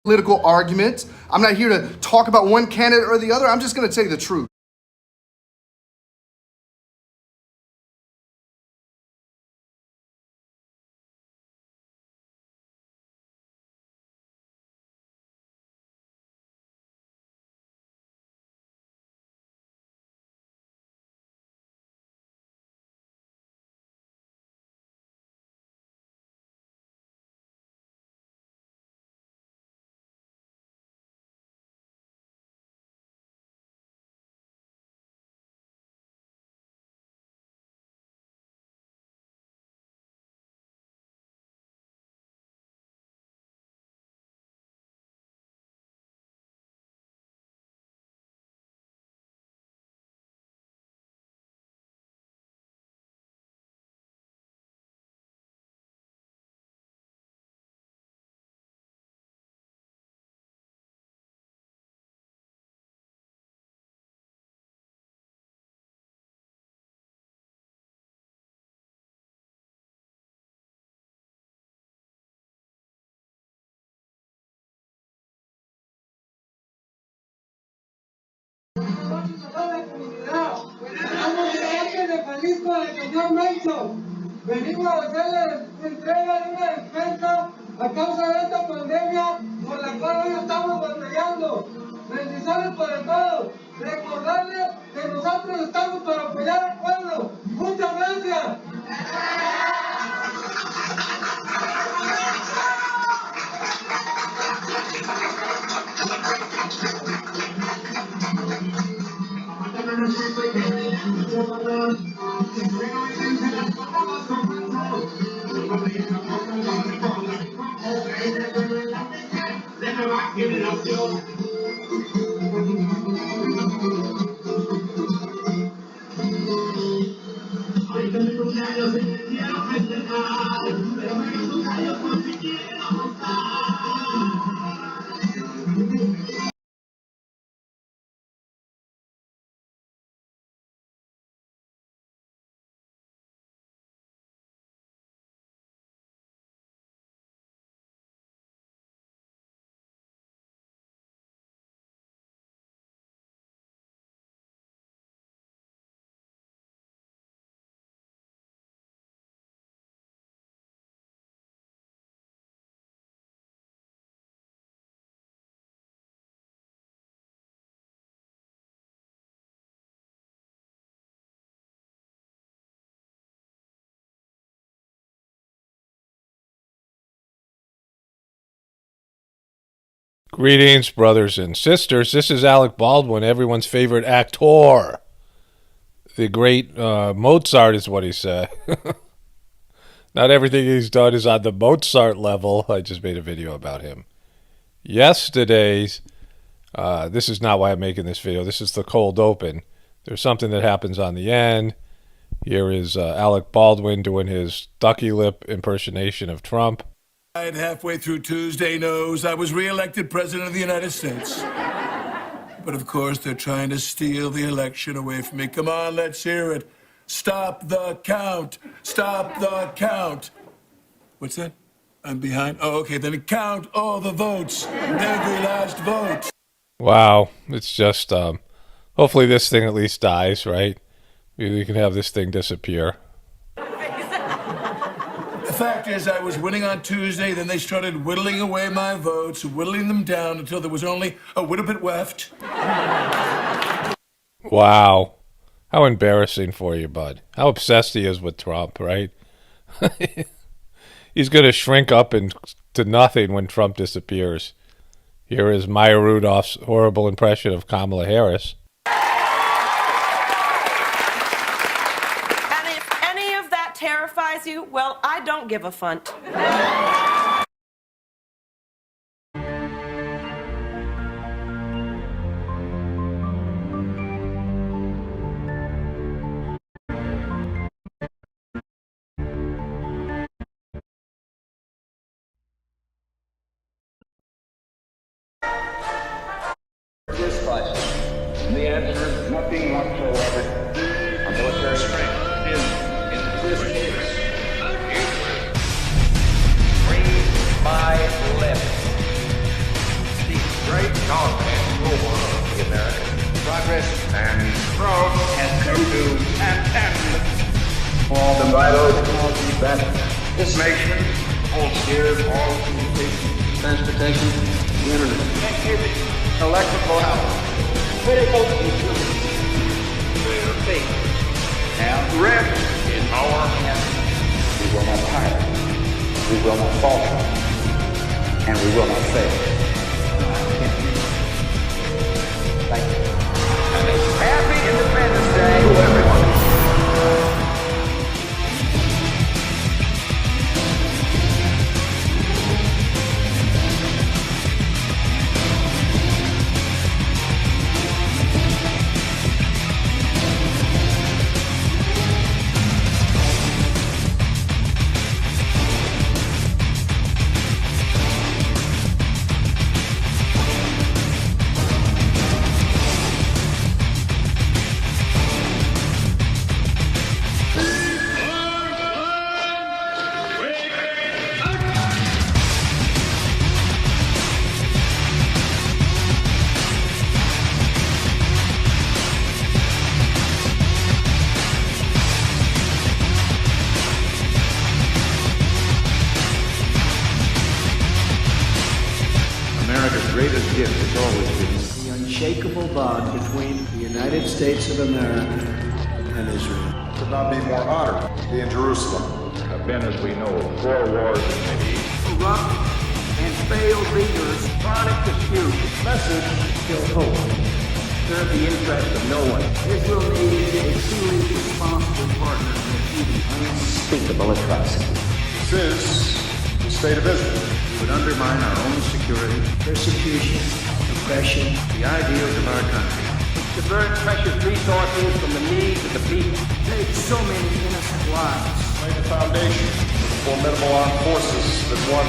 Political argument. I'm not here to talk about one candidate or the other. I'm just going to tell you the truth. Venimos a hacerle entrega de una despensa a causa de esta pandemia por la cual hoy estamos batallando. Bendiciones para todos. Recordarles que nosotros estamos para apoyar al pueblo. Muchas gracias. Greetings, brothers and sisters. This is Alec Baldwin, everyone's favorite actor. The great Mozart is what he said. Not everything he's done is on the Mozart level. I just made a video about him. Yesterday's, this is not why I'm making this video. This is the cold open. There's something that happens on the end. Here is Alec Baldwin doing his ducky lip impersonation of Trump. Halfway through Tuesday knows I was reelected president of the United States. But of course, they're trying to steal the election away from me. Come on, let's hear it. Stop the count. Stop the count. What's that? I'm behind? Oh, okay, then count all the votes. Every last vote. Wow. It's just, hopefully this thing at least dies, right? You can have this thing disappear. The fact is, I was winning on Tuesday, then they started whittling away my votes, whittling them down until there was only a little bit left. Wow. How embarrassing for you, bud. How obsessed he is with Trump, right? He's going to shrink up to nothing when Trump disappears. Here is Maya Rudolph's horrible impression of Kamala Harris. Terrifies you? Well, I don't give a funt. This question. And the answer is nothing whatsoever. silos that this nation holds dear, all communication, transportation, the internet, connectivity, electrical power, critical utilities. Their faith and rest in our hands. We will not tire, we will not falter, and we will not fail. Thank you. And a happy Independence Day to everyone. America's greatest gift has always been the unshakable bond between the United States of America and Israel. Could not be more honored to be in Jerusalem. Have been, as we know, 4 wars in the East. Corrupt and failed leaders, chronic disputes, message still hope. Serve the interest of no one. Israel needs a truly responsible partner in defeating Unspeakable atrocity. This is the state of Israel. who would undermine our own security, persecution, oppression, the ideals of our country. Divert precious resources from the needs of the people. Take so many innocent lives. Lay the foundation for the formidable armed forces that won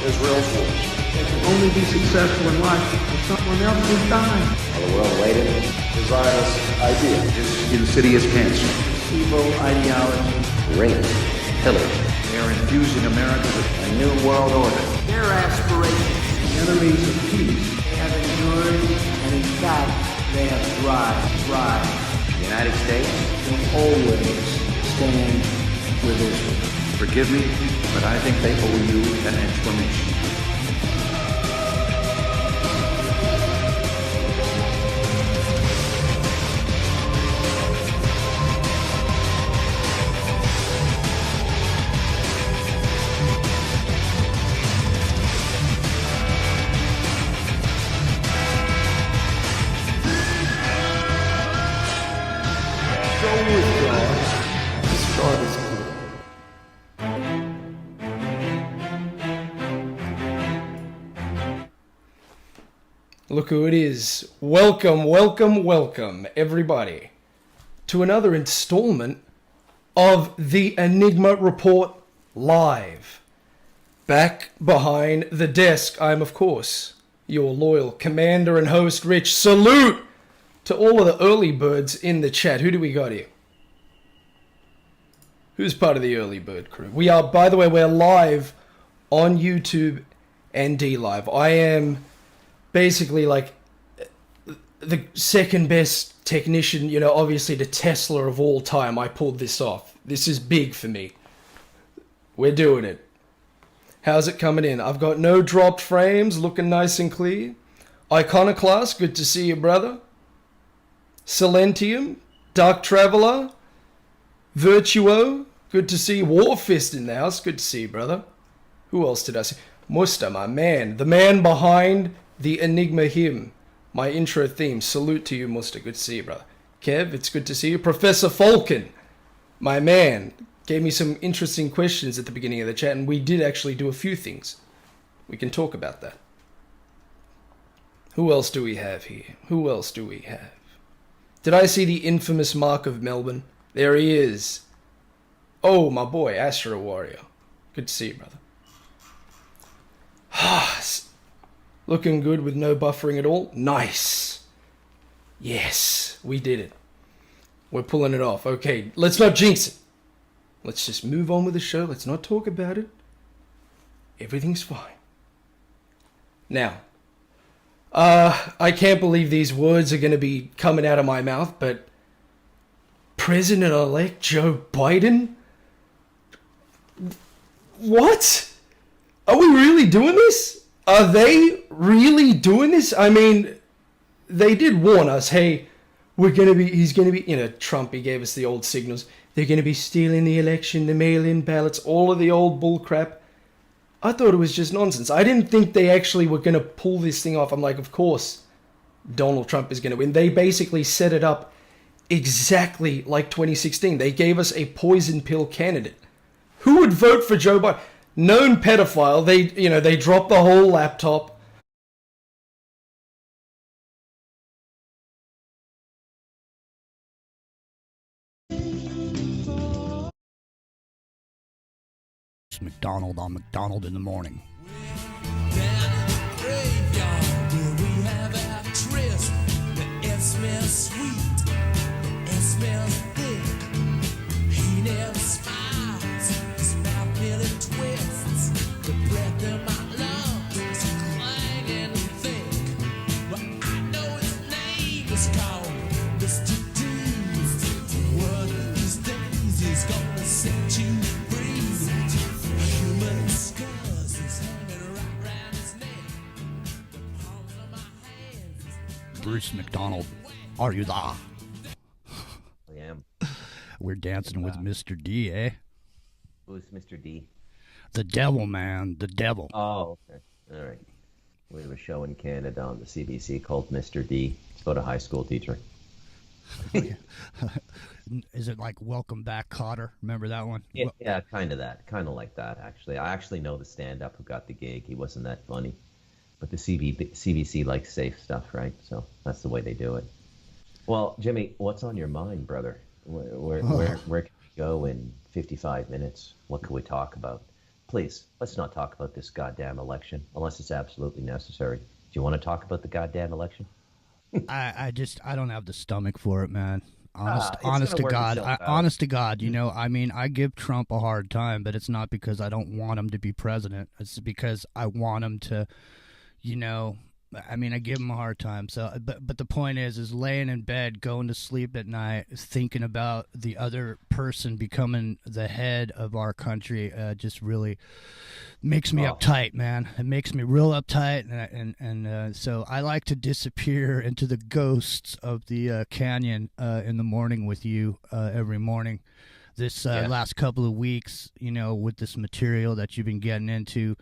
Israel's war. They can only be successful in life if someone else is dying. While the world waited, The Zionist idea. This insidious cancer, evil ideology, rape, pillage, they are infusing America with a new world order. their aspirations. The enemies of peace. They have endured, and in fact, they have thrived. The United States Will always stand with Israel. Forgive me, but I think they owe you an explanation. Look who it is. Welcome, everybody, to another installment of the Enigma Report Live. Back behind the desk, I'm, of course, your loyal commander and host, Rich. Salute to all of the early birds in the chat. Who do we got here? Who's part of the early bird crew? We are, by the way, we're live on YouTube and D-Live. I am basically like the second best technician, you know, obviously the Tesla of all time. I pulled this off. This is big for me. We're doing it. How's it coming in? I've got no dropped frames, looking nice and clear. Iconoclast, good to see you, brother. Silentium, Dark Traveler, Virtuo, good to see you. Warfist in the house, good to see you, brother. Who else did I see? Musta, my man. The man behind the Enigma hymn. My intro theme. Salute to you, Musta. Good to see you, brother. Kev, it's good to see you. Professor Falcon, my man, gave me some interesting questions at the beginning of the chat, and we did actually do a few things. We can talk about that. Who else do we have here? Who else do we have? Did I see the infamous Mark of Melbourne? There he is. Oh, my boy, Astro Warrior. Good to see you, brother. Looking good with no buffering at all. Nice. Yes, we did it. We're pulling it off. Okay, let's not jinx it. Let's just move on with the show. Let's not talk about it. Everything's fine. Now, I can't believe these words are going to be coming out of my mouth, but President-elect Joe Biden what? Are we really doing this? Are they really doing this? I mean, they did warn us, hey, he's gonna be, Trump, he gave us the old signals. They're gonna be stealing the election, the mail-in ballots, all of the old bull crap. I thought it was just nonsense. I didn't think they actually were gonna pull this thing off. I'm like, of course, Donald Trump is gonna win. They basically set it up exactly like 2016. They gave us a poison pill candidate. Who would vote for Joe Biden? Known pedophile. They dropped the whole laptop. McDonald on McDonald in the morning. It smells sweet, it smells thick. He never smiles, his mouth merely twists. The breath in my lungs is clanging thick. Well, I know his name is called Mr. D. One of these days he's gonna set you free. Human scars is hanging right round his neck. The palms of my hands. Bruce McDonald, are you there? I am. We're dancing with Mr. D, eh? Who's Mr. D? The devil, man, the devil. Oh, okay. All right. We have a show in Canada on the CBC called Mr. D. It's about a high school teacher. Is it like Welcome Back, Kotter? Remember that one? Yeah, kind of that. Kind of like that, actually. I actually know the stand-up who got the gig. He wasn't that funny. But the CBC likes safe stuff, right? So that's the way they do it. Well, Jimmy, what's on your mind, brother? Where can we go in 55 minutes? What can we talk about? Please, let's not talk about this goddamn election unless it's absolutely necessary. Do you want to talk about the goddamn election? I don't have the stomach for it, man. Honest to God, I mean, I give Trump a hard time, but it's not because I don't want him to be president. It's because I want him to, I mean, I give him a hard time. So, but the point is laying in bed, going to sleep at night, thinking about the other person becoming the head of our country, just really makes me uptight, man. It makes me real uptight, and so I like to disappear into the ghosts of the canyon in the morning with you every morning. This last couple of weeks, with this material that you've been getting into.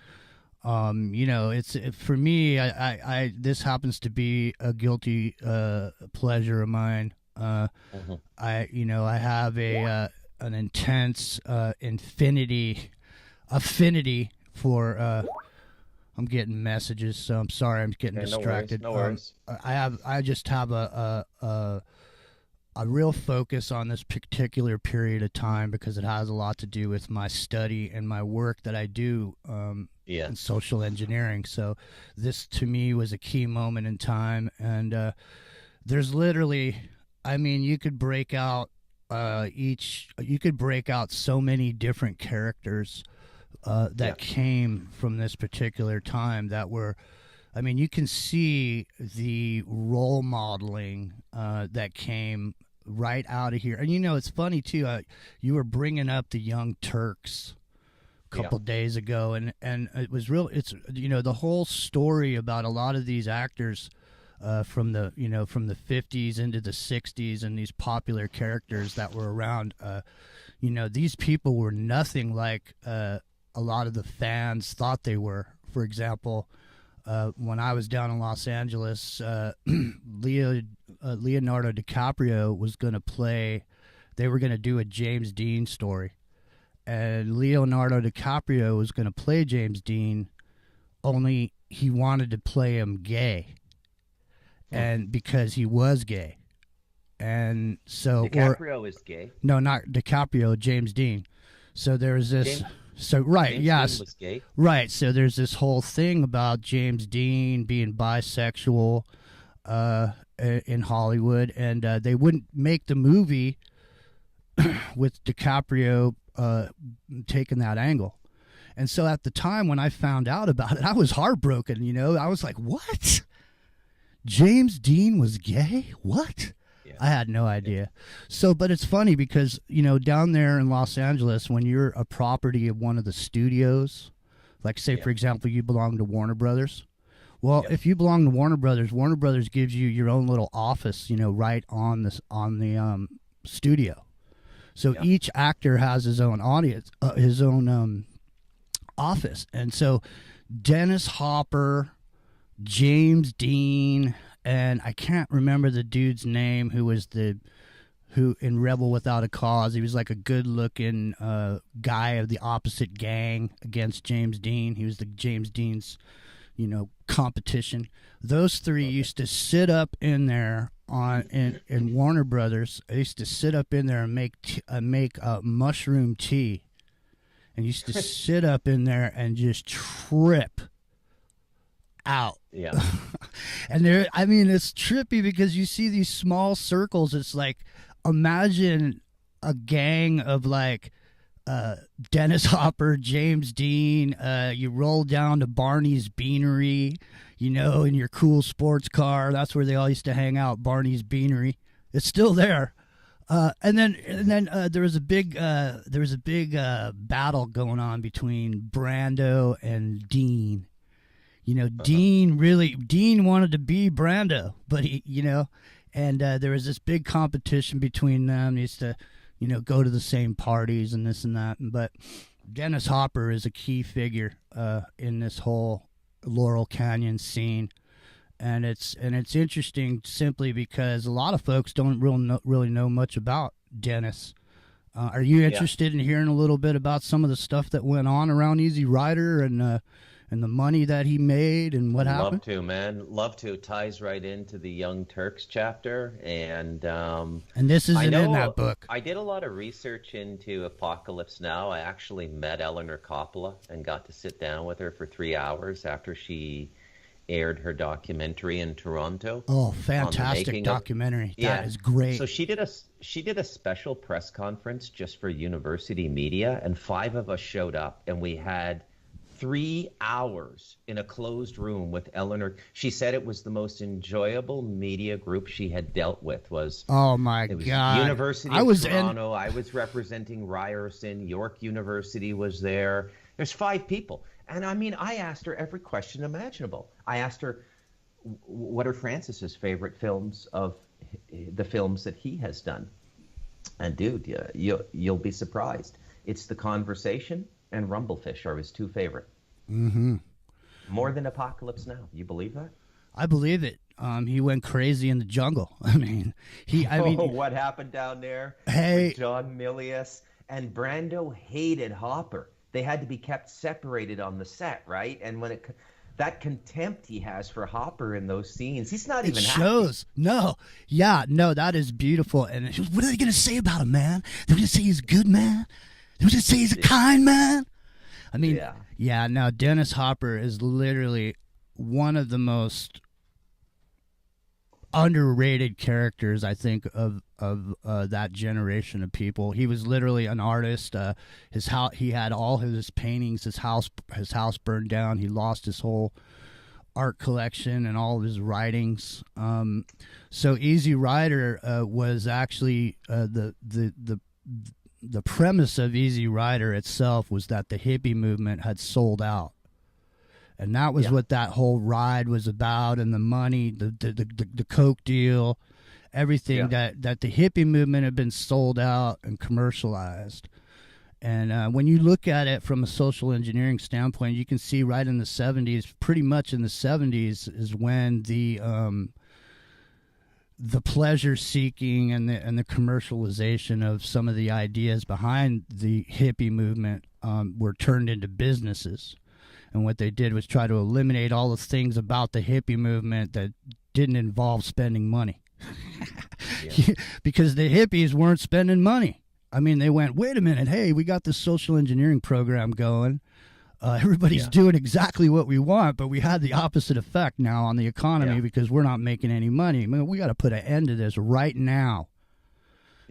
It's for me. I this happens to be a guilty pleasure of mine. I have an intense affinity for. I'm getting messages, so I'm sorry. I'm getting distracted. No worries. I just have a real focus on this particular period of time because it has a lot to do with my study and my work that I do. In social engineering. So this to me was a key moment in time, and there's literally, I mean, you could break out so many different characters that came from this particular time that were, I mean, you can see the role modeling that came right out of here. And it's funny too, you were bringing up the Young Turks couple days ago, and it was real. It's the whole story about a lot of these actors from the 50s into the 60s, and these popular characters that were around. These people were nothing like a lot of the fans thought they were. For example, when I was down in Los Angeles, Leonardo DiCaprio was going to play. They were going to do a James Dean story. And Leonardo DiCaprio was going to play James Dean, only he wanted to play him gay, and because he was gay, and so DiCaprio is gay. No, not DiCaprio. James Dean. So there's this. James Dean was gay. Right. So there's this whole thing about James Dean being bisexual in Hollywood, and they wouldn't make the movie with DiCaprio taking that angle. And so at the time when I found out about it, I was heartbroken. I was like, what? James Dean was gay? What? I had no idea. So, but it's funny because, down there in Los Angeles, when you're a property of one of the studios, like say, for example, you belong to Warner Brothers. Well, if you belong to Warner Brothers gives you your own little office, right on the studio. So each actor has his own audience, his own office. And so Dennis Hopper, James Dean, and I can't remember the dude's name who in Rebel Without a Cause. He was like a good-looking guy of the opposite gang against James Dean. He was the James Dean's, competition. Those three used to sit up in there in Warner Brothers. They used to sit up in there and make mushroom tea, and used to sit up in there and just trip out. Yeah. And it's trippy because you see these small circles. It's like, imagine a gang of like Dennis Hopper, James Dean. You roll down to Barney's Beanery, in your cool sports car. That's where they all used to hang out. Barney's Beanery. It's still there. And then there was a big battle going on between Brando and Dean. Dean wanted to be Brando, but and there was this big competition between them. They used to, go to the same parties and this and that. But Dennis Hopper is a key figure in this whole Laurel Canyon scene, and it's interesting simply because a lot of folks don't really know much about Dennis. Are you interested in hearing a little bit about some of the stuff that went on around Easy Rider and the money that he made and what happened? Love to, man. Love to. Ties right into the Young Turks chapter. And this isn't in that book. I did a lot of research into Apocalypse Now. I actually met Eleanor Coppola and got to sit down with her for 3 hours after she aired her documentary in Toronto. Oh, fantastic documentary. That is great. So she did a special press conference just for university media, and 5 of us showed up, and we had 3 hours in a closed room with Eleanor. She said it was the most enjoyable media group she had dealt with. Oh my God! University of Toronto. I was representing Ryerson. York University was there. There's 5 people, and I asked her every question imaginable. I asked her what are Francis's favorite films of the films that he has done, and dude, you'll be surprised. It's The Conversation and Rumblefish are his 2 favorite. Mm-hmm. More than Apocalypse Now. You believe that? I believe it. He went crazy in the jungle. What happened down there? Hey, with John Milius and Brando hated Hopper. They had to be kept separated on the set, right? And when that contempt he has for Hopper in those scenes, he's not even happy. It shows. No, that is beautiful. And what are they going to say about him, man? They're going to say he's a good man. They're going to say he's a kind man. Dennis Hopper is literally one of the most underrated characters, I think, of that generation of people. He was literally an artist. He had all his paintings. His house burned down. He lost his whole art collection and all of his writings. So Easy Rider was actually the premise of Easy Rider itself was that the hippie movement had sold out. And that was what that whole ride was about, and the money, the coke deal, everything that the hippie movement had been sold out and commercialized. And when you look at it from a social engineering standpoint, you can see right in the 70s, pretty much in the 70s is when the pleasure seeking and the commercialization of some of the ideas behind the hippie movement were turned into businesses. And what they did was try to eliminate all the things about the hippie movement that didn't involve spending money. Because the hippies weren't spending money. They went, wait a minute, hey, we got this social engineering program going. Everybody's doing exactly what we want, but we had the opposite effect now on the economy because we're not making any money. We got to put an end to this right now.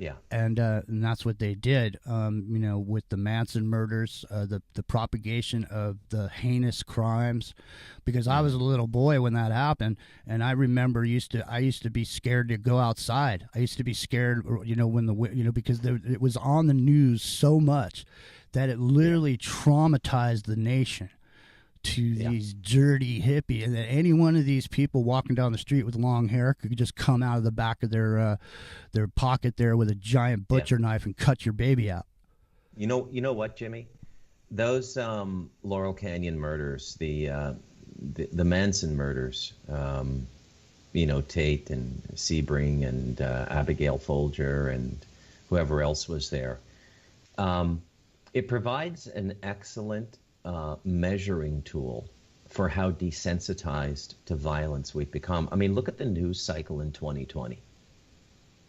Yeah. And that's what they did, you know, with the Manson murders, the propagation of the heinous crimes. Because I was a little boy when that happened, and I remember I used to be scared to go outside. I used to be scared, you know, because it was on the news so much that it literally traumatized the nation to these dirty hippie, and that any one of these people walking down the street with long hair could just come out of the back of their pocket there with a giant butcher knife and cut your baby out. You know what, Jimmy? Those Laurel Canyon murders, the Manson murders, you know, Tate and Sebring and Abigail Folger and whoever else was there. It provides an excellent measuring tool for how desensitized to violence we've become. I mean, look at the news cycle in 2020.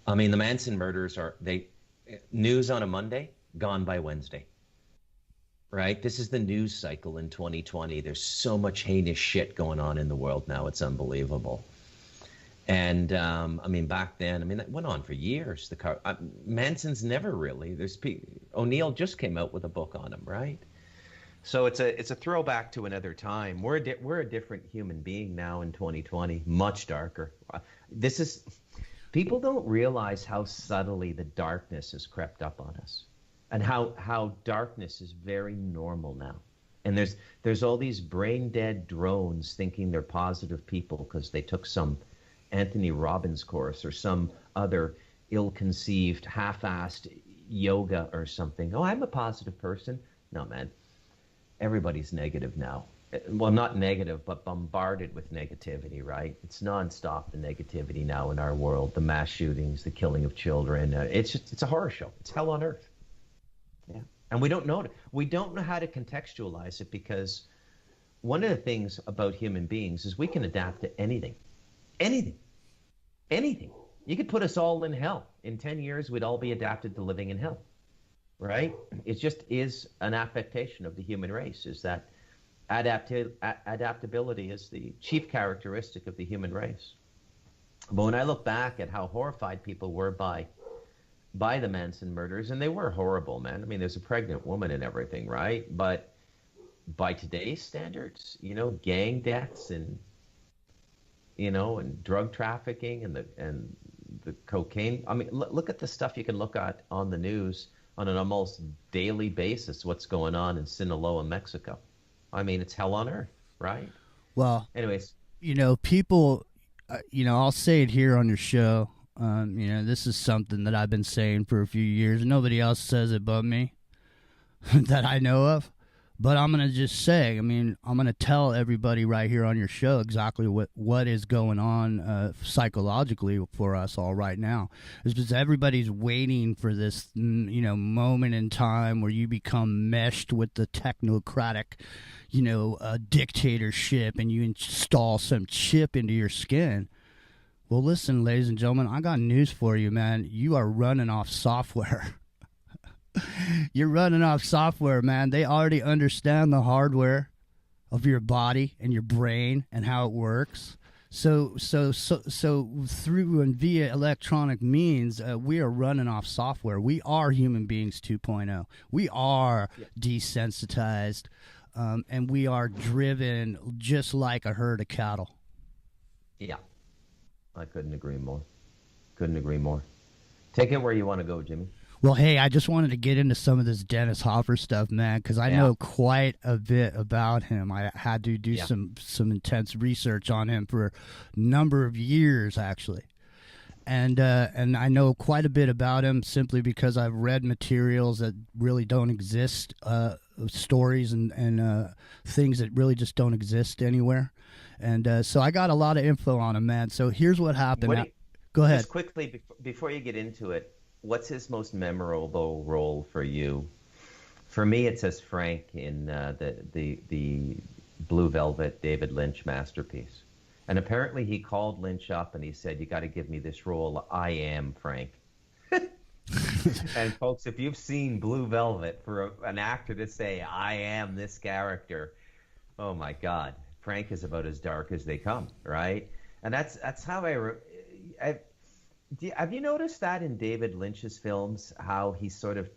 I mean, the Manson murders news on a Monday, gone by Wednesday. Right? This is the news cycle in 2020. There's so much heinous shit going on in the world now. It's unbelievable. And I mean, back then, I mean, that went on for years. Manson's never really. O'Neill just came out with a book on him, right? So it's a throwback to another time. We're a different human being now in 2020, much darker. People don't realize how subtly the darkness has crept up on us, and how darkness is very normal now. And there's all these brain dead drones thinking they're positive people because they took some Anthony Robbins course or some other ill-conceived, half-assed yoga or something. Oh, I'm a positive person. No, man. Everybody's negative now. Well, not negative, but bombarded with negativity, right? It's nonstop, the negativity now in our world. The mass shootings, the killing of children. It's a horror show. It's hell on earth. Yeah. And we don't know it. We don't know how to contextualize it, because one of the things about human beings is we can adapt to anything. Anything. Anything. You could put us all in hell. In 10 years, we'd all be adapted to living in hell. Right? It just is an affectation of the human race, is that adaptability is the chief characteristic of the human race. But when I look back at how horrified people were by the Manson murders, and they were horrible, man. I mean, there's a pregnant woman and everything, right? But by today's standards, you know, gang deaths and, you know, and drug trafficking and the cocaine. I mean, look at the stuff you can look at on the news on an almost daily basis, what's going on in Sinaloa, Mexico. I mean, it's hell on earth, right? Well, anyways, you know, people, you know, I'll say it here on your show. You know, this is something that I've been saying for a few years. Nobody else says it but me that I know of. But I'm going to just say, I mean, I'm going to tell everybody right here on your show exactly what is going on psychologically for us all right now. It's because everybody's waiting for this, you know, moment in time where you become meshed with the technocratic, you know, dictatorship, and you install some chip into your skin. Well, listen, ladies and gentlemen, I got news for you, man. You are running off software. You're running off software, man. They already understand the hardware of your body and your brain and how it works. So through and via electronic means, we are running off software. We are human beings 2.0. We are desensitized, and we are driven just like a herd of cattle. Yeah, I couldn't agree more. Couldn't agree more. Take it where you want to go, Jimmy. Well, hey, I just wanted to get into some of this Dennis Hopper stuff, man, because I know quite a bit about him. I had to do some intense research on him for a number of years, actually. And I know quite a bit about him simply because I've read materials that really don't exist, stories and things that really just don't exist anywhere. And so I got a lot of info on him, man. So here's what happened. Go ahead. Just quickly, before you get into it, what's his most memorable role for you? For me, it's as Frank in the Blue Velvet David Lynch masterpiece. And apparently he called Lynch up and he said, "You got to give me this role. I am Frank." And folks, if you've seen Blue Velvet, for an actor to say, "I am this character," oh my God, Frank is about as dark as they come, right? And that's how Have you noticed that in David Lynch's films, how he sort of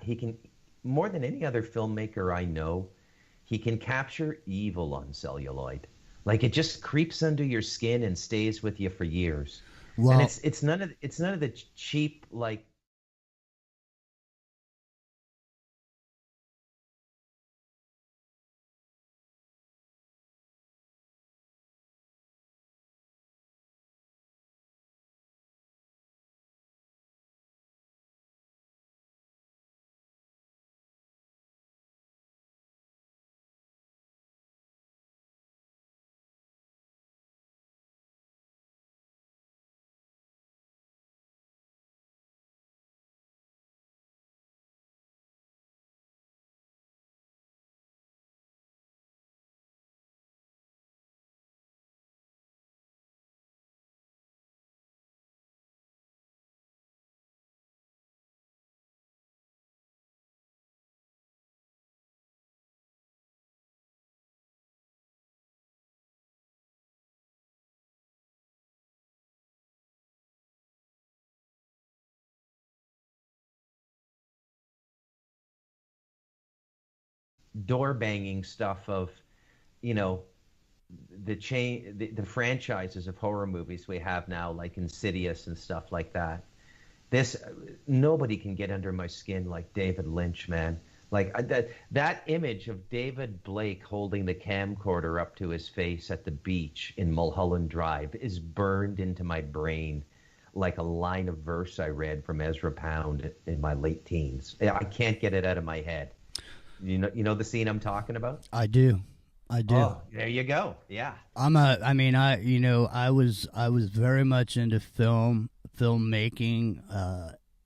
he can, more than any other filmmaker I know, he can capture evil on celluloid. Like it just creeps under your skin and stays with you for years. Well, And it's none of the cheap like. Door banging stuff of, you know, the franchises of horror movies we have now, like Insidious and stuff like that. This nobody can get under my skin like David Lynch, man. Like that image of David Blake holding the camcorder up to his face at the beach in Mulholland Drive is burned into my brain like a line of verse I read from Ezra Pound in my late teens. I can't get it out of my head. You know the scene I'm talking about? I do. Oh, there you go. Yeah. I was very much into filmmaking,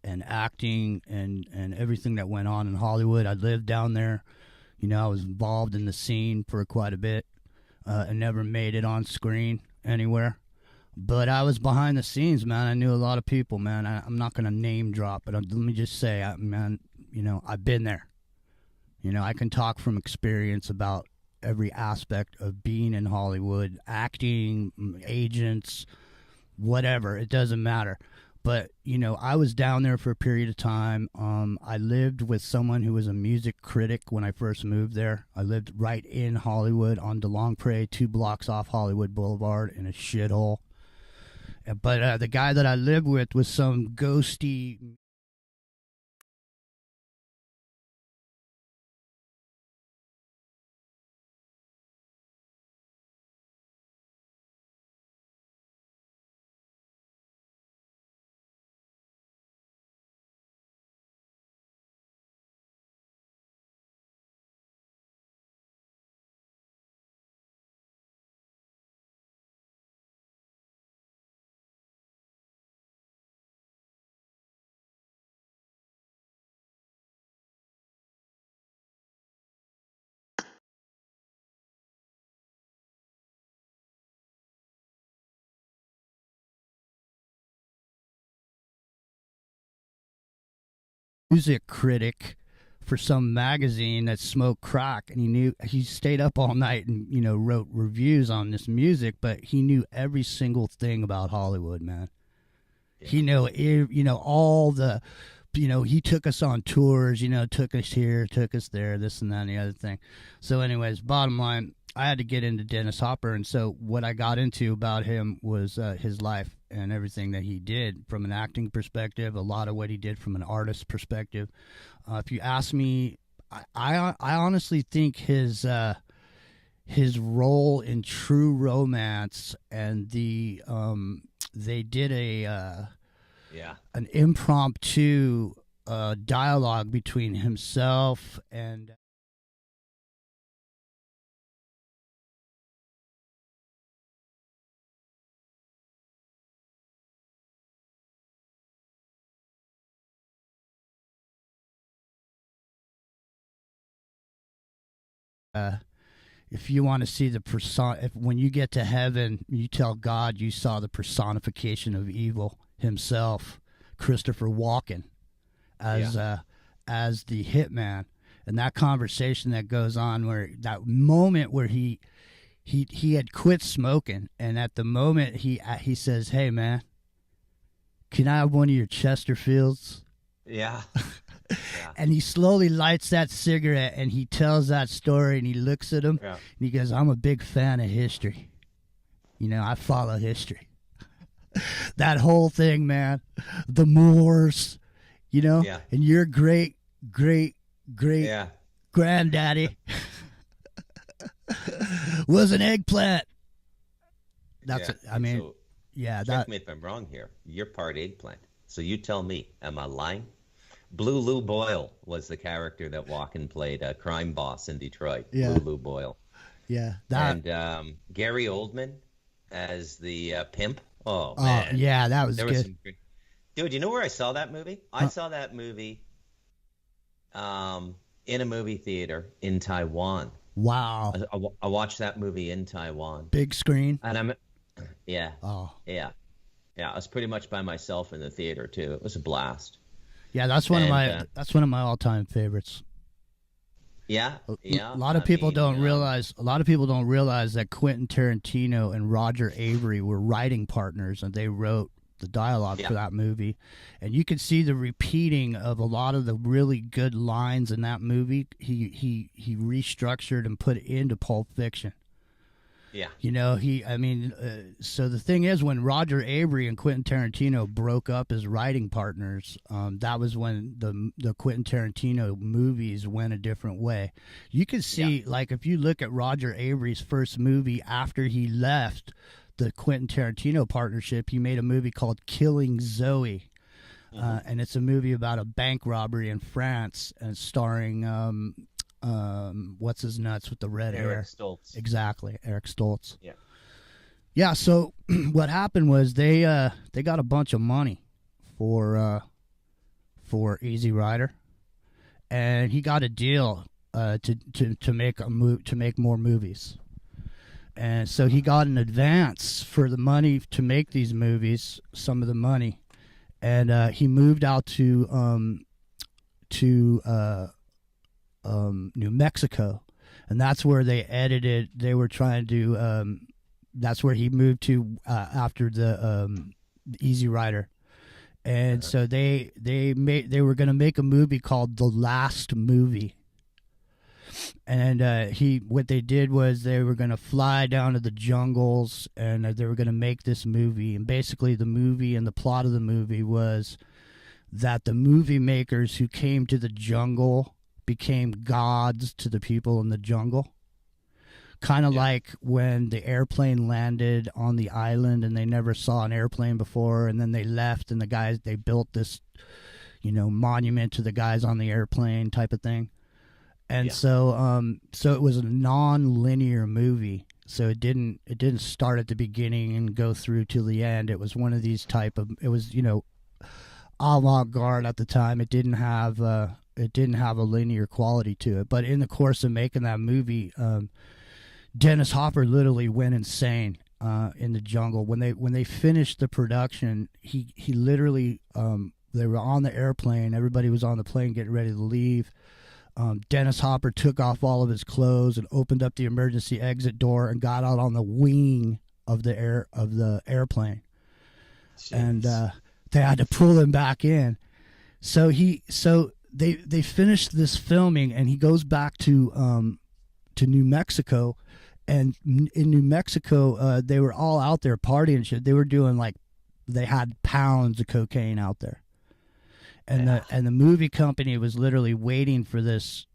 and acting and everything that went on in Hollywood. I lived down there. I was involved in the scene for quite a bit. And never made it on screen anywhere. But I was behind the scenes, man. I knew a lot of people, man. I'm not going to name drop, but let me just say, man, I've been there. I can talk from experience about every aspect of being in Hollywood, acting, agents, whatever. It doesn't matter. But, I was down there for a period of time. I lived with someone who was a music critic when I first moved there. I lived right in Hollywood on DeLongpre, 2 blocks off Hollywood Boulevard in a shithole. But the guy that I lived with was some ghosty... music critic for some magazine that smoked crack, and he stayed up all night and wrote reviews on this music, but he knew every single thing about Hollywood, man. Yeah. He knew all the he took us on tours, took us here, took us there, this and that and the other thing. So anyways, bottom line, I had to get into Dennis Hopper, and so what I got into about him was his life and everything that he did from an acting perspective, a lot of what he did from an artist perspective. If you ask me, I honestly think his role in True Romance and they did an impromptu dialogue between himself and if you want to see the when you get to heaven, you tell God you saw the personification of evil himself, Christopher Walken, as the hitman, and that conversation that goes on, where that moment where he had quit smoking, and at the moment he says, "Hey man, can I have one of your Chesterfields? Yeah. And he slowly lights that cigarette and he tells that story and he looks at him Yeah. and he goes, I'm a big fan of history. You know, I follow history. That whole thing, man. The Moors, you know, Yeah. and your great Yeah. granddaddy was an eggplant. That's Yeah. it. I mean, So, yeah, check that me if I'm wrong here. You're part eggplant. So you tell me, am I lying? Blue Lou Boyle was the character that Walken played, a crime boss in Detroit. Yeah. Blue Lou Boyle. yeah, that And Gary Oldman as the pimp. Oh, oh, man. yeah, that was There good. was some great... Dude, you know where I saw that movie? I saw that movie in a movie theater in Taiwan. Wow. I watched that movie in Taiwan. Big screen. And yeah. Oh. Yeah. Yeah, I was pretty much by myself in the theater too. It was a blast. Yeah, that's one And, of my all-time favorites. Yeah. A Yeah. lot of people don't realize that Quentin Tarantino and Roger Avery were writing partners and they wrote the dialogue for that movie. And you can see the repeating of a lot of the really good lines in that movie. He restructured and put into Pulp Fiction. Yeah. You know, so the thing is, when Roger Avery and Quentin Tarantino broke up as writing partners, that was when the Quentin Tarantino movies went a different way. You can see, like, if you look at Roger Avery's first movie after he left the Quentin Tarantino partnership, he made a movie called Killing Zoe. And it's a movie about a bank robbery in France and starring what's his nuts with the red hair? Eric Stoltz. Exactly, Eric Stoltz. Yeah. Yeah, so what happened was they got a bunch of money for Easy Rider, and he got a deal to make more movies. And so he got an advance for the money to make these movies, some of the money, and he moved out to New Mexico, and that's where they edited. They were trying to. That's where he moved to after the Easy Rider, and so they were going to make a movie called The Last Movie. And what they did was they were going to fly down to the jungles and they were going to make this movie. And basically the movie and the plot of the movie was that the movie makers who came to the jungle became gods to the people in the jungle. Kind of like when the airplane landed on the island and they never saw an airplane before, and then they left and they built this, monument to the guys on the airplane type of thing. And so it was a non-linear movie. So it didn't start at the beginning and go through till the end. It was one of these it was, avant-garde at the time. It didn't have a linear quality to it. But in the course of making that movie, Dennis Hopper literally went insane in the jungle. When they finished the production, he literally they were on the airplane. Everybody was on the plane getting ready to leave. Dennis Hopper took off all of his clothes and opened up the emergency exit door and got out on the wing of the airplane. Jeez. And they had to pull him back in. So they finished this filming, and he goes back to New Mexico, and in New Mexico they were all out there partying and shit. They were doing they had pounds of cocaine out there. And the movie company was literally waiting for this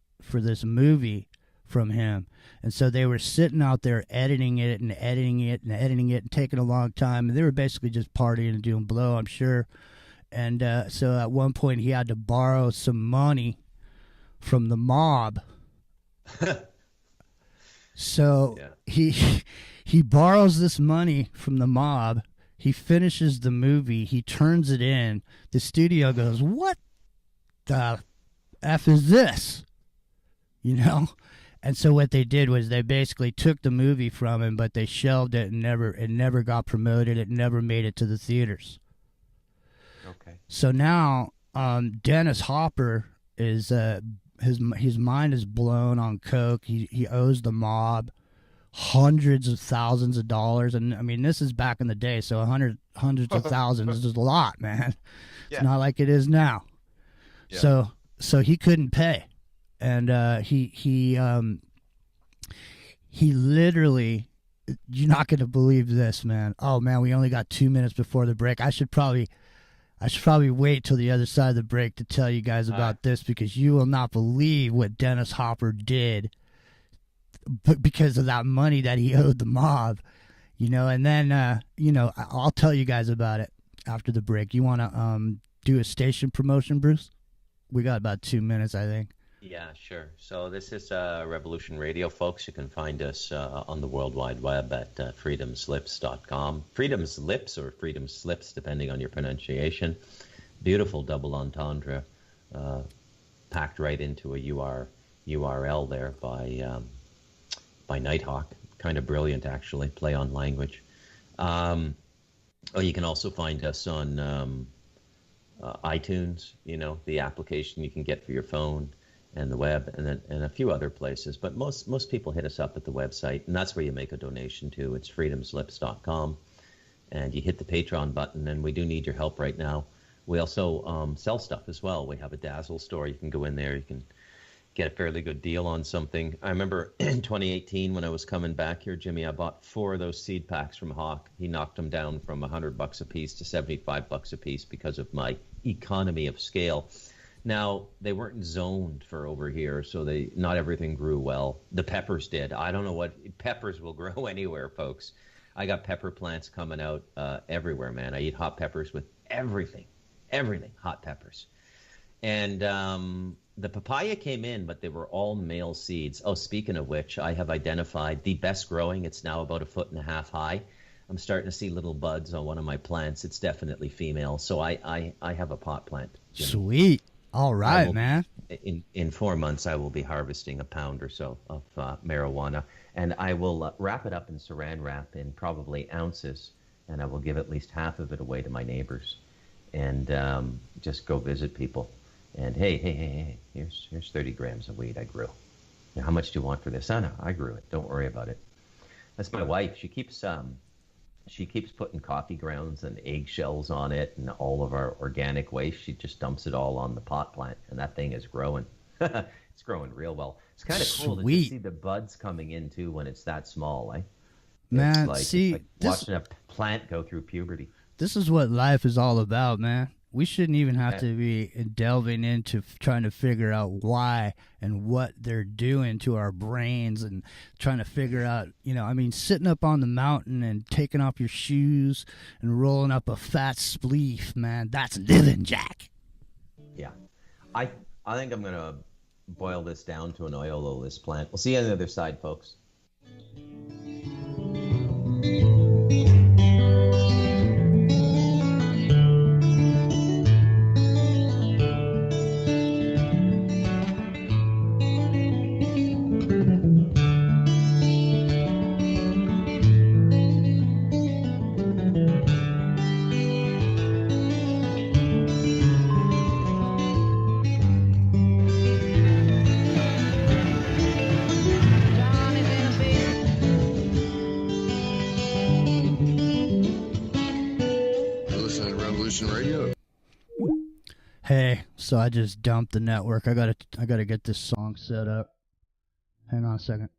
movie from him, and so they were sitting out there editing it and taking a long time, and they were basically just partying and doing blow, I'm sure. And so at one point he had to borrow some money from the mob. So he borrows this money from the mob. He finishes the movie. He turns it in. The studio goes, "What the F is this?" And so what they did was they basically took the movie from him, but they shelved it and it never got promoted. It never made it to the theaters. Okay. So now Dennis Hopper is his mind is blown on coke. He owes the mob hundreds of thousands of dollars. And I mean, this is back in the day, so hundreds of thousands is a lot, man. It's not like it is now. Yeah. So he couldn't pay, and he literally, you're not gonna believe this, man. Oh man, we only got 2 minutes before the break. I should probably wait till the other side of the break to tell you guys about this, because you will not believe what Dennis Hopper did because of that money that he owed the mob, you know. And then you know, I'll tell you guys about it after the break. You want to do a station promotion, Bruce? We got about 2 minutes, I think. Yeah, sure. So this is Revolution Radio, folks. You can find us on the World Wide Web at freedomslips.com. Freedom's Lips or Freedom Slips, depending on your pronunciation. Beautiful double entendre packed right into a URL there by Nighthawk. Kind of brilliant, actually. Play on language. You can also find us on iTunes, you know, the application you can get for your phone, and the web, and a few other places. But most people hit us up at the website, and that's where you make a donation to. It's freedomslips.com, and you hit the Patreon button, and we do need your help right now. We also sell stuff as well. We have a Dazzle store. You can go in there. You can get a fairly good deal on something. I remember in 2018 when I was coming back here, Jimmy, I bought 4 of those seed packs from Hawk. He knocked them down from $100 a piece to $75 a piece because of my economy of scale. Now, they weren't zoned for over here, so not everything grew well. The peppers did. I don't know what peppers will grow anywhere, folks. I got pepper plants coming out everywhere, man. I eat hot peppers with everything, hot peppers. And the papaya came in, but they were all male seeds. Oh, speaking of which, I have identified the best growing. It's now about 1.5 feet high. I'm starting to see little buds on one of my plants. It's definitely female. So I have a pot plant, Jimmy. Sweet. All right, man. In 4 months, I will be harvesting a pound or so of marijuana, and I will wrap it up in saran wrap in probably ounces, and I will give at least half of it away to my neighbors, and just go visit people. And hey, here's 30 grams of weed I grew. Now, how much do you want for this? Oh, no, I grew it. Don't worry about it. That's my wife. She keeps putting coffee grounds and eggshells on it and all of our organic waste. She just dumps it all on the pot plant, and that thing is growing. It's growing real well. It's kind of cool to just see the buds coming in, too, when it's that small, eh? Man, it's like watching a plant go through puberty. This is what life is all about, man. We shouldn't even have to be delving into trying to figure out why and what they're doing to our brains and trying to figure out, you know, I mean, sitting up on the mountain and taking off your shoes and rolling up a fat spleef, man, that's living, Jack. Yeah. I think I'm going to boil this down to an oil this plant. We'll see you on the other side, folks. Hey, so I just dumped the network. I gotta get this song set up. Hang on a second.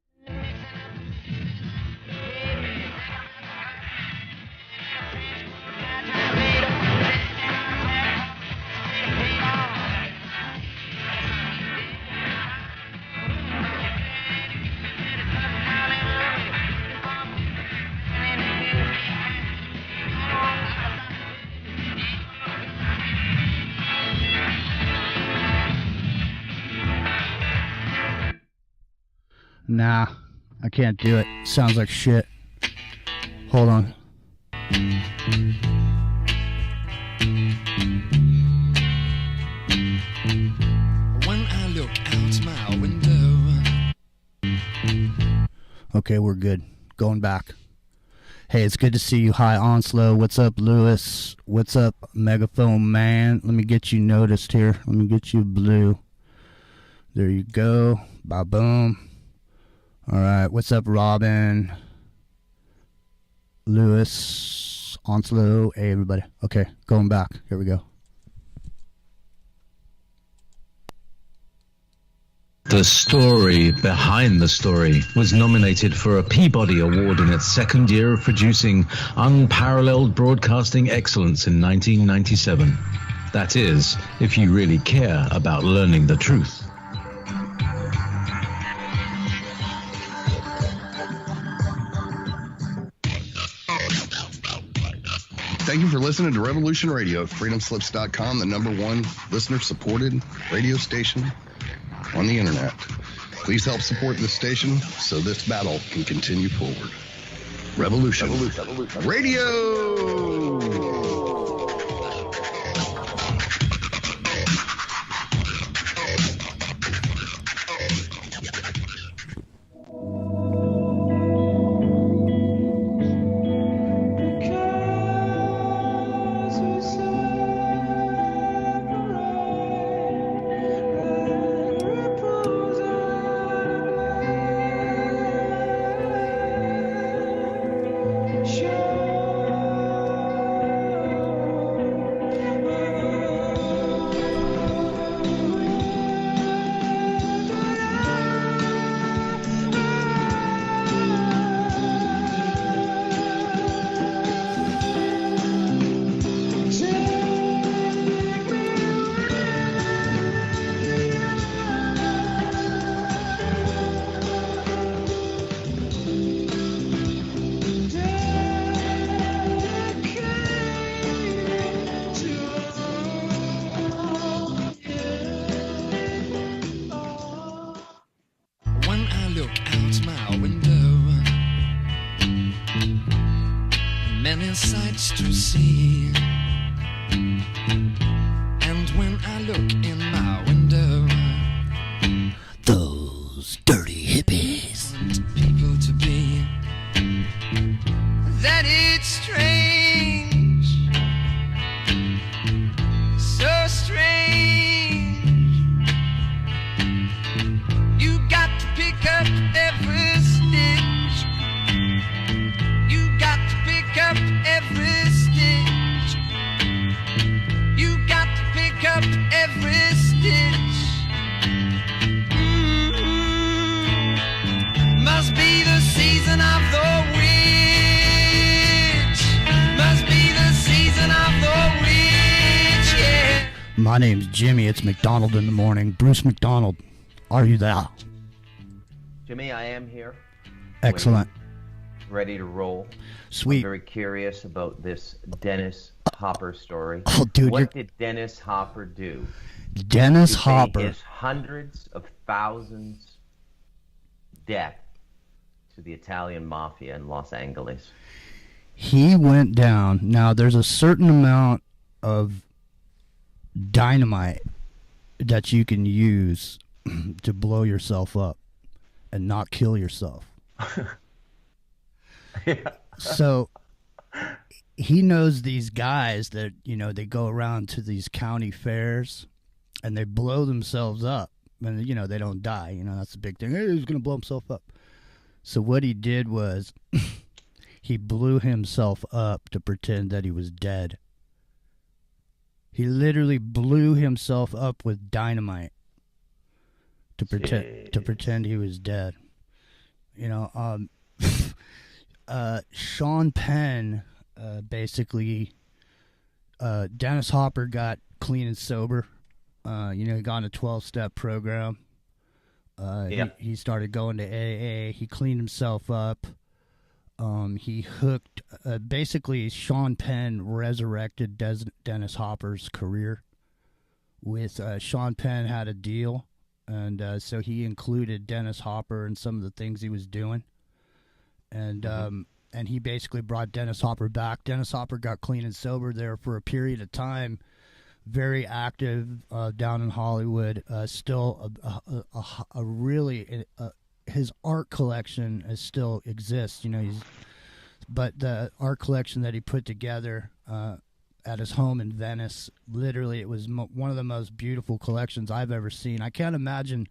Nah, I can't do it. Sounds like shit. Hold on. When I look out my window. Okay, we're good. Going back. Hey, it's good to see you. Hi, Onslow. What's up, Lewis? What's up, Megaphone Man? Let me get you noticed here. Let me get you blue. There you go. Ba-boom. All right, what's up, Robin? Lewis, Onslow, hey, everybody. Okay, going back. Here we go. The Story Behind the Story was nominated for a Peabody Award in its second year of producing unparalleled broadcasting excellence in 1997. That is, if you really care about learning the truth. Thank you for listening to Revolution Radio, freedomslips.com, the #1 listener-supported radio station on the internet. Please help support this station so this battle can continue forward. Revolution Radio! Sights to see, and when I look in my window, those dirty hippies, people to be, that it's strange, so strange. You got to pick up every stitch. You got to pick up every stitch. You got to pick up every stitch. Must be the season of the witch. Must be the season of the witch, yeah. My name's Jimmy. It's McDonald in the morning. Bruce McDonald, are you there? Jimmy, I am here. Excellent. Ready to roll. Sweet. I'm very curious about this Dennis Hopper story. Oh, dude, what did Dennis Hopper do? Dennis Hopper. His hundreds of thousands death to the Italian mafia in Los Angeles. He went down. Now, there's a certain amount of dynamite that you can use to blow yourself up and not kill yourself. Yeah. So he knows these guys that, you know, they go around to these county fairs and they blow themselves up. And, you know, they don't die. You know, that's the big thing. Hey, he's going to blow himself up. So what he did was he blew himself up to pretend that he was dead. He literally blew himself up with dynamite to pretend he was dead. You know, Sean Penn, basically, Dennis Hopper got clean and sober. You know, he got on a 12-step program. He started going to AA. He cleaned himself up. He hooked, basically, Sean Penn resurrected Dennis Hopper's career. With Sean Penn had a deal, and so he included Dennis Hopper in some of the things he was doing. And he basically brought Dennis Hopper back. Dennis Hopper got clean and sober there for a period of time, very active down in Hollywood. Still a really his art collection still exists. You know, but the art collection that he put together at his home in Venice, literally, it was one of the most beautiful collections I've ever seen. I can't imagine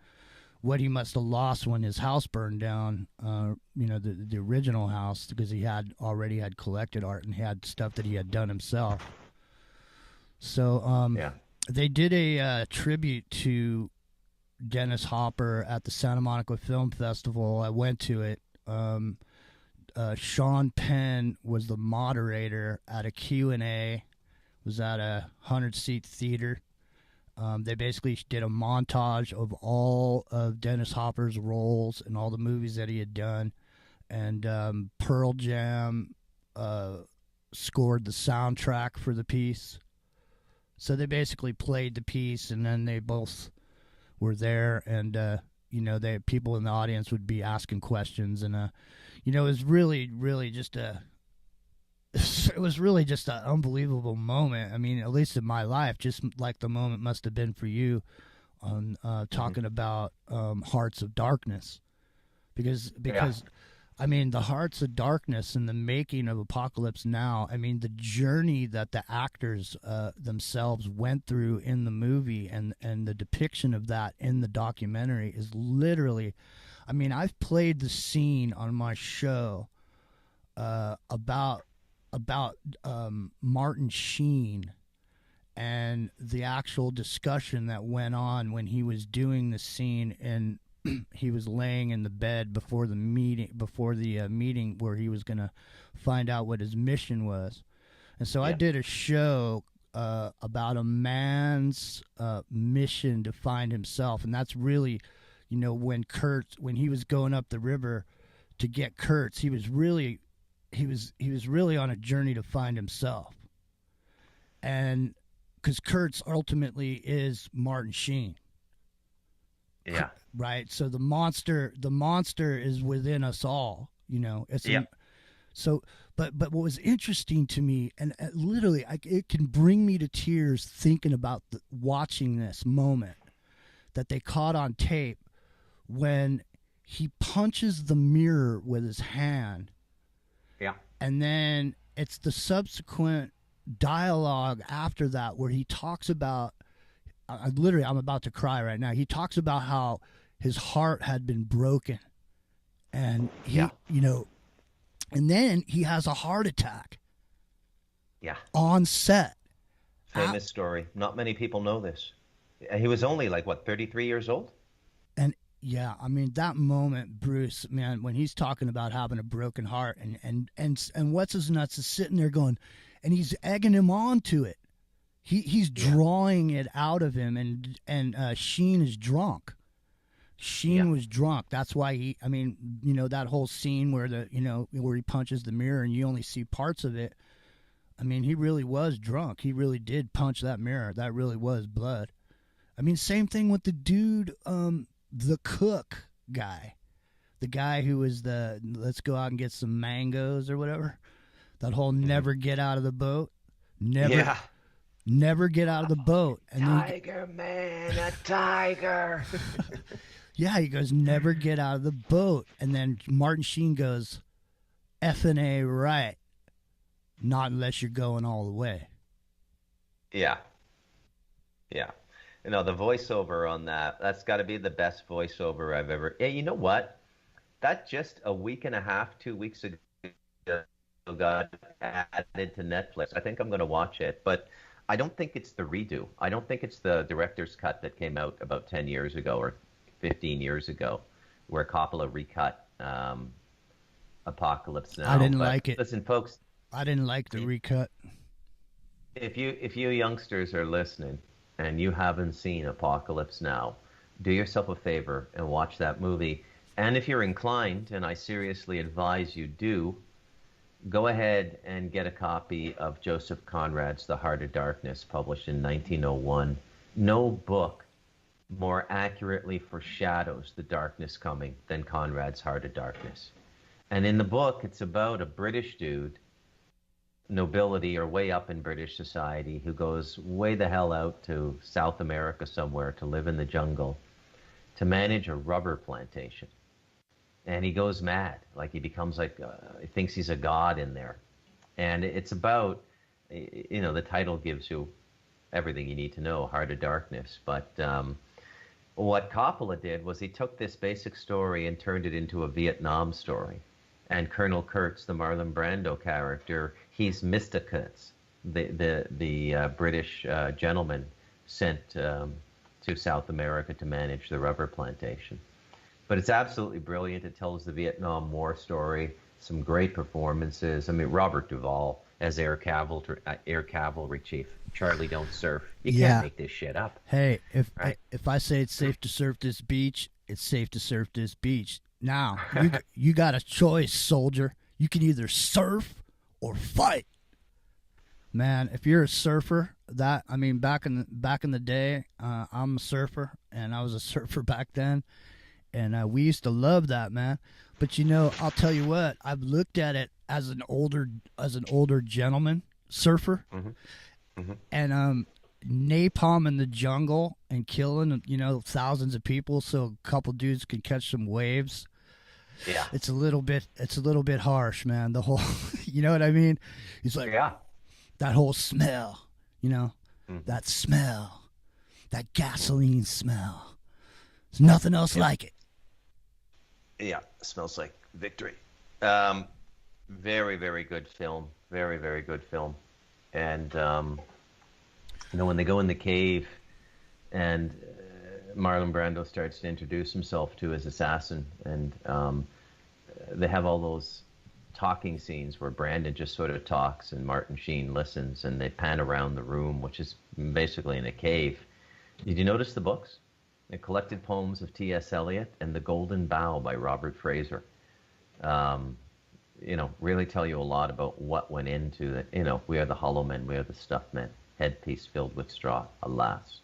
what he must have lost when his house burned down. The original house, because he had already had collected art and had stuff that he had done himself. So they did a tribute to Dennis Hopper at the Santa Monica Film Festival. I went to it. Sean Penn was the moderator at a Q&A. It was at a 100-seat theater. They basically did a montage of all of Dennis Hopper's roles and all the movies that he had done. And Pearl Jam scored the soundtrack for the piece. So they basically played the piece, and then they both were there, and people in the audience would be asking questions, and it was really just an unbelievable moment. I mean, at least in my life, just like the moment must have been for you on talking about Hearts of Darkness, because I mean, the Hearts of Darkness and the making of Apocalypse Now, I mean, the journey that the actors themselves went through in the movie and the depiction of that in the documentary is literally, I mean, I've played the scene on my show about Martin Sheen and the actual discussion that went on when he was doing the scene, and he was laying in the bed before the meeting where he was going to find out what his mission was. And so I did a show about a man's mission to find himself, and that's really, when he was going up the river to get Kurtz, he was really on a journey to find himself. And because Kurtz ultimately is Martin Sheen. Yeah. Right. So the monster is within us all, but what was interesting to me, and literally it can bring me to tears thinking about watching this moment that they caught on tape when he punches the mirror with his hand. Yeah. And then it's the subsequent dialogue after that where he talks about, I'm about to cry right now. He talks about how his heart had been broken, and and then he has a heart attack. Yeah. On set. Famous story. Not many people know this. He was only 33 years old? And yeah, I mean, that moment, Bruce, man, when he's talking about having a broken heart, and what's his nuts is sitting there going, and he's egging him on to it. He's drawing it out of him, and Sheen is drunk. Sheen was drunk. That's why that whole scene where where he punches the mirror and you only see parts of it. I mean, he really was drunk. He really did punch that mirror. That really was blood. I mean, same thing with the dude, the cook guy, the guy who was let's go out and get some mangoes or whatever. That whole never get out of the boat. Never get out of the boat. And tiger, man, a tiger. Yeah, he goes, never get out of the boat. And then Martin Sheen goes, effing A right. Not unless you're going all the way. Yeah. Yeah. The voiceover on that's got to be the best voiceover I've ever... Yeah, you know what? That just a week and a half, 2 weeks ago got added to Netflix. I think I'm going to watch it, but I don't think it's the redo. I don't think it's the director's cut that came out about 10 years ago or 15 years ago, where Coppola recut Apocalypse Now. I didn't like it. Listen, folks. I didn't like the recut. If you youngsters are listening and you haven't seen Apocalypse Now, do yourself a favor and watch that movie. And if you're inclined, and I seriously advise you do, go ahead and get a copy of Joseph Conrad's The Heart of Darkness, published in 1901. No book more accurately foreshadows the darkness coming than Conrad's Heart of Darkness. And in the book, it's about a British dude, nobility or way up in British society, who goes way the hell out to South America somewhere to live in the jungle to manage a rubber plantation. And he goes mad, he becomes he thinks he's a god in there. And it's about, the title gives you everything you need to know, Heart of Darkness. But What Coppola did was he took this basic story and turned it into a Vietnam story. And Colonel Kurtz, the Marlon Brando character, he's Mr. Kurtz, the British gentleman sent to South America to manage the rubber plantation. But it's absolutely brilliant. It tells the Vietnam War story, some great performances. I mean, Robert Duvall as Air Cavalry Chief. Charlie, don't surf. You can't make this shit up. Hey, if I say it's safe to surf this beach, it's safe to surf this beach. Now, you got a choice, soldier. You can either surf or fight. Man, if you're a surfer, back in the day, I'm a surfer, and I was a surfer back then, and we used to love that, man. But I'll tell you what, I've looked at it as an older gentleman surfer, and napalm in the jungle and killing thousands of people so a couple dudes can catch some waves. Yeah, it's a little bit harsh, man. The whole, you know what I mean? He's like, that whole smell, that smell, that gasoline smell. There's nothing else like it. Yeah, it smells like victory. Very, very good film. Very, very good film. And when they go in the cave and Marlon Brando starts to introduce himself to his assassin, and they have all those talking scenes where Brandon just sort of talks and Martin Sheen listens, and they pan around the room, which is basically in a cave. Did you notice the books? The Collected Poems of T.S. Eliot and The Golden Bough by Robert Fraser. Really tell you a lot about what went into it. We are the hollow men, we are the stuffed men, headpiece filled with straw, alas.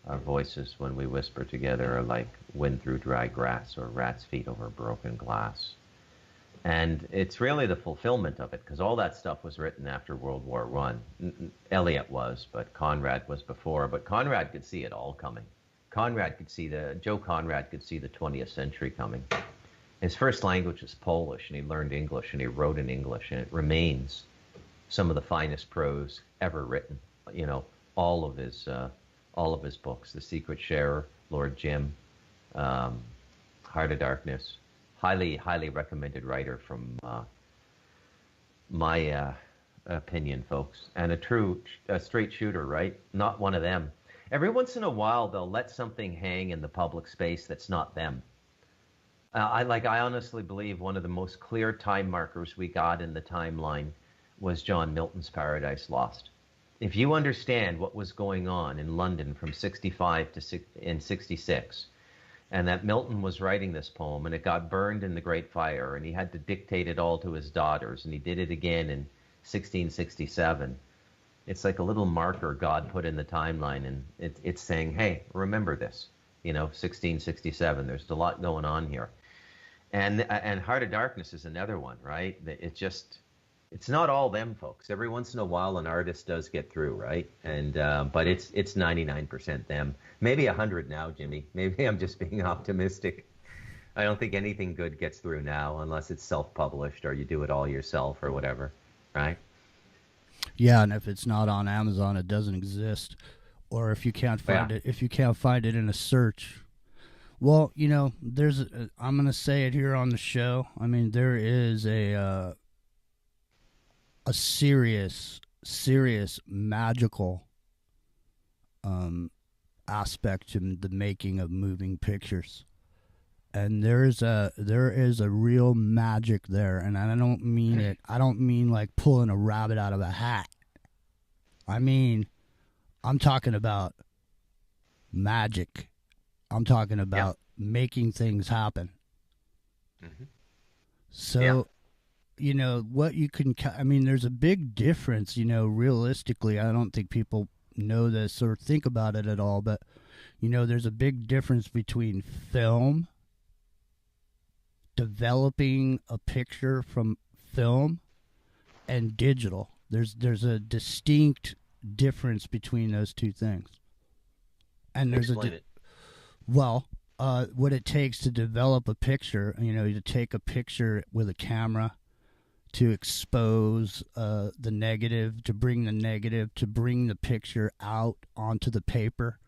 Our voices, when we whisper together, are like wind through dry grass or rat's feet over broken glass. And it's really the fulfillment of it, because all that stuff was written after World War I. Eliot was, but Conrad was before. But Conrad could see it all coming. Joe Conrad could see the 20th century coming. His first language was Polish, and he learned English, and he wrote in English, and it remains some of the finest prose ever written. All of his books, The Secret Sharer, Lord Jim, Heart of Darkness. Highly, highly recommended writer from my opinion, folks. And a straight shooter, right? Not one of them. Every once in a while, they'll let something hang in the public space that's not them. I honestly believe one of the most clear time markers we got in the timeline was John Milton's Paradise Lost. If you understand what was going on in London from 65 to 66, and that Milton was writing this poem, and it got burned in the Great Fire, and he had to dictate it all to his daughters, and he did it again in 1667. It's like a little marker God put in the timeline, and it's saying, hey, remember this, 1667. There's a lot going on here. And Heart of Darkness is another one, right? It's not all them, folks. Every once in a while, an artist does get through, right? And but it's 99% them. Maybe 100 now, Jimmy. Maybe I'm just being optimistic. I don't think anything good gets through now unless it's self-published or you do it all yourself or whatever, right? Yeah, and if it's not on Amazon, it doesn't exist. Or if you can't find it in a search. Well, I'm going to say it here on the show. I mean, there is a serious magical aspect to the making of moving pictures, and there is a real magic there, and I don't mean like pulling a rabbit out of a hat. I'm talking about magic. I'm talking about making things happen. Mm-hmm. So what you can, there's a big difference, realistically. I don't think people know this or think about it at all, but, there's a big difference between film, developing a picture from film, and digital. There's a distinct difference between those two things. And there's what it takes to develop a picture, to take a picture with a camera, to expose the negative, to bring the negative, to bring the picture out onto the paper.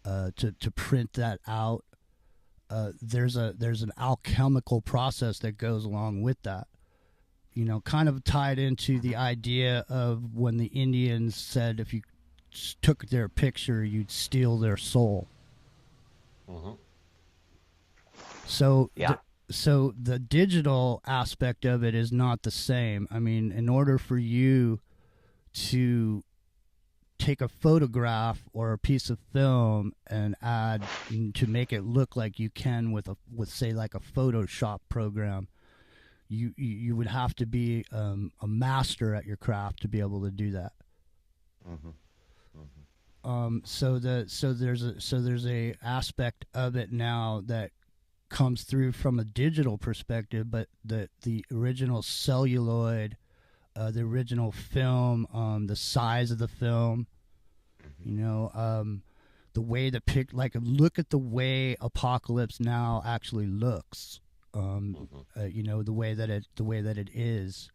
to print that out. There's an alchemical process that goes along with that. You know, kind of tied into the idea of when the Indians said if you took their picture, you'd steal their soul. Mm-hmm. So, Yeah. so the digital aspect of it is not the same. I mean, in order for you to take a photograph or a piece of film and add to make it look like you can with say like a Photoshop program, you would have to be a master at your craft to be able to do that. So there's a aspect of it now that comes through from a digital perspective, but the original celluloid, the original film, the size of the film, you know, the way look at the way Apocalypse Now actually looks, you know, the way that it is.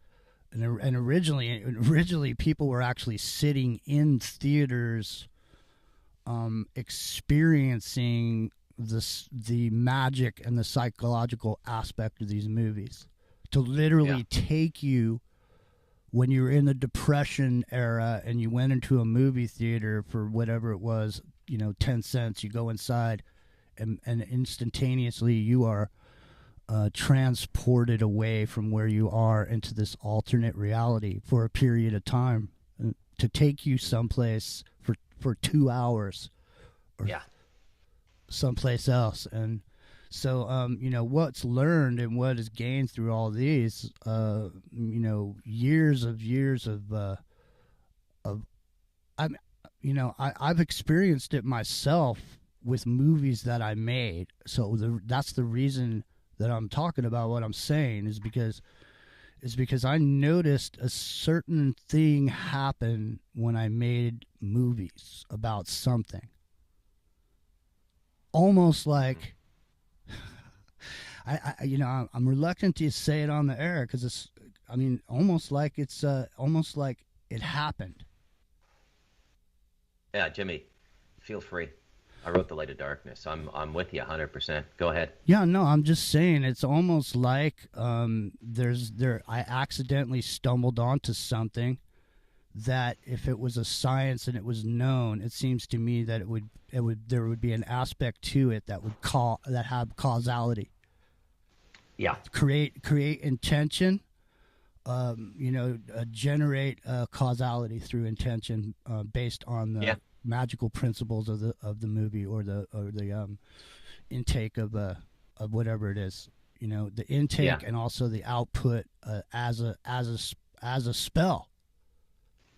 And originally people were actually sitting in theaters, experiencing the magic and the psychological aspect of these movies, to literally take you when you were in the Depression era and you went into a movie theater for whatever it was, you know, 10 cents, you go inside and instantaneously you are transported away from where you are into this alternate reality for a period of time, to take you someplace for 2 hours or someplace else. And so, you know, what's learned and what is gained through all these, you know, years of I've experienced it myself with movies that I made. So that's the reason that I'm talking about what I'm saying, is because I noticed a certain thing happen when I made movies about something. Almost like, I'm reluctant to say it on the air because it's, I mean, almost like it happened. Yeah, Jimmy, feel free. I wrote The Light of Darkness. I'm with you 100%. Go ahead. Yeah, no, I'm just saying it's almost like I accidentally stumbled onto something that if it was a science and it was known, it seems to me that there would be an aspect to it that would have causality. Yeah. Create intention. Generate causality through intention based on the magical principles of the movie or the intake of whatever it is. You know, the intake and also the output as a spell.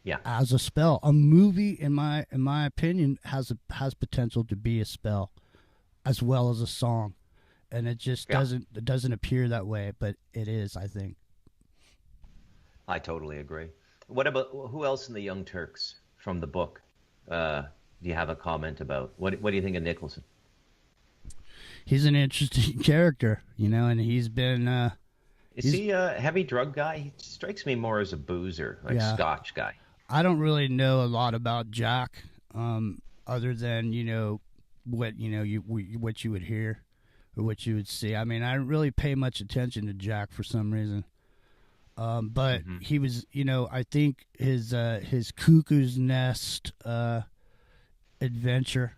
Yeah. As a spell. A movie, in my opinion, has potential to be a spell as well as a song. And it just doesn't appear that way, but it is, I think. I totally agree. What about who else in the Young Turks from the book? Do you have a comment about? What do you think of Nicholson? He's an interesting character, you know, and he's been. Is he a heavy drug guy? He strikes me more as a boozer, like Scotch guy. I don't really know a lot about Jack, other than what you would hear or what you would see. I mean, I don't really pay much attention to Jack for some reason. But he was, I think his Cuckoo's Nest adventure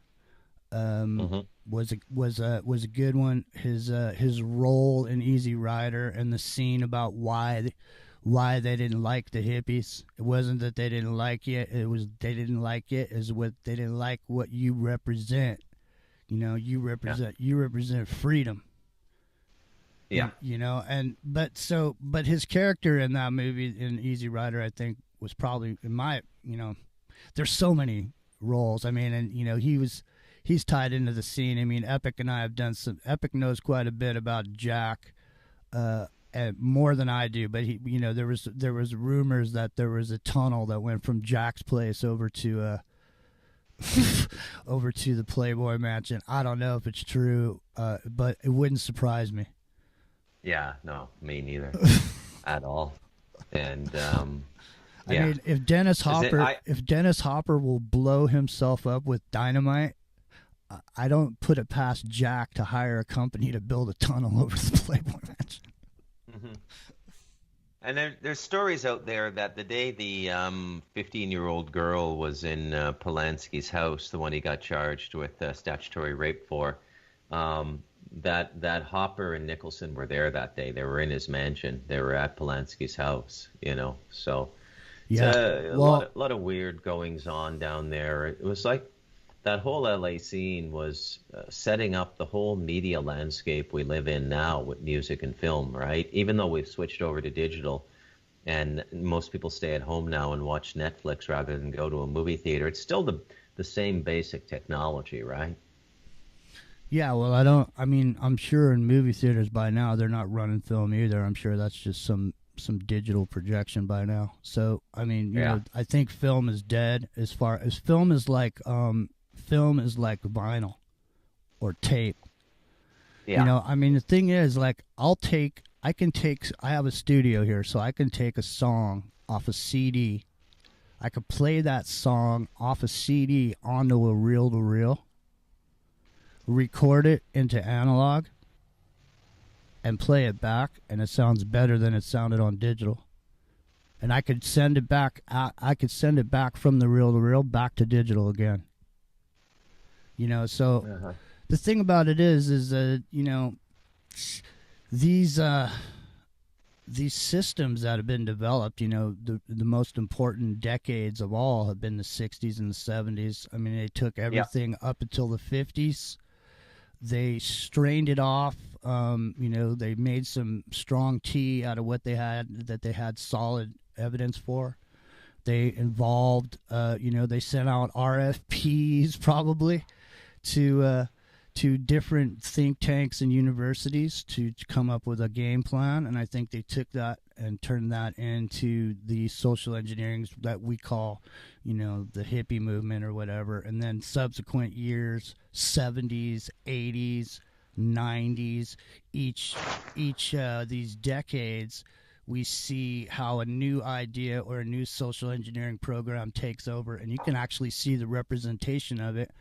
was a good one. His role in Easy Rider and the scene about why they didn't like the hippies. It wasn't that they didn't like it. It was they didn't like it. Is what they didn't like what you represent. You represent freedom. Yeah. But his character in that movie in Easy Rider, I think, was probably there's so many roles. I mean, and he's tied into the scene. I mean, Epic and I have done some. Epic knows quite a bit about Jack, more than I do. But there was rumors that there was a tunnel that went from Jack's place over to the Playboy Mansion. I don't know if it's true, but it wouldn't surprise me. Yeah, no, me neither, at all. And I mean, if Dennis Hopper will blow himself up with dynamite, I don't put it past Jack to hire a company to build a tunnel over the Playboy Mansion. Mm-hmm. And there's stories out there that the day the 15-year-old girl was in Polanski's house, the one he got charged with statutory rape for, that Hopper and Nicholson were there that day. They were in his mansion. They were at Polanski's house, So yeah, a lot of weird goings on down there. It was like that whole LA scene was setting up the whole media landscape we live in now with music and film, right? Even though we've switched over to digital and most people stay at home now and watch Netflix rather than go to a movie theater, it's still the same basic technology, right? Yeah, well, I'm sure in movie theaters by now they're not running film either. I'm sure that's just some digital projection by now. So, I mean, you know, I think film is dead as far as film is like vinyl or tape. Yeah. You know, I mean, the thing is, like, I have a studio here, so I can take a song off a CD. I could play that song off a CD onto a reel-to-reel, record it into analog, and play it back, and it sounds better than it sounded on digital. And I could send it back. I could send it back from the reel-to-reel back to digital again. You know, so the thing about it is you know, these systems that have been developed, you know, the most important decades of all have been the 60s and the 70s. I mean, they took everything up until the 50s. They strained it off. You know, they made some strong tea out of what they had, that they had solid evidence for. They involved, you know, they sent out RFPs probably to different think tanks and universities to come up with a game plan. And I think they took that and turned that into the social engineering that we call, you know, the hippie movement or whatever. And then subsequent years, 70s, 80s, 90s, each these decades, we see how a new idea or a new social engineering program takes over, and you can actually see the representation of it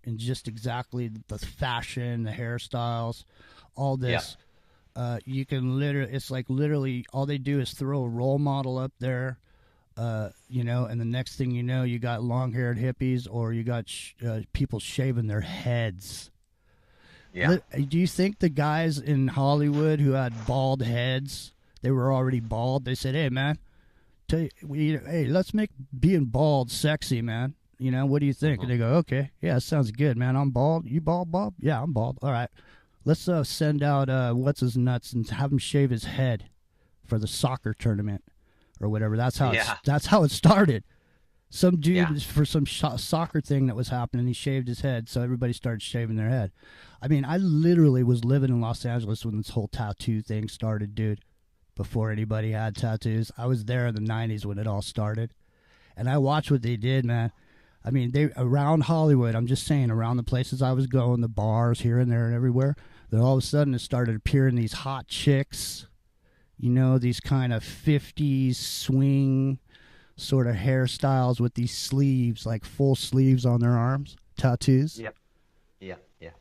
in just exactly the fashion, the hairstyles, all this. You can literally all they do is throw a role model up there, you know, and the next thing you know, you got long-haired hippies or you got people shaving their heads. Yeah. Do you think the guys in Hollywood who had bald heads, they were already bald? They said, "Hey, man, let's make being bald sexy, man. You know, what do you think?" And they go, "Okay, yeah, sounds good, man. I'm bald. You bald, Bob? Yeah, I'm bald. All right, let's send out what's his nuts and have him shave his head for the soccer tournament or whatever." That's how that's how it started. Some dude for some soccer thing that was happening, he shaved his head, so everybody started shaving their head. I mean, I literally was living in Los Angeles when this whole tattoo thing started, dude. Before anybody had tattoos, I was there in the '90s when it all started, and I watched what they did, man. I mean, they around Hollywood, I'm just saying, around the places I was going, the bars here and there and everywhere, then all of a sudden it started appearing these hot chicks, you know, these kind of 50s swing sort of hairstyles with these sleeves, like full sleeves on their arms, tattoos. Yep.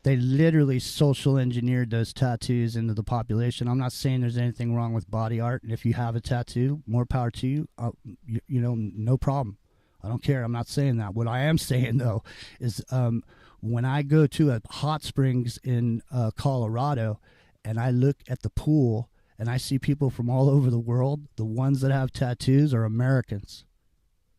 They literally social engineered those tattoos into the population. I'm not saying there's anything wrong with body art, and if you have a tattoo, more power to you. You know, no problem. I don't care. I'm not saying that. What I am saying, though, is when I go to a hot springs in Colorado and I look at the pool and I see people from all over the world, the ones that have tattoos are Americans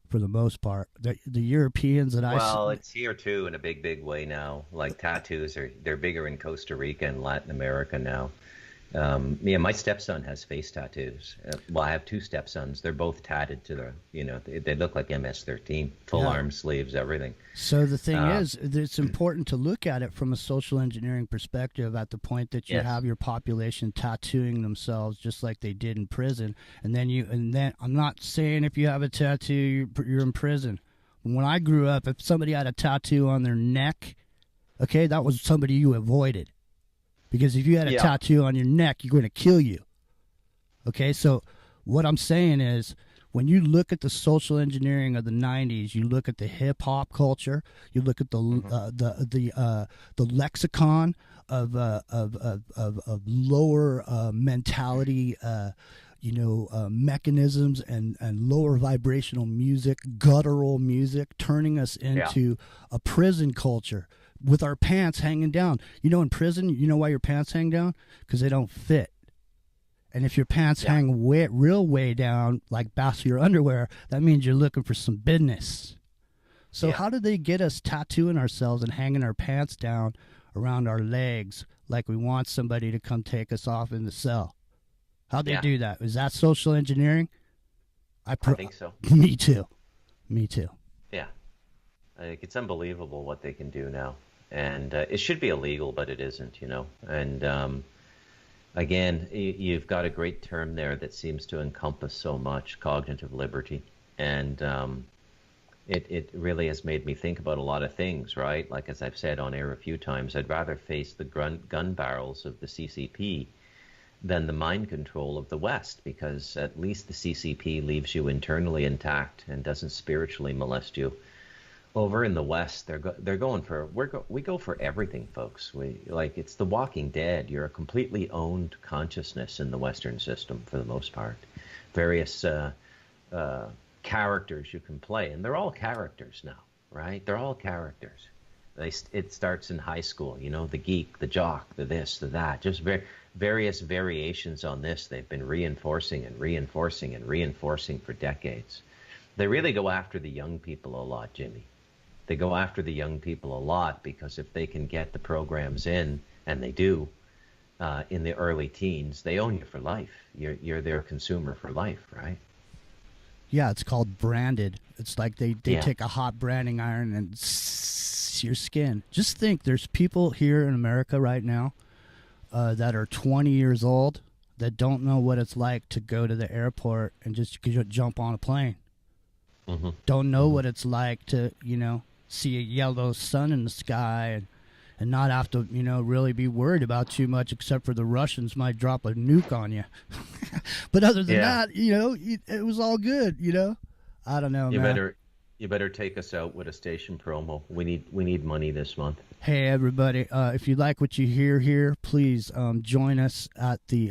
for the most part. The Europeans that I see. Well, it's here, too, in a big way now. Like, tattoos, they're bigger in Costa Rica and Latin America now. My stepson has face tattoos. Well, I have two stepsons. They're both tatted to the, you know, they look like MS-13, full arm sleeves, everything. So the thing is, it's important to look at it from a social engineering perspective at the point that you have your population tattooing themselves just like they did in prison. And then I'm not saying if you have a tattoo, you're in prison. When I grew up, if somebody had a tattoo on their neck, okay, that was somebody you avoided. Because if you had a tattoo on your neck, you're going to kill you. Okay, so what I'm saying is, when you look at the social engineering of the '90s, you look at the hip hop culture, you look at the lexicon of lower mentality, mechanisms and lower vibrational music, guttural music, turning us into a prison culture with our pants hanging down. In prison, you know why your pants hang down? Because they don't fit. And if your pants hang real way down, like back to your underwear, that means you're looking for some business. So how did they get us tattooing ourselves and hanging our pants down around our legs like we want somebody to come take us off in the cell? How'd they do that? Is that social engineering? I think so. Me too. Yeah. I think it's unbelievable what they can do now. And it should be illegal, but it isn't, And again, you've got a great term there that seems to encompass so much, cognitive liberty. And it really has made me think about a lot of things, right? Like, as I've said on air a few times, I'd rather face the gun barrels of the CCP than the mind control of the West, because at least the CCP leaves you internally intact and doesn't spiritually molest you. Over in the West, they're going for we go for everything, folks. It's The Walking Dead. You're a completely owned consciousness in the Western system for the most part. Various characters you can play, and they're all characters now, right? They're all characters. It starts in high school, the geek, the jock, the this, the that, just various variations on this. They've been reinforcing and reinforcing and reinforcing for decades. They really go after the young people a lot, Jimmy. They go after the young people a lot because if they can get the programs in, and they do, in the early teens, they own you for life. You're their consumer for life, right? Yeah, it's called branded. It's like they take a hot branding iron and your skin. Just think, there's people here in America right now that are 20 years old that don't know what it's like to go to the airport and just jump on a plane. Mm-hmm. Don't know what it's like to, see a yellow sun in the sky and not have to, really be worried about too much, except for the Russians might drop a nuke on you. But other than that, it was all good, I don't know, man. You better take us out with a station promo. We need money this month. Hey, everybody! If you like what you hear here, please join us at the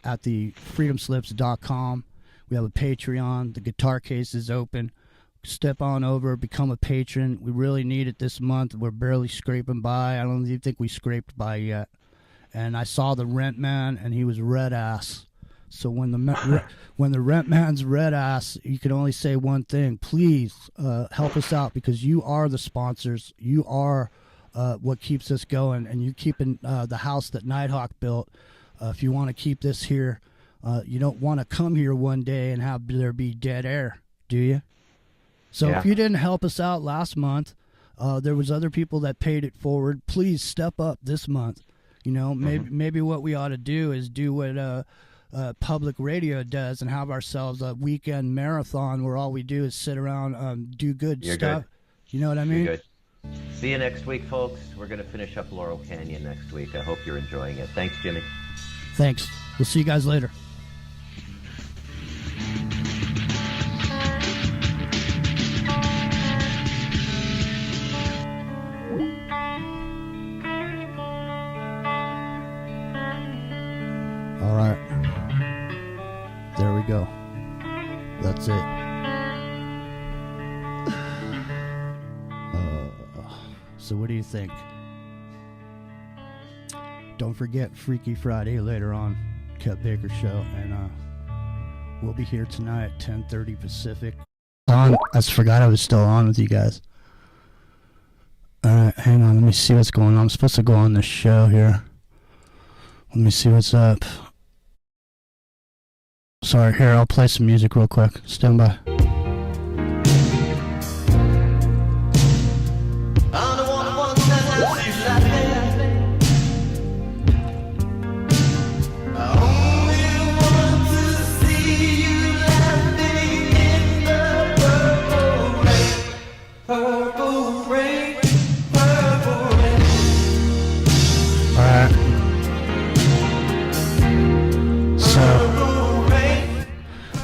freedomslips.com. We have a Patreon. The guitar case is open. Step on over, become a patron. We really need it this month. We're barely scraping by. I don't even think we scraped by yet. And I saw the rent man, and he was red ass. So when the rent man's red ass, you can only say one thing: please help us out, because you are the sponsors. You are what keeps us going, and you keeping the house that Nighthawk built. If you want to keep this here, you don't want to come here one day and have there be dead air, do you? So if you didn't help us out last month, there was other people that paid it forward. Please step up this month. Maybe what we ought to do is do what public radio does and have ourselves a weekend marathon where all we do is sit around, do good stuff. Good. You know what I mean? You're good. See you next week, folks. We're going to finish up Laurel Canyon next week. I hope you're enjoying it. Thanks, Jimmy. Thanks. We'll see you guys later. All right. There we go. That's it. So what do you think? Don't forget Freaky Friday later on, Kev Baker Show, and we'll be here tonight at 10:30 Pacific. I forgot I was still on with you guys. All right, hang on. Let me see what's going on. I'm supposed to go on this show here. Let me see what's up. Sorry, here, I'll play some music real quick. Stand by.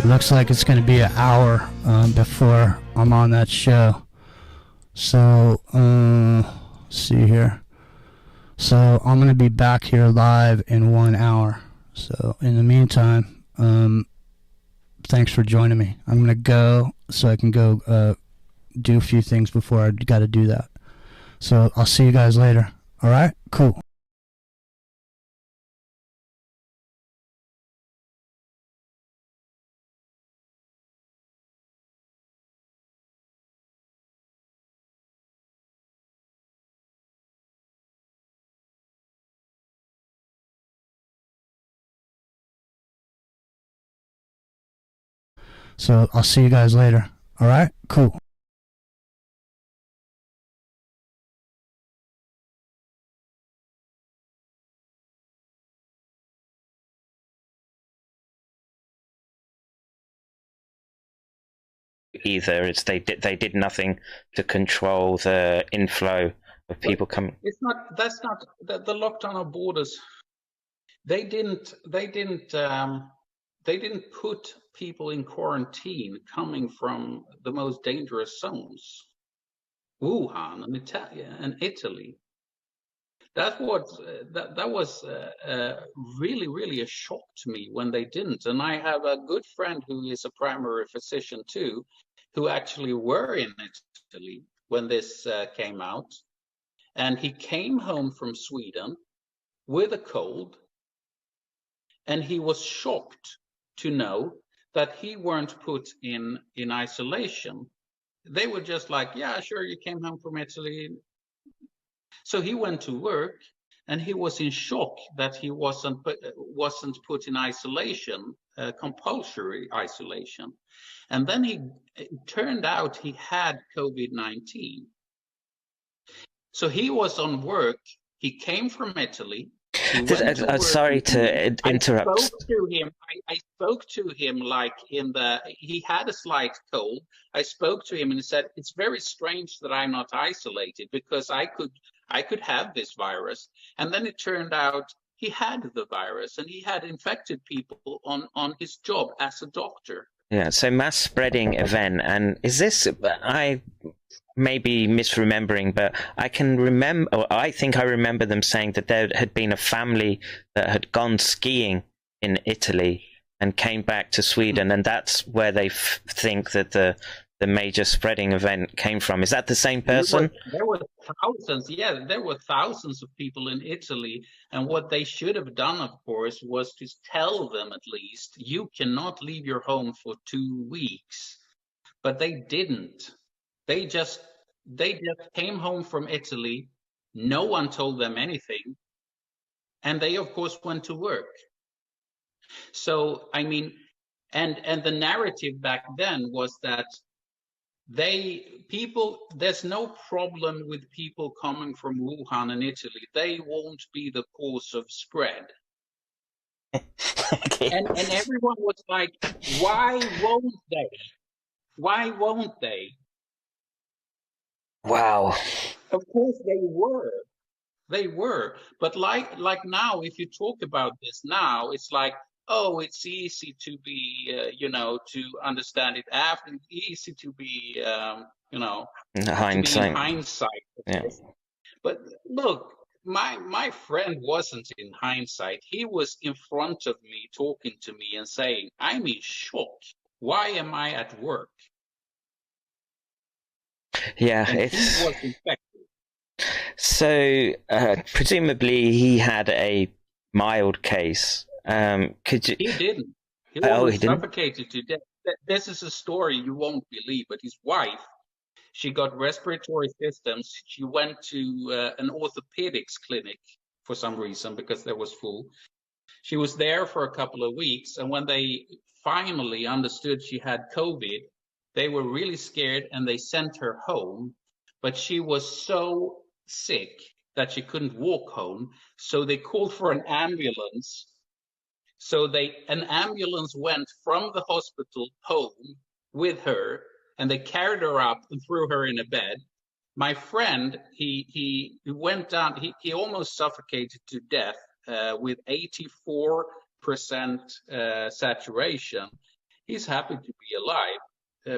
Looks like it's going to be an hour before I'm on that show. So, see here. So I'm going to be back here live in 1 hour. So in the meantime, thanks for joining me. I'm going to go so I can go do a few things before I got to do that. So I'll see you guys later. All right? Cool. So I'll see you guys later. All right? Cool. Either it's they did nothing to control the inflow of people coming. It's not. That's not the lockdown of borders. They didn't put people in quarantine coming from the most dangerous zones, Wuhan and Italy. That was really a shock to me when they didn't. And I have a good friend who is a primary physician too, who actually were in Italy when this came out, and he came home from Sweden with a cold, and he was shocked to know that he weren't put in isolation. They were just like, yeah, sure, you came home from Italy. So he went to work, and he was in shock that he wasn't put in isolation, compulsory isolation. And then it turned out he had COVID-19. So he was on work. He came from Italy. Sorry to interrupt. I spoke to him like he had a slight cold. I spoke to him and he said, it's very strange that I'm not isolated because I could have this virus. And then it turned out he had the virus and he had infected people on his job as a doctor. Yeah, so mass spreading event. And is this, I may be misremembering, but I can remember, or I think I remember them saying that there had been a family that had gone skiing in Italy and came back to Sweden, and that's where they think that the major spreading event came from. Is that the same person? There were thousands of people in Italy, and what they should have done, of course, was to tell them at least, you cannot leave your home for 2 weeks. But they didn't. They just came home from Italy. No one told them anything, and they, of course, went to work. So, I mean, and the narrative back then was that there's no problem with people coming from Wuhan and Italy. They won't be the cause of spread. And everyone was like, why won't they? Why won't they? Wow. Of course they were. They were. But like now, if you talk about this now, it's like, oh, it's easy to be, to understand it after. It's easy to be, hindsight. In hindsight. Yeah. But look, my friend wasn't in hindsight. He was in front of me, talking to me and saying, I'm in shock. Why am I at work? Yeah, and it's... he was infected. So, presumably he had a mild case. Could you... He didn't. He was suffocated to death. This is a story you won't believe, but his wife, she got respiratory systems. She went to an orthopedics clinic for some reason because there was full. She was there for a couple of weeks, and when they finally understood she had COVID, they were really scared and they sent her home. But she was so sick that she couldn't walk home, so they called for an ambulance. So an ambulance went from the hospital home with her, and they carried her up and threw her in a bed. My friend, he went down, he almost suffocated to death with 84% saturation. he's happy to be alive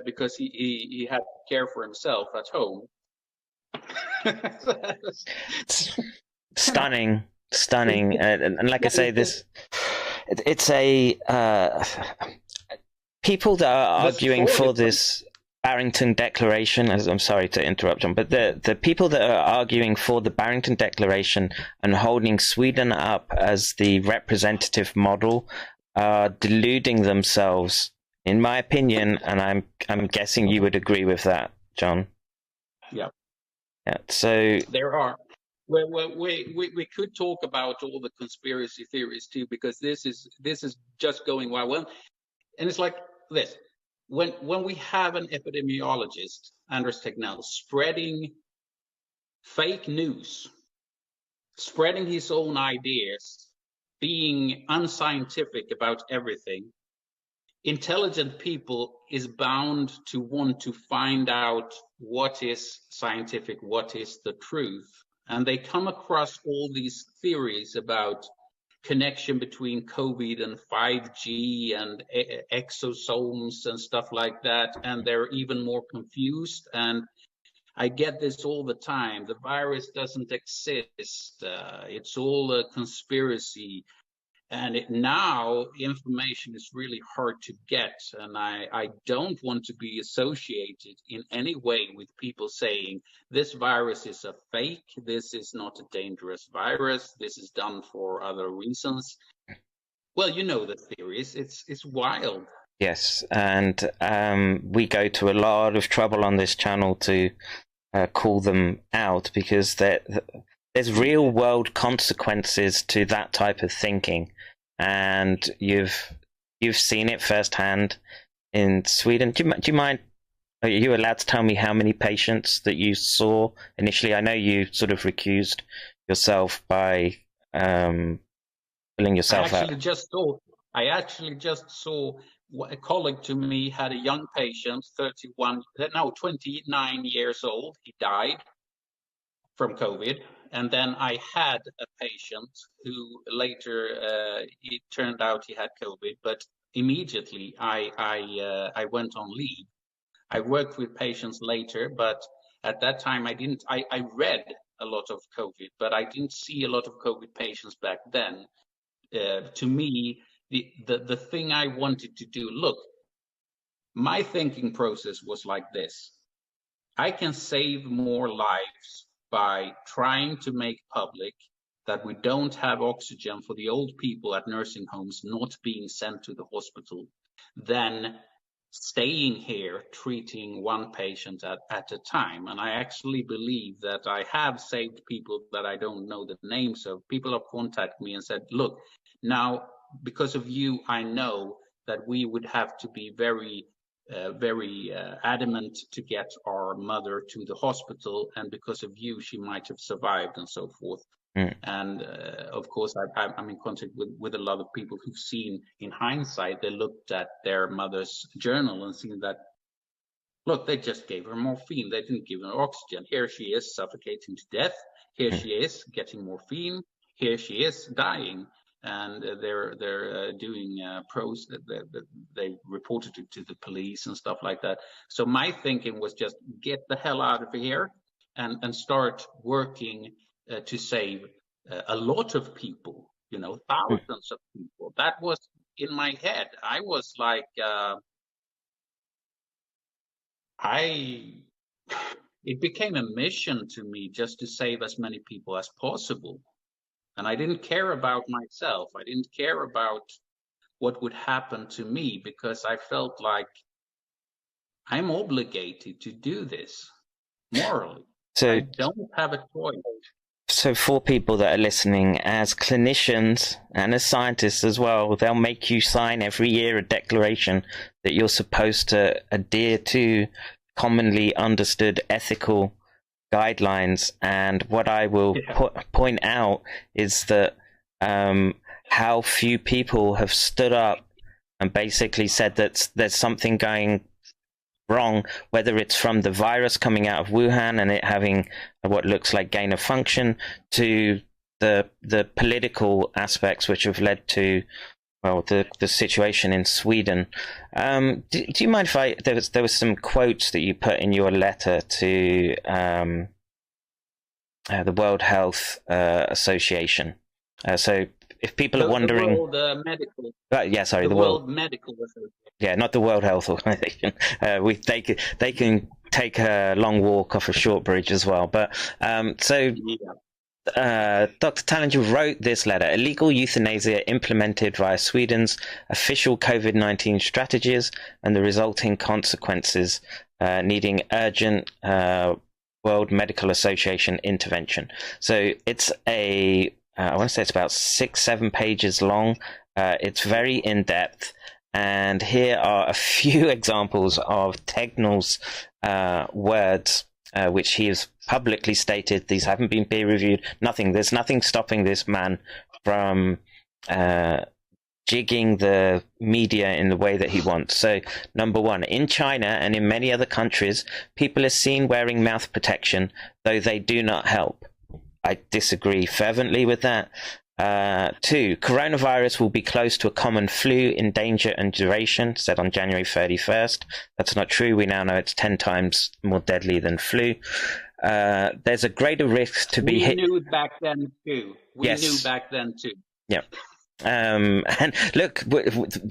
because he had to care for himself at home. Stunning. And like I say, it's a people that are arguing for this Barrington Declaration, I'm sorry to interrupt, John, but the people that are arguing for the Barrington Declaration and holding Sweden up as the representative model are deluding themselves, in my opinion, and I'm guessing you would agree with that, John. Yeah. Yeah. So there are. Well, we could talk about all the conspiracy theories too, because this is just going wild. Well, and it's like this. When we have an epidemiologist, Anders Tegnell, spreading fake news, spreading his own ideas, being unscientific about everything, intelligent people is bound to want to find out what is scientific, what is the truth. And they come across all these theories about connection between COVID and 5G and exosomes and stuff like that, and they're even more confused. And I get this all the time. The virus doesn't exist. It's all a conspiracy. And now information is really hard to get. And I don't want to be associated in any way with people saying this virus is a fake, this is not a dangerous virus, this is done for other reasons. Well, you know the theories. It's wild. yes, and we go to a lot of trouble on this channel to call them out, because there's real world consequences to that type of thinking, and you've seen it firsthand in Sweden. Do you mind? Are you allowed to tell me how many patients that you saw initially? I know you sort of recused yourself by pulling yourself out. I actually just saw a colleague to me had a young patient, 29 years old. He died from COVID. And then I had a patient who later, it turned out he had COVID, but immediately I went on leave. I worked with patients later, but at that time I read a lot of COVID, but I didn't see a lot of COVID patients back then. To me, the thing I wanted to do, look, my thinking process was like this. I can save more lives by trying to make public that we don't have oxygen for the old people at nursing homes not being sent to the hospital than staying here treating one patient at a time. And I actually believe that I have saved people that I don't know the names of. People have contacted me and said, look, now because of you, I know that we would have to be very adamant to get our mother to the hospital, and because of you, she might have survived and so forth. And of course, I'm in contact with a lot of people who've seen, in hindsight, they looked at their mother's journal and seen that, look, they just gave her morphine. They didn't give her oxygen. Here she is suffocating to death. Here she is getting morphine. Here she is dying. And they're doing pros. They reported it to the police and stuff like that. So my thinking was just get the hell out of here and start working to save a lot of people. You know, thousands of people. That was in my head. I was like, it became a mission to me just to save as many people as possible. And I didn't care about myself. I didn't care about what would happen to me, because I felt like I'm obligated to do this morally. So I don't have a choice. So for people that are listening, as clinicians and as scientists as well, they'll make you sign every year a declaration that you're supposed to adhere to commonly understood ethical guidelines. And what I will point out is that how few people have stood up and basically said that there's something going wrong, whether it's from the virus coming out of Wuhan and it having what looks like gain of function, to the political aspects which have led to the situation in Sweden. Do you mind if there was some quotes that you put in your letter to the World Health Association? So if people are wondering, the World Medical. The World Medical Association. Yeah, not the World Health Organization. They can take a long walk off a short bridge as well. But Dr. Tallinger wrote this letter: illegal euthanasia implemented via Sweden's official COVID-19 strategies and the resulting consequences needing urgent World Medical Association intervention. So it's I want to say it's about 6-7 pages long. It's very in-depth. And here are a few examples of Tegnell's words, which he has publicly stated. These haven't been peer reviewed. Nothing. There's nothing stopping this man from jigging the media in the way that he wants. So, number one, in China and in many other countries, people are seen wearing mouth protection, though they do not help. I disagree fervently with that. 2, coronavirus will be close to a common flu in danger and duration, said on January 31st. That's not true. We now know it's 10 times more deadly than flu. There's a greater risk to be hit. We knew back then too. Yeah. And look,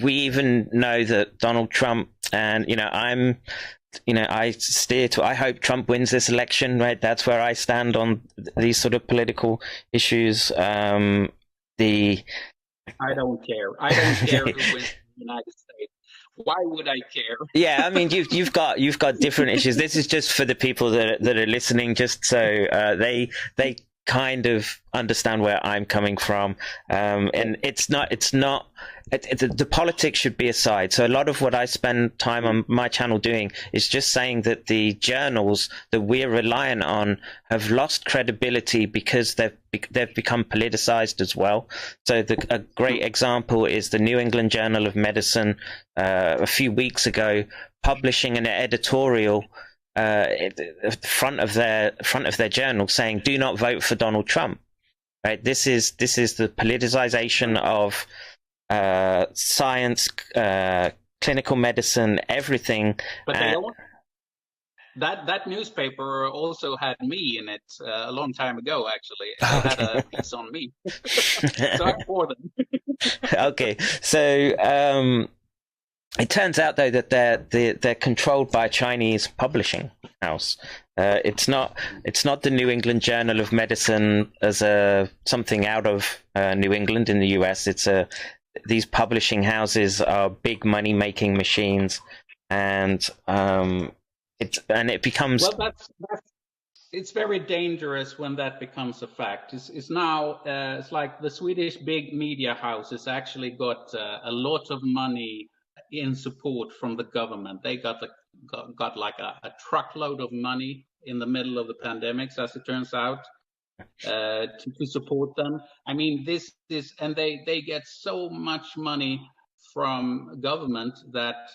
we even know that Donald Trump, and I hope Trump wins this election, right? That's where I stand on these sort of political issues. I don't care. I don't care who wins the United States. Why would I care? Yeah, I mean, you've got different issues. This is just for the people that are listening, just so they kind of understand where I'm coming from. And the politics should be aside. So a lot of what I spend time on my channel doing is just saying that the journals that we're reliant on have lost credibility because they've become politicized as well. So a great example is the New England Journal of Medicine a few weeks ago publishing an editorial at the front of their journal saying, "Do not vote for Donald Trump." Right? This is the politicization of science, clinical medicine, everything. But they don't. That newspaper also had me in it a long time ago. Actually, it had a piece on me, so I'm for them. Okay, so. It turns out, though, that they're controlled by a Chinese publishing house. It's not the New England Journal of Medicine as something out of New England in the US. These publishing houses are big money making machines, and it becomes it's very dangerous when that becomes a fact. It's now it's like the Swedish big media houses actually got a lot of money in support from the government. They got like a truckload of money in the middle of the pandemics, as it turns out, to support them. I mean, and they get so much money from government that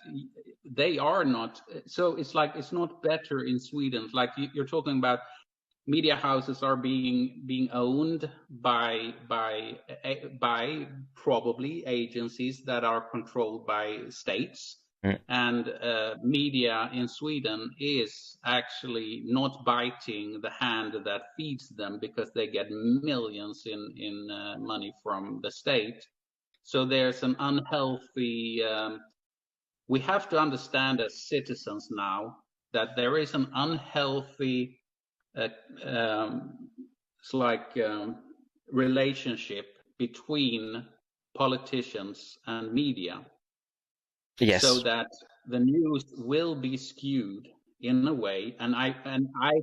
they are not. So it's like it's not better in Sweden. Like you're talking about, media houses are being owned by probably agencies that are controlled by states. And media in Sweden is actually not biting the hand that feeds them, because they get millions in money from the state. So there's an unhealthy. We have to understand as citizens now that there is an unhealthy relationship between politicians and media. Yes. So that the news will be skewed in a way, and I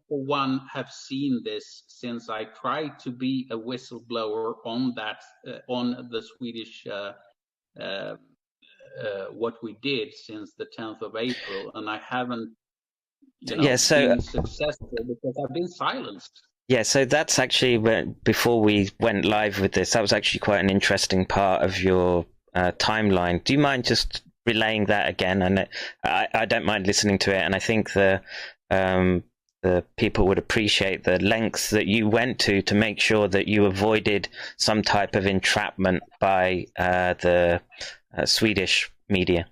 for one have seen this since I tried to be a whistleblower on the Swedish what we did since the 10th of April, and I haven't been successful because I've been silenced. Yeah, so that's actually before we went live with this, that was actually quite an interesting part of your timeline. Do you mind just relaying that again? And I don't mind listening to it, and I think the people would appreciate the lengths that you went to make sure that you avoided some type of entrapment by the Swedish media.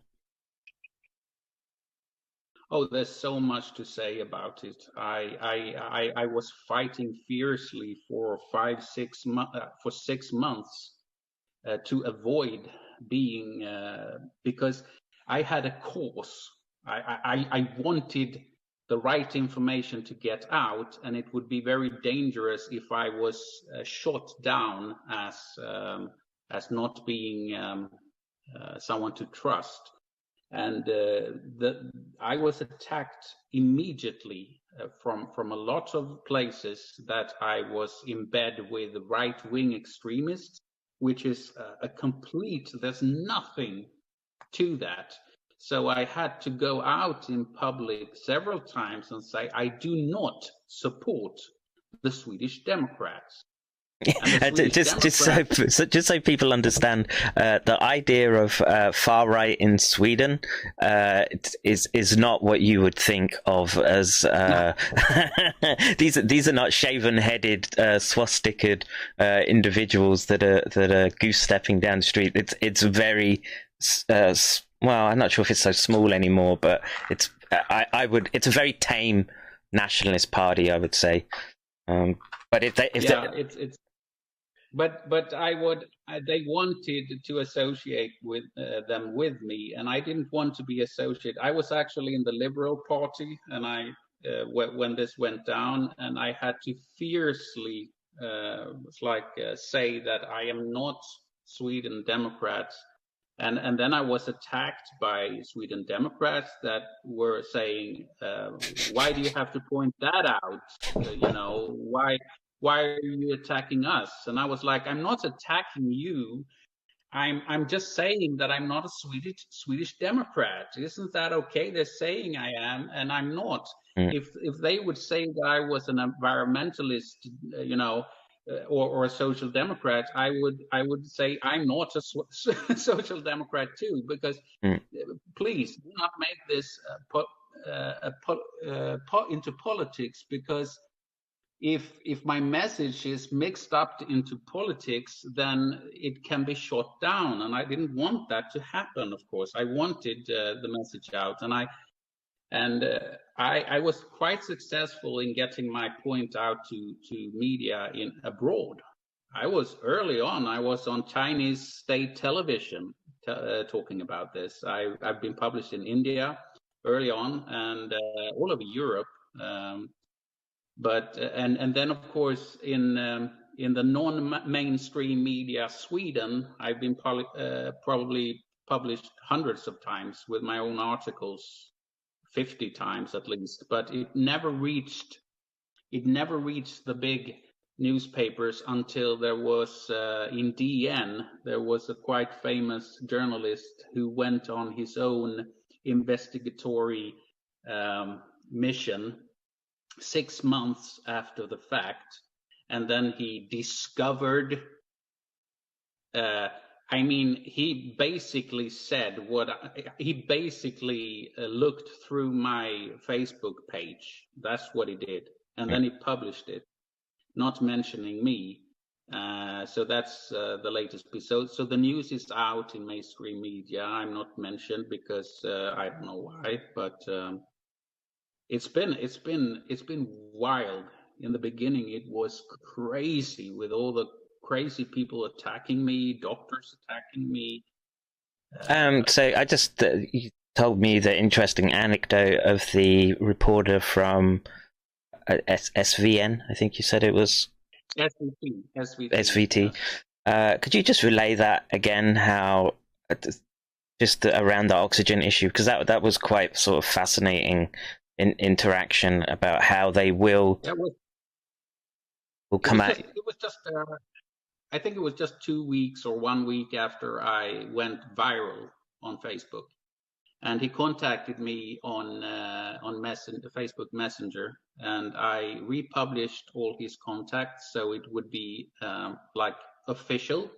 Oh, there's so much to say about it. I was fighting fiercely for 6 months to avoid being because I had a cause. I wanted the right information to get out, and it would be very dangerous if I was shot down as not being someone to trust. And I was attacked immediately from a lot of places that I was in bed with right-wing extremists, which is there's nothing to that. So I had to go out in public several times and say, I do not support the Swedish Democrats. Just so people understand, the idea of far right in Sweden is not what you would think of as these are not shaven-headed, swastikaed individuals that are goose stepping down the street. It's very well, I'm not sure if it's so small anymore, but it's a very tame nationalist party, I would say. But But they wanted to associate with them with me, and I didn't want to be associated. I was actually in the Liberal Party, and when this went down, and I had to fiercely say that I am not Sweden Democrats. And then I was attacked by Sweden Democrats that were saying, why do you have to point that out? Why are you attacking us? And I was like, I'm not attacking you. I'm just saying that I'm not a Swedish Democrat. Isn't that okay? They're saying I am, and I'm not. If they would say that I was an environmentalist, or a social democrat, I would say I'm not a social democrat too, because please do not make this into politics, because if my message is mixed up into politics, then it can be shot down, and I didn't want that to happen. Of course, I wanted the message out, and I was quite successful in getting my point out to media abroad. I was on Chinese state television talking about this. I've been published in India early on, and all over Europe. And then of course in the non-mainstream media Sweden, I've been probably published hundreds of times with my own articles. 50 times at least, but it never reached the big newspapers until there was in DN there was a quite famous journalist who went on his own investigatory mission 6 months after the fact, and then he discovered he basically said looked through my Facebook page. That's what he did. And then he published it, not mentioning me. So that's the latest piece. So the news is out in mainstream media. I'm not mentioned because I don't know why, but it's been wild. In the beginning, it was crazy with all the crazy people attacking me, doctors attacking me. So I just you told me the interesting anecdote of the reporter from SVN. I think you said it was SVT. Could you just relay that again? How just around the oxygen issue, because that was quite sort of fascinating interaction about how they will come out. It was just. I think it was just 2 weeks or 1 week after I went viral on Facebook, and he contacted me on Facebook Messenger, and I republished all his contacts so it would be like official.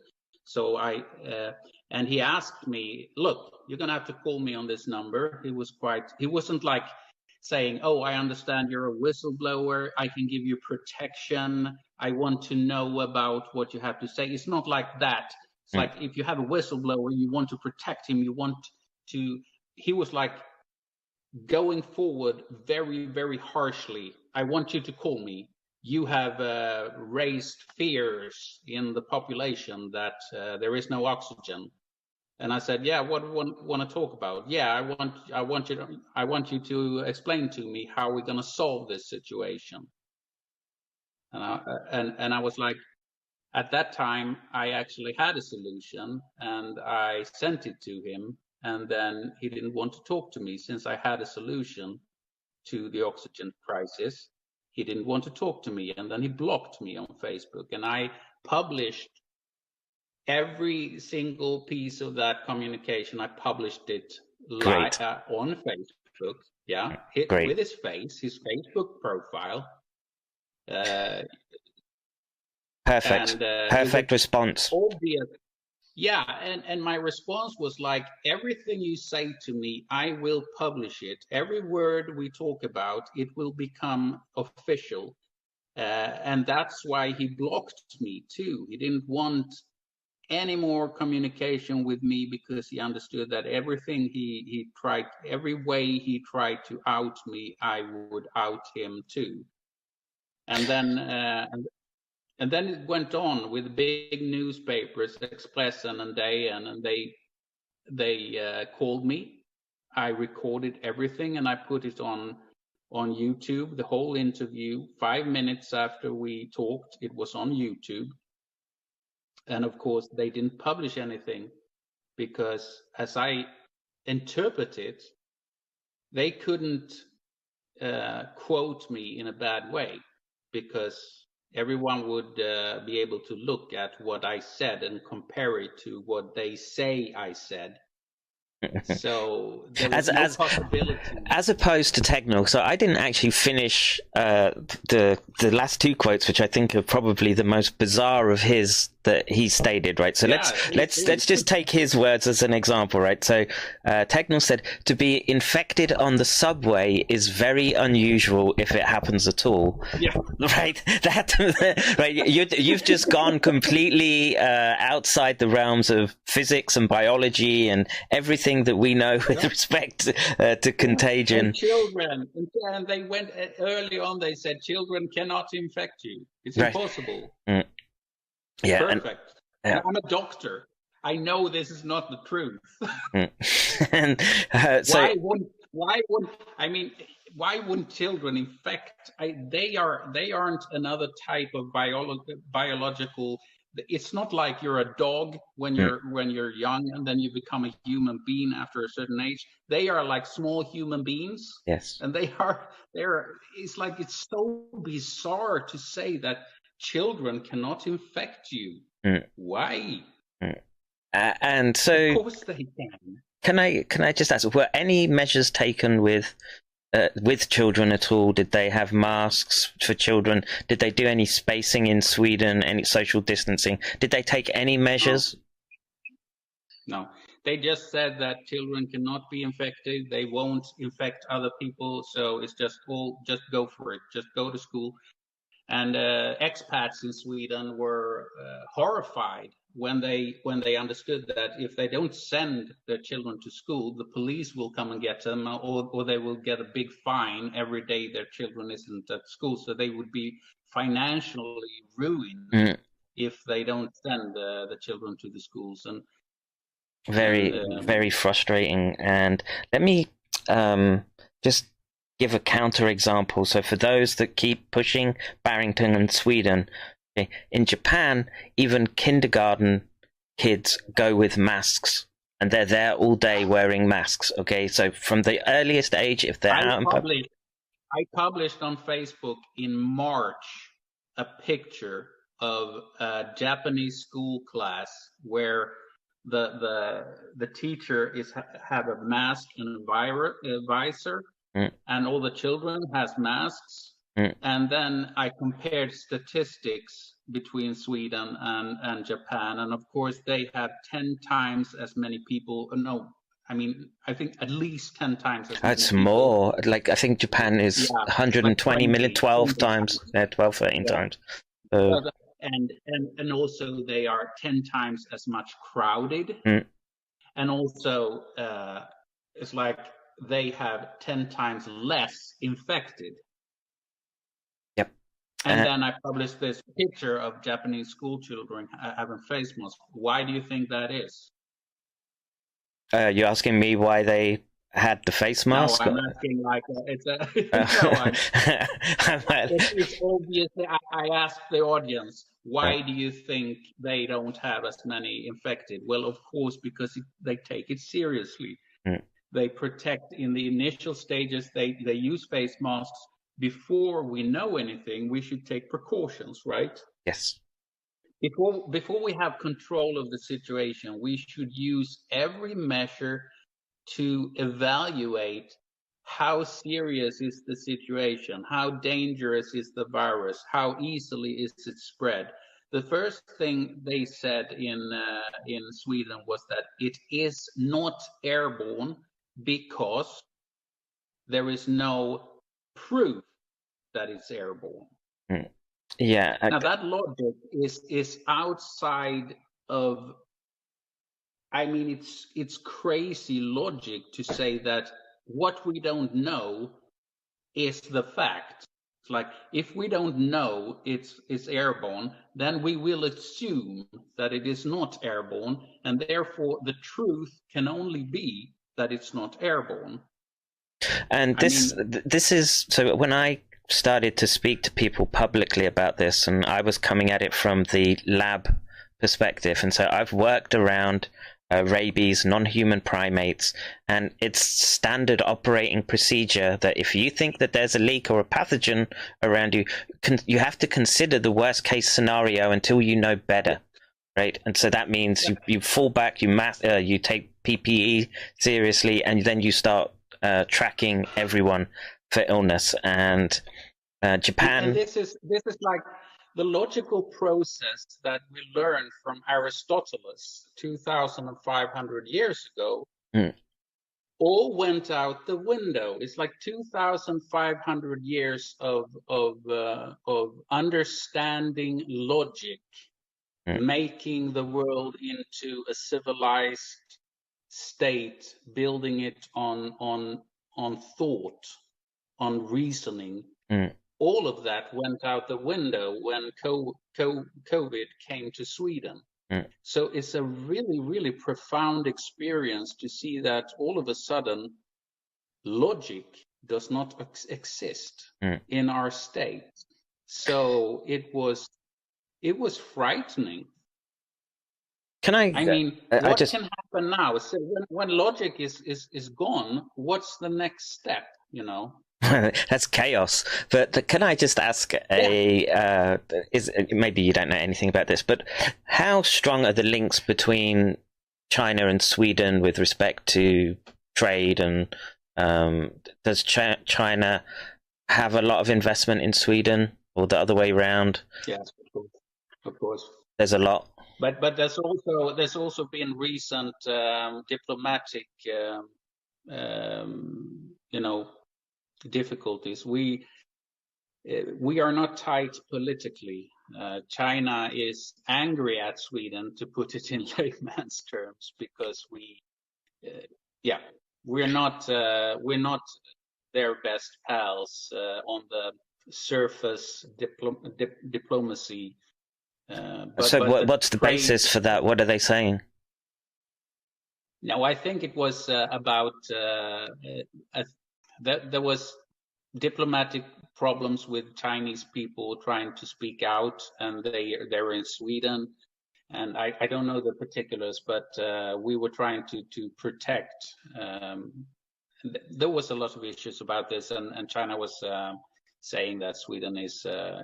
So and he asked me, look, you're gonna have to call me on this number. He wasn't like saying, "Oh, I understand you're a whistleblower. I can give you protection. I want to know about what you have to say." It's not like that. It's like if you have a whistleblower, you want to protect him. You want to. He was like going forward very, very harshly. "I want you to call me. You have raised fears in the population that there is no oxygen." And I said, "Yeah, what do you want to talk about?" "Yeah, I want you to explain to me how we're going to solve this situation." And I was like, at that time, I actually had a solution, and I sent it to him. And then he didn't want to talk to me since I had a solution to the oxygen crisis. He didn't want to talk to me, and then he blocked me on Facebook. And I published every single piece of that communication. I published it live on Facebook. Yeah, with his face, his Facebook profile. Perfect. Perfect response. Obvious. Yeah, and my response was like, everything you say to me, I will publish it. Every word we talk about, it will become official. And that's why he blocked me too. He didn't want any more communication with me because he understood that everything he tried, every way he tried to out me, I would out him too. And then it went on with big newspapers, Expressen and DN, and they called me. I recorded everything and I put it on YouTube, the whole interview. 5 minutes after we talked, it was on YouTube. And of course, they didn't publish anything because, as I interpret it, they couldn't quote me in a bad way because everyone would be able to look at what I said and compare it to what they say I said. So there was no possibility. As opposed to Tegnell, so I didn't actually finish the last two quotes, which I think are probably the most bizarre of his that he stated, right? So let's just take his words as an example, right? So Tegnell said, "To be infected on the subway is very unusual if it happens at all." Yeah. Right. That right. You've just gone completely outside the realms of physics and biology and everything that we know with respect to contagion. And children, and they went early on. They said children cannot infect you. It's impossible. Mm. Yeah, perfect. I'm a doctor. I know this is not the truth. And, why wouldn't children infect? They aren't another type of biological. It's not like you're a dog when you're young and then you become a human being after a certain age. They are like small human beings. Yes. And it's like, it's so bizarre to say that children cannot infect you. Why? And so, of course they can. Can I just ask, were any measures taken with children at all? Did they have masks for children? Did they do any spacing in Sweden? Any social distancing? Did they take any measures? No. They just said that children cannot be infected. They won't infect other people. So it's just go for it. Just go to school. And expats in Sweden were horrified when they understood that if they don't send their children to school, the police will come and get them, or they will get a big fine every day their children isn't at school. So they would be financially ruined if they don't send the children to the schools. And very frustrating. And let me just give a counter example. So for those that keep pushing Barrington and Sweden, okay, in Japan, even kindergarten kids go with masks and they're there all day wearing masks. Okay, so from the earliest age, if they're out I published on Facebook in March a picture of a Japanese school class where the teacher have a mask and a visor. And all the children has masks. And then I compared statistics between Sweden and Japan. And of course, they have 10 times as many people, I mean, I think at least 10 times as It's many people. more. Like, I think Japan is Yeah, 120 million, 20, 12 times. Yeah, 12, 13 Yeah. times. So, And also they are 10 times as much crowded. Mm. And also it's like they have 10 times less infected. Yep. And then I published this picture of Japanese school children having face masks. Why do you think that is? You're asking me why they had the face mask? No, I'm asking like it's a. It's obviously. I asked the audience, why do you think they don't have as many infected? Well, of course, because they take it seriously. They protect in the initial stages. They use face masks. Before we know anything, we should take precautions, right? Yes. Before we have control of the situation, we should use every measure to evaluate how serious is the situation, how dangerous is the virus, how easily is it spread. The first thing they said in Sweden was that it is not airborne because there is no proof that it's airborne. Yeah. Now that logic is outside of. I mean, it's crazy logic to say that what we don't know is the fact. It's like if we don't know it's airborne, then we will assume that it is not airborne, and therefore the truth can only be that it's not airborne. And this is so when I started to speak to people publicly about this, and I was coming at it from the lab perspective, and so I've worked around rabies, non-human primates, and it's standard operating procedure that if you think that there's a leak or a pathogen around you, you have to consider the worst case scenario until you know better, right? And so that means you fall back, you take PPE seriously, and then you start tracking everyone for illness. And Japan. And this is like the logical process that we learned from Aristotle 2,500 years ago. All went out the window. It's like 2,500 years of understanding logic, making the world into a civilized state, building it on thought, on reasoning. All of that went out the window when COVID came to Sweden. So it's a really, really profound experience to see that all of a sudden logic does not exist in our state. So it was frightening. I mean, what can happen now? So when logic is gone, what's the next step? You know. That's chaos. But can I just ask maybe you don't know anything about this, but how strong are the links between China and Sweden with respect to trade, and does China have a lot of investment in Sweden, or the other way around? Yes, of course. There's a lot. But there's also been recent diplomatic difficulties. We are not tight politically. China is angry at Sweden, to put it in layman's terms, because we're not their best pals on the surface diplomacy. What's the basis for that? What are they saying? No, I think it was about there was diplomatic problems with Chinese people trying to speak out, and they're in Sweden, and I don't know the particulars, but we were trying to protect. There was a lot of issues about this, and China was saying that Sweden is a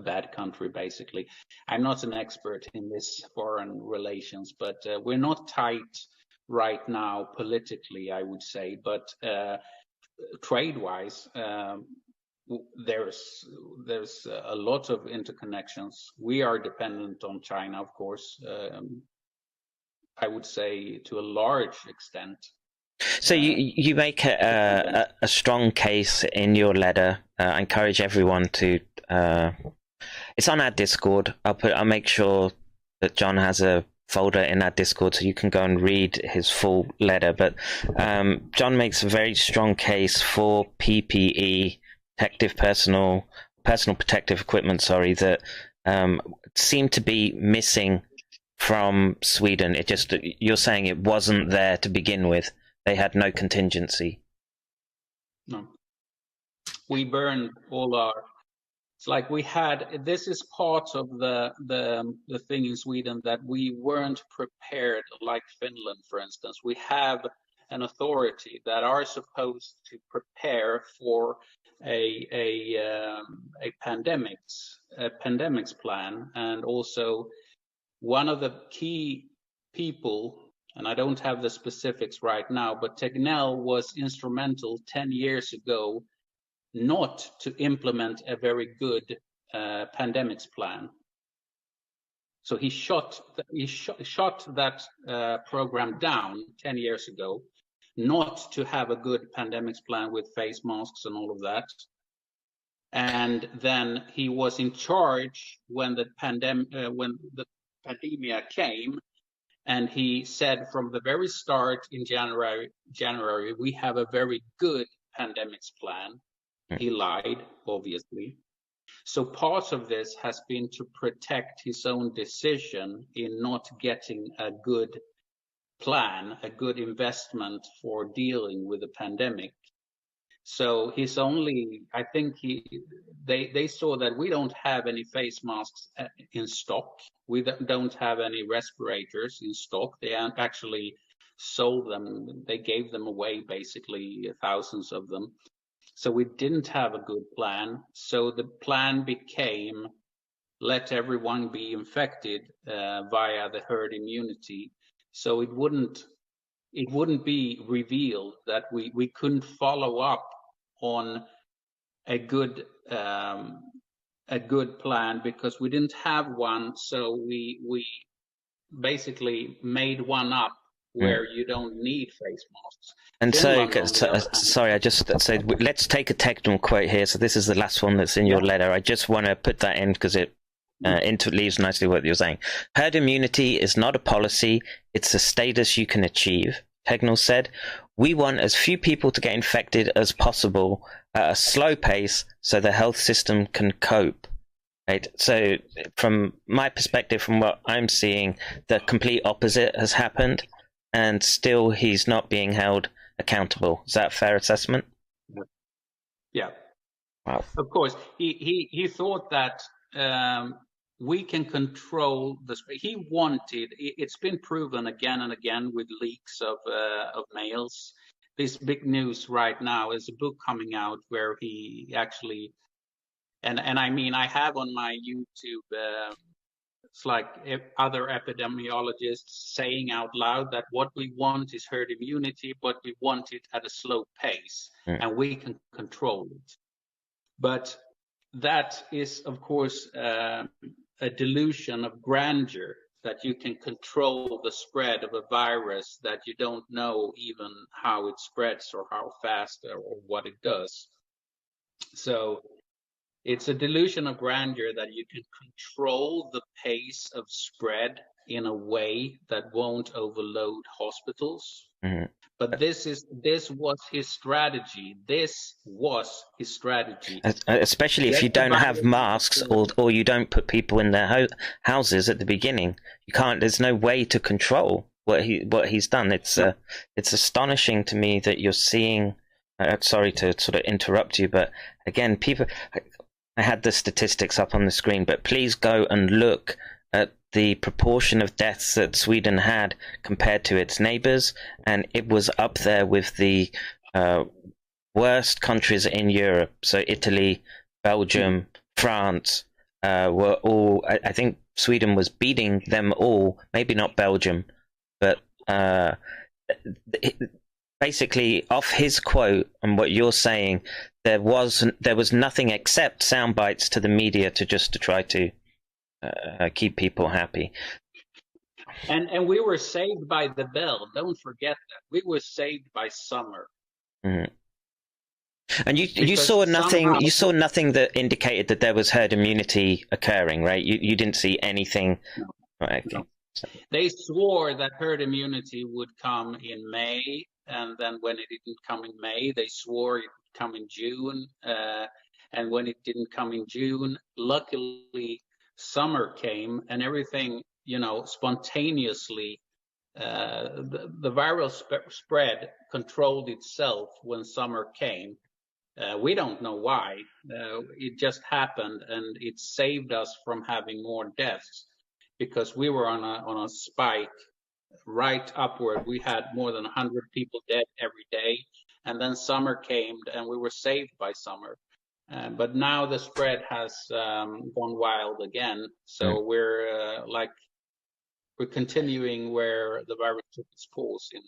bad country, basically. I'm not an expert in this foreign relations, but we're not tight right now politically, I would say, but trade-wise, there's a lot of interconnections. We are dependent on China, of course, I would say to a large extent. So you make a strong case in your letter. I encourage everyone to. It's on our Discord. I'll make sure that John has a folder in our Discord so you can go and read his full letter. But John makes a very strong case for PPE, personal protective equipment. Sorry, that seemed to be missing from Sweden. You're saying it wasn't there to begin with. They had no contingency. No. We burned all our. It's like we had. This is part of the thing in Sweden that we weren't prepared, like Finland, for instance. We have an authority that are supposed to prepare for a pandemics plan, and also one of the key people. And I don't have the specifics right now, but Tegnell was instrumental 10 years ago not to implement a very good pandemics plan. So he shot that program down 10 years ago, not to have a good pandemics plan with face masks and all of that. And then he was in charge when the pandemia came. And he said from the very start in January, we have a very good pandemics plan. He lied, obviously. So part of this has been to protect his own decision in not getting a good plan, a good investment for dealing with the pandemic. So his only, I think they saw that we don't have any face masks in stock. We don't have any respirators in stock. They actually sold them. They gave them away, basically, thousands of them. So we didn't have a good plan. So the plan became let everyone be infected via the herd immunity. So it wouldn't be revealed that we couldn't follow up on a good plan because we didn't have one. So we basically made one up where you don't need face masks. And sorry, I just said, let's take a technical quote here. So this is the last one that's in your letter. I just want to put that in because it leaves nicely what you're saying. Herd immunity is not a policy. It's a status you can achieve. Tegnell said, we want as few people to get infected as possible at a slow pace so the health system can cope. Right. So from my perspective, from what I'm seeing, the complete opposite has happened, and still he's not being held accountable. Is that a fair assessment? Yeah. Wow. Of course, he thought that we can control this. He wanted. It's been proven again and again with leaks of mails. This big news right now is a book coming out where he actually, and I mean, I have on my YouTube. It's like other epidemiologists saying out loud that what we want is herd immunity, but we want it at a slow pace, and we can control it. But that is, of course, a delusion of grandeur, that you can control the spread of a virus that you don't know even how it spreads or how fast or what it does. So it's a delusion of grandeur that you can control the pace of spread in a way that won't overload hospitals. Mm-hmm. But this was his strategy. Especially if you don't have masks or you don't put people in their houses at the beginning. You can't. There's no way to control what he's done. It's astonishing to me that you're seeing. Sorry to sort of interrupt you, but again, people. I had the statistics up on the screen, but please go and look at the proportion of deaths that Sweden had compared to its neighbors, and it was up there with the worst countries in Europe. So Italy, Belgium, France were all, I think Sweden was beating them all, maybe not Belgium, but basically off his quote and what you're saying, there was nothing except sound bites to the media to try to keep people happy. And we were saved by the bell. Don't forget that. We were saved by summer. Mhm. And you Because saw nothing. somehow- You saw nothing that indicated that there was herd immunity occurring, right? You didn't see anything. Right, okay. They swore that herd immunity would come in May, and then when it didn't come in May, they swore it would come in June. And when it didn't come in June, luckily summer came and everything, spontaneously, the viral spread controlled itself when summer came. We don't know why. It just happened, and it saved us from having more deaths because we were on a spike right upward. We had more than 100 people dead every day, and then summer came, and we were saved by summer. But now the spread has gone wild again. So we're continuing where the virus took its pause in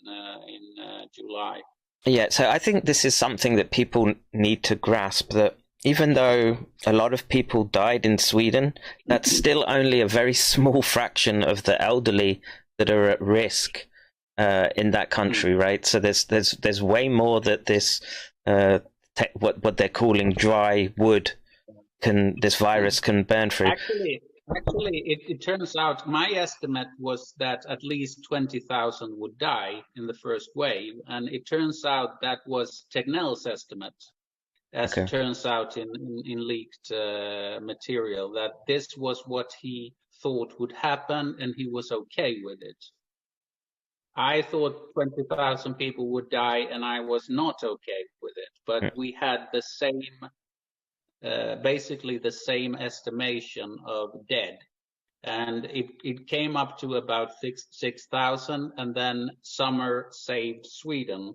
July. Yeah, so I think this is something that people need to grasp, that even though a lot of people died in Sweden, that's still only a very small fraction of the elderly that are at risk in that country, right? So there's way more that this what they're calling dry wood this virus can burn through. Actually, it turns out my estimate was that at least 20,000 would die in the first wave, and it turns out that was Tegnell's estimate, as it turns out in leaked material, that this was what he thought would happen, and he was okay with it. I thought 20,000 people would die, and I was not okay with it, but we had the same basically the same estimation of dead, and it came up to about 6,000, and then summer saved Sweden.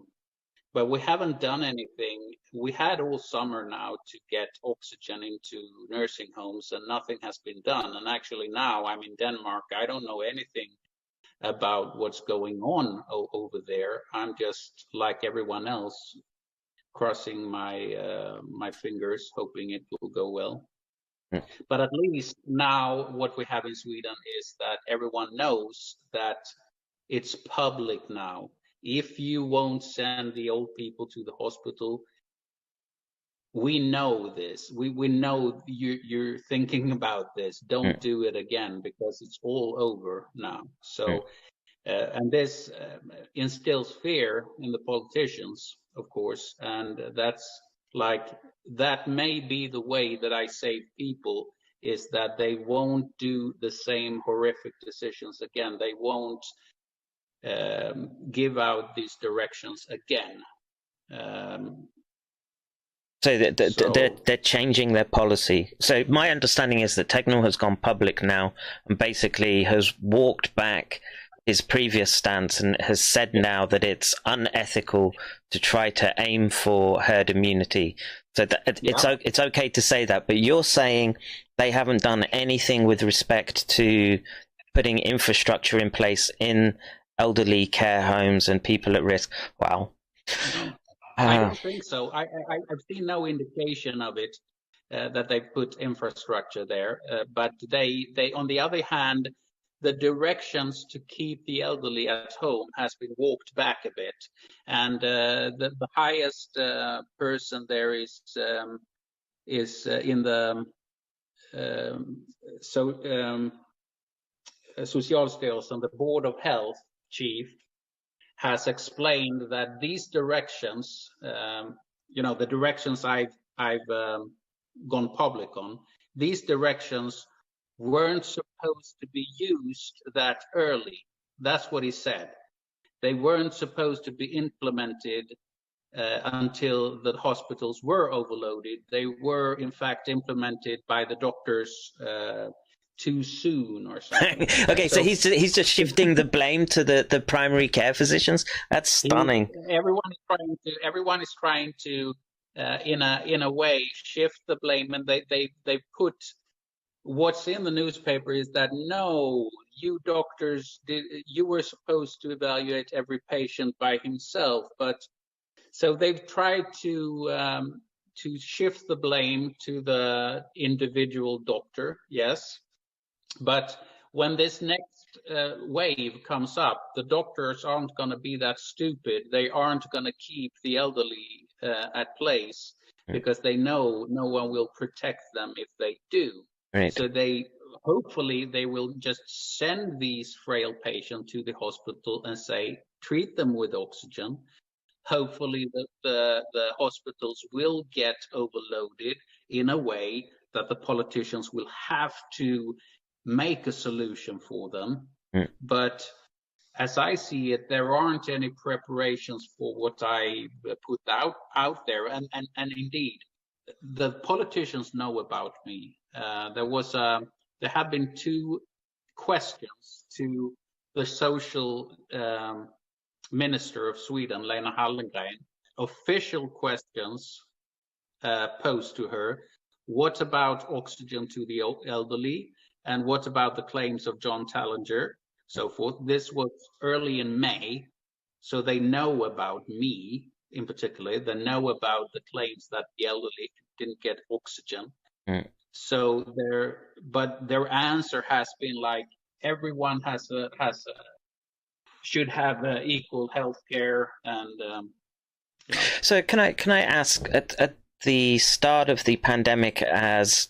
But we haven't done anything. We had all summer now to get oxygen into nursing homes, and nothing has been done. And actually now I'm in Denmark. I don't know anything about what's going on over there. I'm just like everyone else, crossing my fingers, hoping it will go well. But at least now what we have in Sweden is that everyone knows that it's public now. If you won't send the old people to the hospital, we know this. We know you're thinking about this. Don't do it again, because it's all over now. So, and this instills fear in the politicians, of course, and that may be the way that I save people, is that they won't do the same horrific decisions again. They won't give out these directions again. So they're changing their policy. So my understanding is that Tegnell has gone public now and basically has walked back his previous stance and has said now that it's unethical to try to aim for herd immunity. So it's okay to say that, but you're saying they haven't done anything with respect to putting infrastructure in place in elderly care homes and people at risk. Wow. I don't think so. I've seen no indication of it, that they put infrastructure there. But they on the other hand, the directions to keep the elderly at home has been walked back a bit, and the highest person there is in the Socialstyrelsen, the Board of Health chief, has explained that these directions, the directions I've gone public on, these directions weren't supposed to be used that early. That's what he said. They weren't supposed to be implemented until the hospitals were overloaded. They were, in fact, implemented by the doctors too soon or something. Okay, so he's just shifting the blame to the primary care physicians. That's stunning. Everyone is trying to in a way shift the blame, and they put what's in the newspaper is that no, you doctors you were supposed to evaluate every patient by himself, but so they've tried to shift the blame to the individual doctor, yes. But when this next wave comes up, the doctors aren't going to be that stupid. They aren't going to keep the elderly at place because they know no one will protect them if they do. Right. So hopefully they will just send these frail patients to the hospital and say, treat them with oxygen. Hopefully the hospitals will get overloaded in a way that the politicians will have to make a solution for them. But as I see it, there aren't any preparations for what I put out there. And indeed, the politicians know about me. There have been 2 questions to the social minister of Sweden, Lena Hallengren, official questions posed to her. What about oxygen to the elderly? And what about the claims of John Tallinger? So forth. This was early in May, so they know about me in particular. They know about the claims that the elderly didn't get oxygen. So their answer has been like, everyone should have equal health care. And so can I ask, at the start of the pandemic, as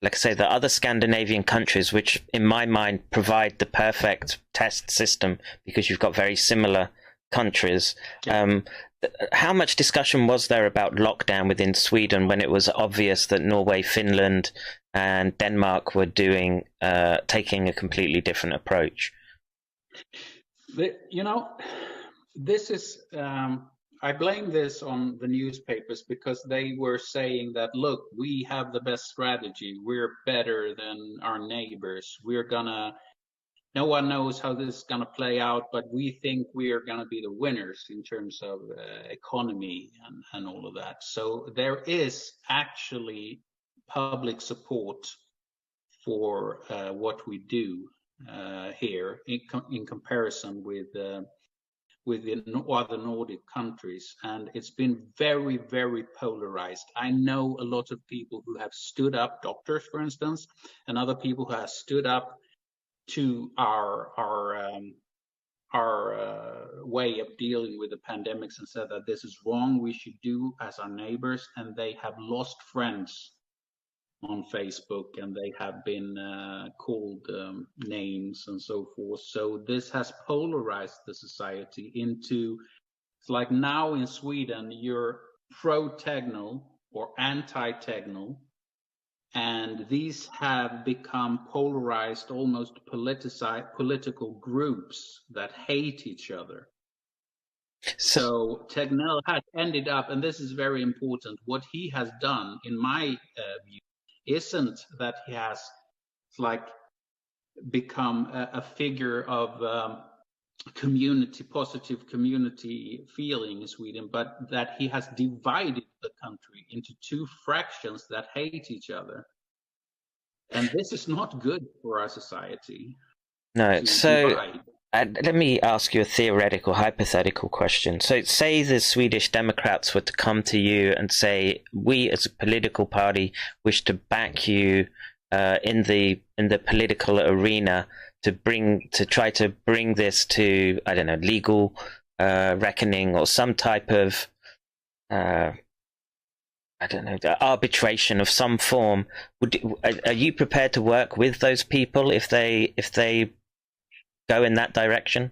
like I say, the other Scandinavian countries, which in my mind provide the perfect test system because you've got very similar countries, how much discussion was there about lockdown within Sweden when it was obvious that Norway, Finland and Denmark were taking a completely different approach? This is I blame this on the newspapers because they were saying that, look, we have the best strategy. We're better than our neighbors. No one knows how this is going to play out, but we think we are going to be the winners in terms of economy and all of that. So there is actually public support for what we do here in comparison with the other Nordic countries, and it's been very, very polarized. I know a lot of people who have stood up, doctors, for instance, and other people who have stood up to our way of dealing with the pandemics and said that this is wrong, we should do as our neighbors, and they have lost friends on Facebook, and they have been called names and so forth. So this has polarized the society into, it's like now in Sweden, you're pro-Tegnell or anti-Tegnell, and these have become polarized, almost political groups that hate each other. So Tegnell has ended up, and this is very important, what he has done, in my view, isn't that he has become a figure of positive community feeling in Sweden, but that he has divided the country into 2 fractions that hate each other. And this is not good for our society. No, so let me ask you a theoretical, hypothetical question. So say the Swedish Democrats were to come to you and say, we as a political party wish to back you in the political arena to try to bring this to, I don't know, legal reckoning or some type of arbitration of some form. Are you prepared to work with those people if they go in that direction?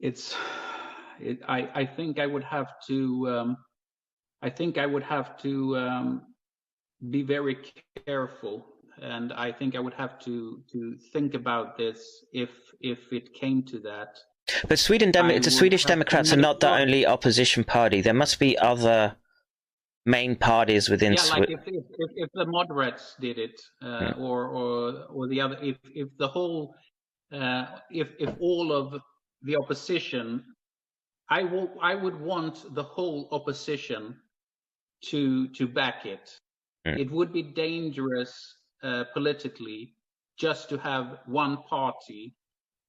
I think I would have to. Be very careful, and I think I would have to think about this if it came to that. But the Swedish Democrats are not the only opposition party. There must be other main parties within. Yeah, like if the moderates did it, or the other, if the whole. If all of the opposition, I would want the whole opposition to back it. It would be dangerous politically just to have one party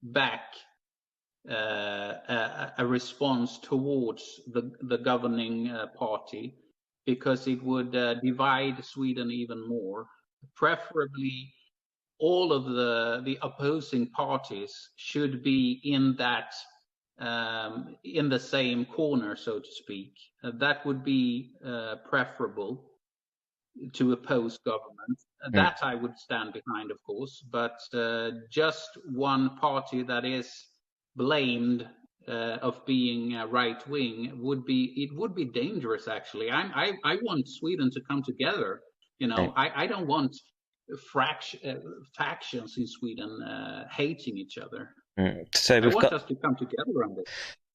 back a response towards the governing party, because it would divide Sweden even more. Preferably all of the opposing parties should be in that in the same corner, so to speak. That would be preferable to oppose government. That I would stand behind, of course, but just one party that is blamed of being right wing would be dangerous. Actually, I want Sweden to come together. You know, I don't want factions in Sweden hating each other. So I want us to come together on this.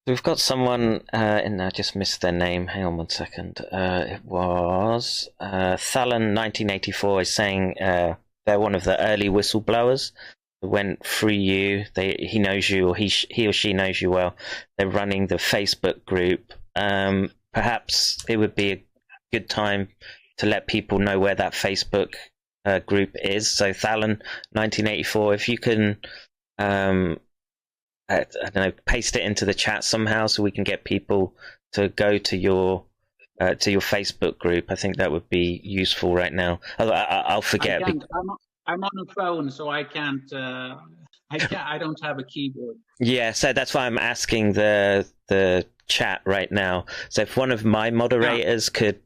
We've got someone in there. I just missed their name. Hang on one second. It was Thalon1984 is saying they're one of the early whistleblowers who went through you. He knows you, or he or she knows you well. They're running the Facebook group. Perhaps it would be a good time to let people know where that Facebook group is. So Thalon1984, if you can. I don't know, paste it into the chat somehow so we can get people to go to your Facebook group. I think that would be useful right now. I'll forget. I'm on the phone, so I can't. I don't have a keyboard. Yeah, so that's why I'm asking the chat right now. So if one of my moderators could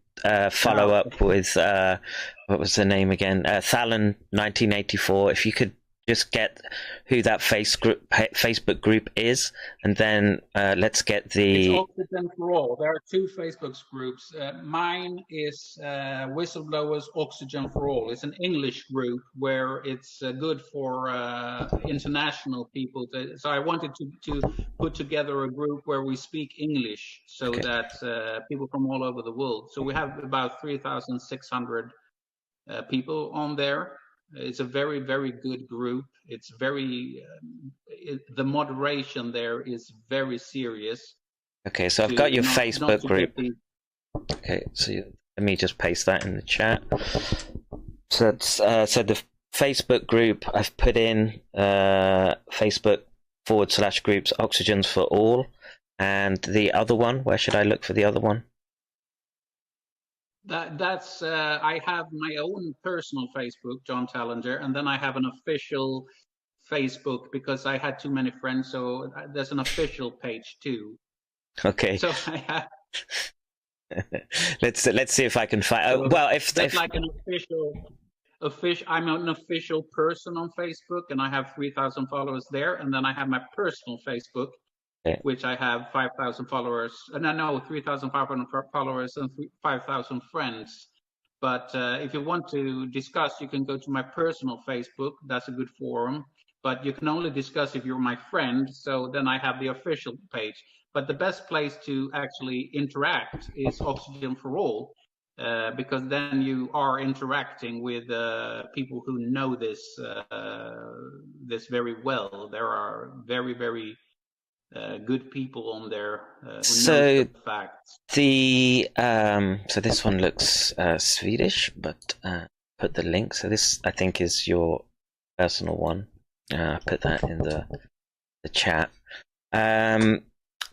follow up with what was the name again? Thalon1984. If you could just get who that Facebook group is, and then let's get the... It's Oxygen for All. There are two Facebook groups. Mine is Whistleblowers Oxygen for All. It's an English group where it's good for international people. So I wanted to put together a group where we speak English so that people from all over the world. So we have about 3,600 people on there. It's a very, very good group. It's very, the moderation there is very serious. Okay, so I've got your Facebook group. Okay, so let me just paste that in the chat. So it's, so the Facebook group I've put in Facebook/groups Oxygens for All, and the other one. Where should I look for the other one? That's I have my own personal Facebook, John Tallinger, and then I have an official Facebook because I had too many friends, so there's an official page too. Okay. So I have. let's see if I can find. So well, if like an official, I'm an official person on Facebook, and I have 3,000 followers there, and then I have my personal Facebook. Okay. Which I have 5,000 followers, and I know 3,500 followers and 5,000 friends. But if you want to discuss, you can go to my personal Facebook. That's a good forum. But you can only discuss if you're my friend. So then I have the official page. But the best place to actually interact is Oxygen for All, because then you are interacting with people who know this very well. There are very, very good people on there who so knows the facts. So this one looks Swedish, but put the link. So this I think is your personal one. Put that in the chat.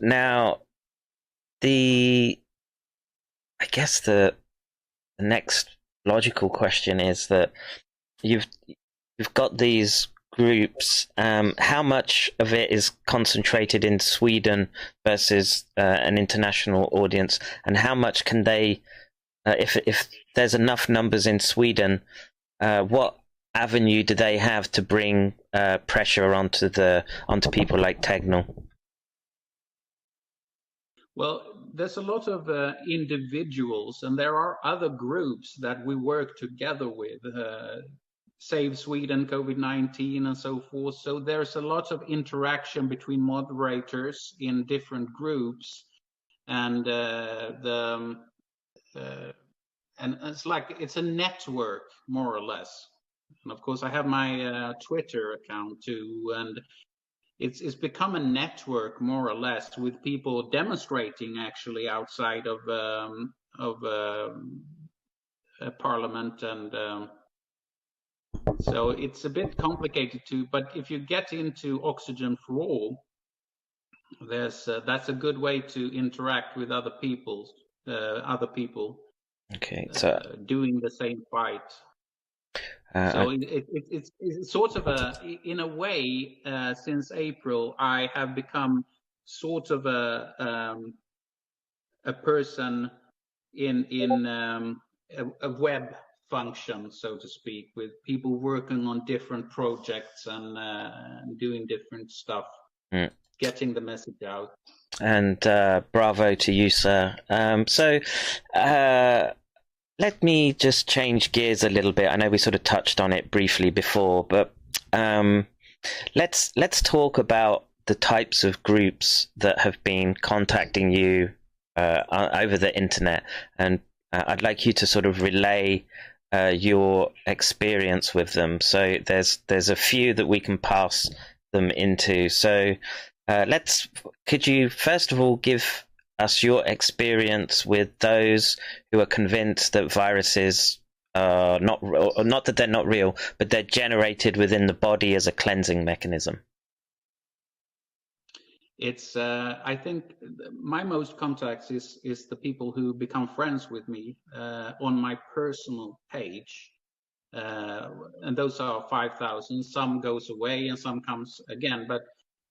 Now I guess the next logical question is that you've got these groups. How much of it is concentrated in Sweden versus an international audience, and how much can they, if there's enough numbers in Sweden, what avenue do they have to bring pressure onto people like Tegnell? Well, there's a lot of individuals, and there are other groups that we work together with. Save Sweden, COVID-19, and so forth. So there's a lot of interaction between moderators in different groups, and and it's a network more or less. And of course, I have my Twitter account too, and it's become a network more or less with people demonstrating actually outside of Parliament and. So it's a bit complicated too, but if you get into Oxygen for All, that's a good way to interact with other people. Okay, so doing the same fight. So it's sort of in a way, since April, I have become sort of a person in a web function, so to speak, with people working on different projects and doing different stuff, getting the message out. And bravo to you, sir. So let me just change gears a little bit. I know we sort of touched on it briefly before, but let's talk about the types of groups that have been contacting you over the internet, and I'd like you to sort of relay your experience with them. So there's a few that we can pass them into. So could you first of all give us your experience with those who are convinced that viruses are not that they're not real, but they're generated within the body as a cleansing mechanism? It's I think my most contacts is the people who become friends with me on my personal page, and those are 5,000. Some goes away and some comes again, but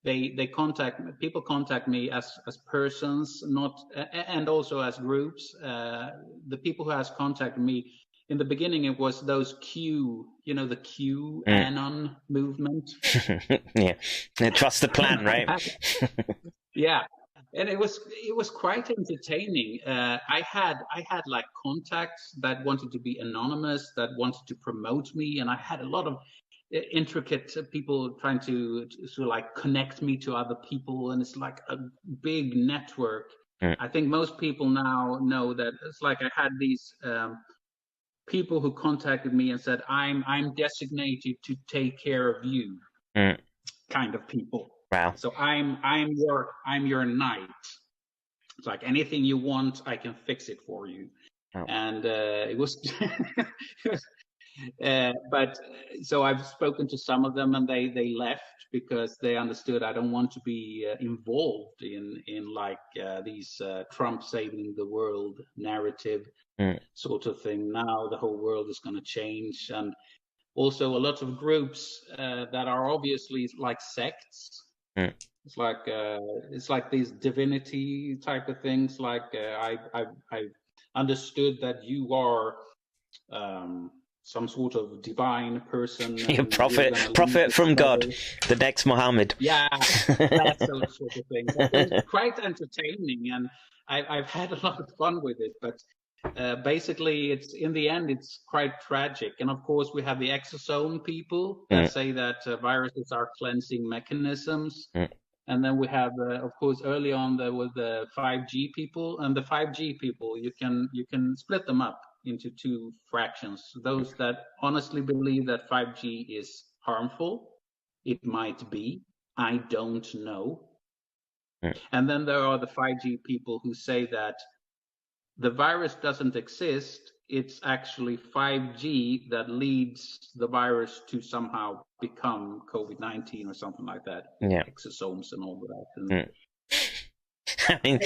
people contact me as persons, not and also as groups. The people who has contacted me in the beginning, it was those the QAnon movement. Yeah, trust the plan, right? Yeah, and it was quite entertaining. I had like contacts that wanted to be anonymous, that wanted to promote me, and I had a lot of intricate people trying to like connect me to other people, and it's like a big network. I think most people now know that it's like I had these people who contacted me and said, I'm designated to take care of you, kind of people. Wow. So I'm your knight. It's like anything you want, I can fix it for you. Oh. And it was but so I've spoken to some of them, and they left because they understood I don't want to be involved in like these Trump saving the world narrative sort of thing. Now the whole world is going to change, and also a lot of groups that are obviously like sects. It's like these divinity type of things. Like I understood that you are some sort of divine person. You're prophet from God, the next Muhammad. Yeah, that sort of thing. It's quite entertaining, and I've had a lot of fun with it. But basically, it's in the end, it's quite tragic. And of course, we have the exosome people that say that viruses are cleansing mechanisms. And then we have, of course, early on there were the 5G people, and the 5G people you can split them up into two fractions. Those that honestly believe that 5G is harmful, it might be, I don't know. And then there are the 5G people who say that the virus doesn't exist. It's actually 5G that leads the virus to somehow become COVID-19 or something like that. Yeah. Exosomes and all that. And I mean,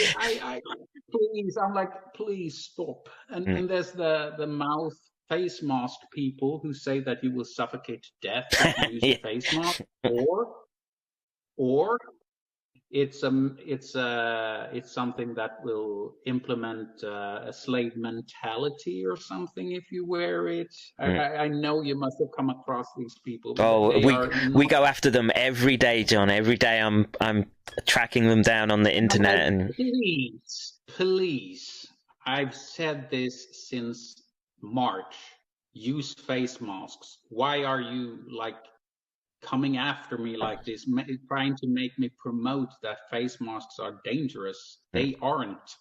I'm like, please stop. And there's the mouth face mask people who say that you will suffocate to death if you use a face mask, or it's something that will implement a slave mentality or something if you wear it. I know you must have come across these people. Oh, we go after them every day, John. Every day I'm tracking them down on the internet. And please, I've said this since March. Use face masks. Why are you like coming after me like this, trying to make me promote that face masks are dangerous? They aren't.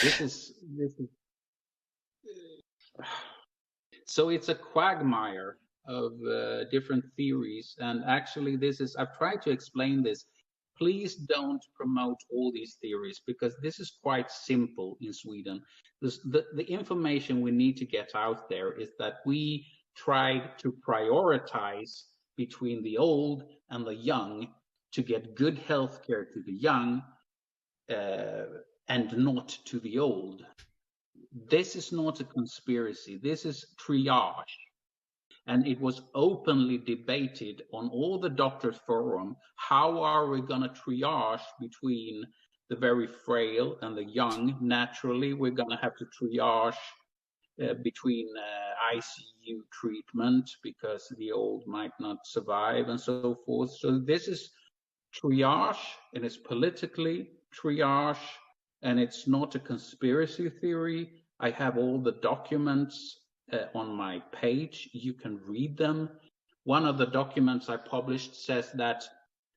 This is so it's a quagmire of different theories, and actually I've tried to explain this. Please don't promote all these theories, because this is quite simple in Sweden. The information we need to get out there is that we tried to prioritize between the old and the young to get good health care to the young and not to the old. This is not a conspiracy. This is triage. and it was openly debated on all the doctors forum. How are we going to triage between the very frail and the young? Naturally, we're going to have to triage between ICU treatment because the old might not survive and so forth. So this is triage, and it's politically triage, and it's not a conspiracy theory. I have all the documents on my page. You can read them. One of the documents I published says that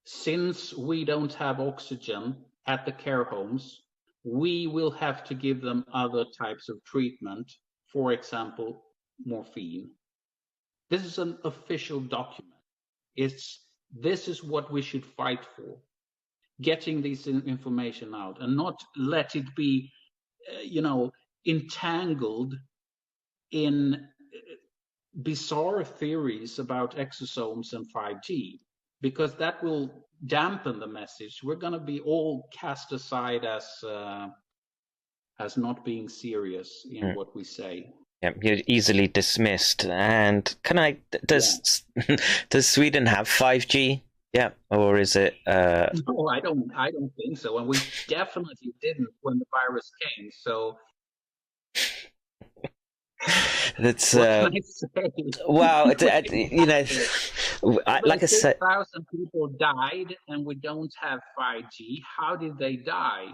since we don't have oxygen at the care homes, we will have to give them other types of treatment, for example, morphine. This is an official document. This is what we should fight for, getting this information out and not let it be, entangled in bizarre theories about exosomes and 5G, because that will dampen the message. We're going to be all cast aside as not being serious in what we say. Yeah, you're easily dismissed. And does Sweden have 5G? Yeah, or is it? No, I don't think so, and we definitely didn't when the virus came. So that's what can I say? Well, like I said, 6,000 people died, and we don't have 5G. How did they die?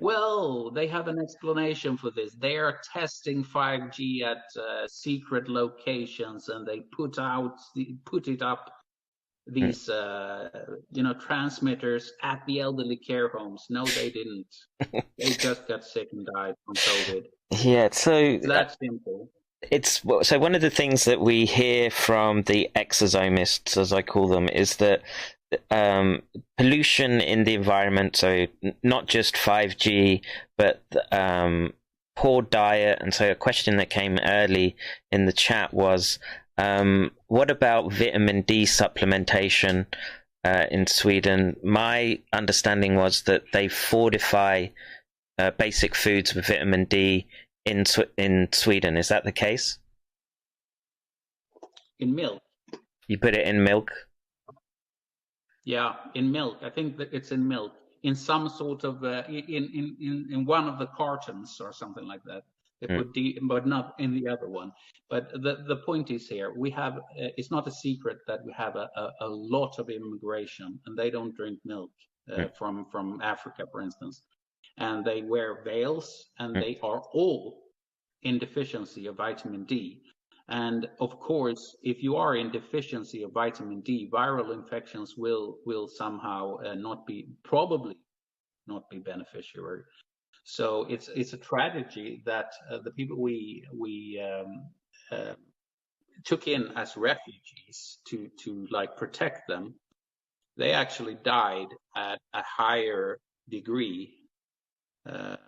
Well, they have an explanation for this. They are testing 5G at secret locations, and they put it up these transmitters at the elderly care homes. No, they didn't. They just got sick and died from COVID. Yeah, so that's simple. So one of the things that we hear from the exosomists, as I call them, is that pollution in the environment, so not just 5G, but poor diet. And so a question that came early in the chat was, what about vitamin D supplementation in Sweden? My understanding was that they fortify basic foods with vitamin D in Sweden. Is that the case? In milk. You put it in milk? Yeah, in milk. I think that it's in milk, in some sort of in one of the cartons or something like that. They put D, but not in the other one. But the point is here, we have. It's not a secret that we have a lot of immigration, and they don't drink milk from Africa, for instance, and they wear veils, and they are all in deficiency of vitamin D. And of course, if you are in deficiency of vitamin D, viral infections will somehow probably not be beneficiary. So it's a tragedy that the people we took in as refugees to like protect them, they actually died at a higher degree than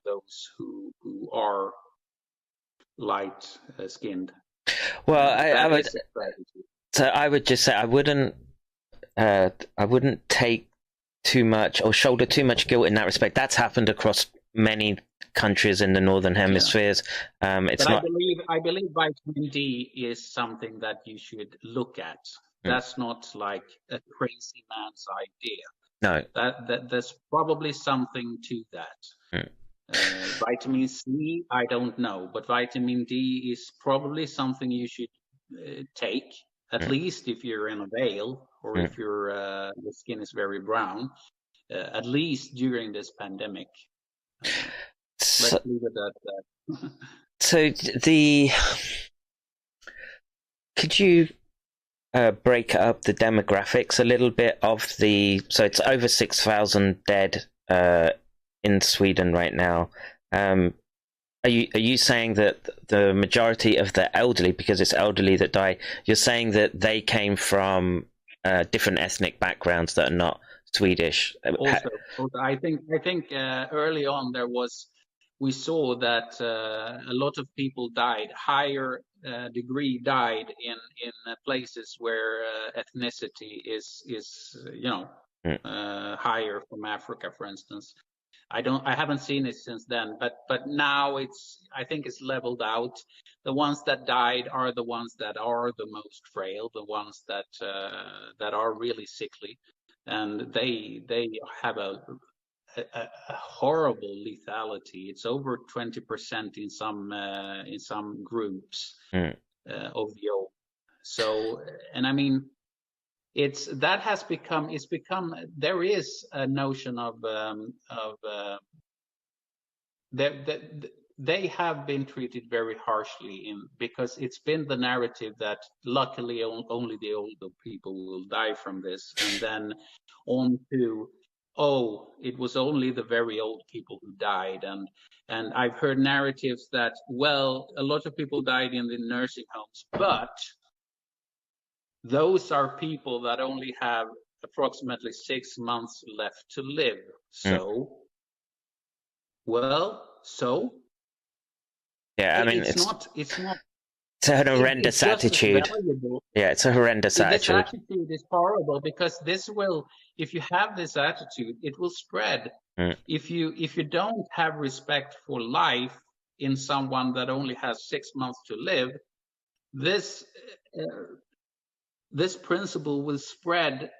those who are light skinned. Well, I would just say I wouldn't take too much or shoulder too much guilt in that respect. That's happened across many countries in the northern hemispheres. It's but not. I believe vitamin D is something that you should look at. That's not like a crazy man's idea. No. That there's probably something to that. Vitamin C, I don't know, but vitamin D is probably something you should take, at least if you're in a veil or if your skin is very brown, at least during this pandemic. Let's leave it at that. So could you break up the demographics a little bit of so it's over 6,000 dead in Sweden right now. Are you saying that the majority of the elderly, because it's elderly that die, you're saying that they came from different ethnic backgrounds that are not Swedish? Also, I think early on we saw that a lot of people died, higher degree died in places where ethnicity is higher, from Africa, for instance. I haven't seen it since then, but now I think it's leveled out. The ones that died are the ones that are the most frail, the ones that are really sickly, and they have a horrible lethality. It's over 20% in some groups of the old. So, and I mean, there is a notion of they have been treated very harshly because it's been the narrative that luckily only the older people will die from this, and then on to, oh, it was only the very old people who died, and I've heard narratives that, well, a lot of people died in the nursing homes, but those are people that only have approximately 6 months left to live. So, yeah, I mean, it's not. It's a horrendous attitude. Yeah, it's a horrendous attitude. This attitude is horrible because if you have this attitude, it will spread. If you don't have respect for life in someone that only has 6 months to live, this principle will spread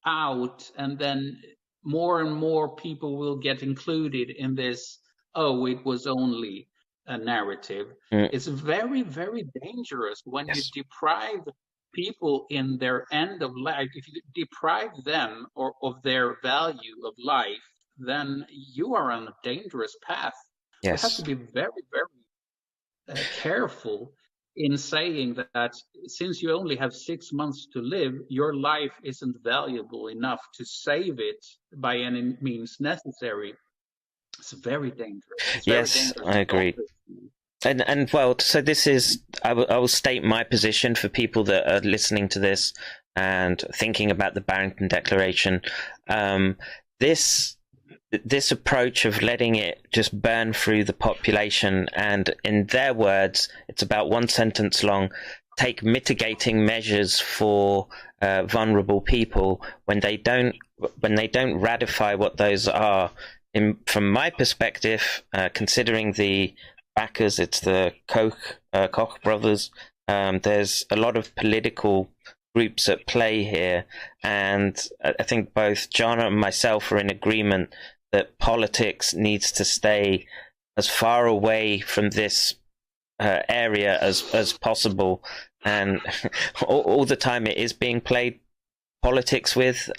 out, and then more and more people will get included in this. Oh, it was only a narrative. It's very, very dangerous when you deprive people in their end of life. If you deprive them of their value of life, then you are on a dangerous path. You have to be very, very careful in saying that since you only have 6 months to live, your life isn't valuable enough to save it by any means necessary. It's very dangerous. Yes, I agree. And well, so this is, I will state my position for people that are listening to this and thinking about the Barrington Declaration. This approach of letting it just burn through the population, and in their words, it's about one sentence long, take mitigating measures for vulnerable people when they don't ratify what those are. From my perspective, considering the backers, it's the Koch brothers, there's a lot of political groups at play here, and I think both John and myself are in agreement that politics needs to stay as far away from this area as possible, and all the time it is being played politics with.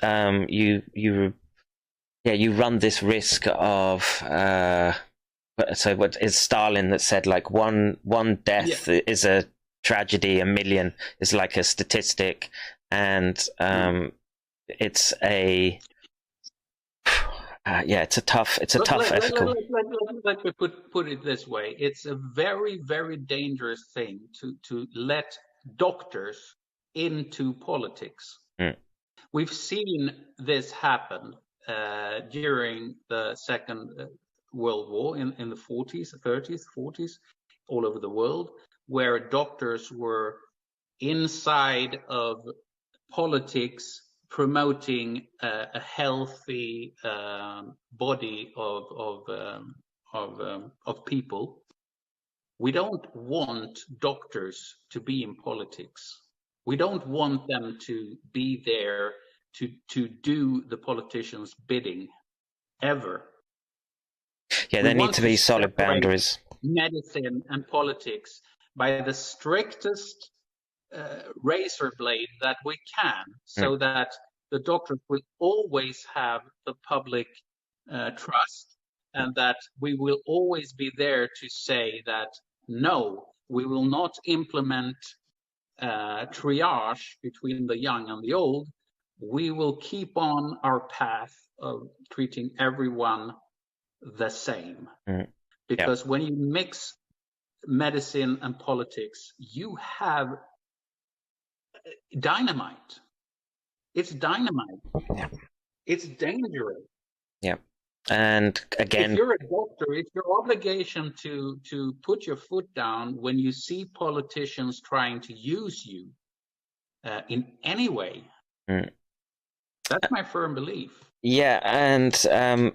You run this risk of so what is Stalin that said, like, one death is a tragedy, a million is like a statistic, and it's a it's a tough ethical. Let me put it this way: it's a very, very dangerous thing to let doctors into politics. We've seen this happen during the Second World War in the 40s, 30s, 40s, all over the world, where doctors were inside of politics, promoting a healthy body of people. We don't want doctors to be in politics. We don't want them to be there to do the politicians' bidding, ever. Yeah, there need to be solid boundaries. Medicine and politics by the strictest razor blade that we can, so that the doctors will always have the public trust, and that we will always be there to say that, no, we will not implement triage between the young and the old. We will keep on our path of treating everyone the same. Because when you mix medicine and politics, you have dynamite. It's dynamite. It's dangerous. Yeah. And again, if you're a doctor, it's your obligation to put your foot down when you see politicians trying to use you in any way. That's my firm belief. Yeah, and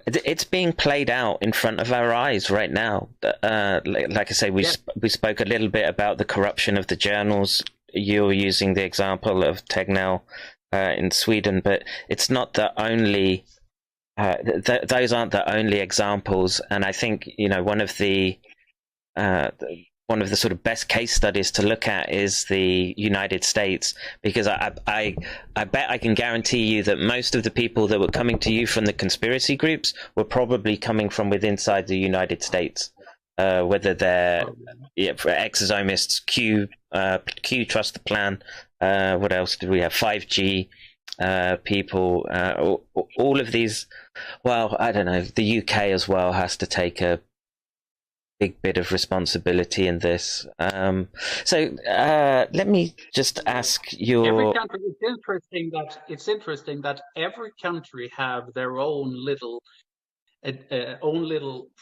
it's being played out in front of our eyes right now. Like I say, we spoke a little bit about the corruption of the journals. You're using the example of Tegnell in Sweden, but it's not the only. Those aren't the only examples, and I think one of the sort of best case studies to look at is the United States, because I bet I can guarantee you that most of the people that were coming to you from the conspiracy groups were probably coming from inside the United States, whether they're for exosomists, Q Trust the Plan, what else do we have? 5G people, all of these. Well, I don't know. The UK as well has to take a big bit of responsibility in this. So let me just ask your. Every country. It's interesting that every country have their own little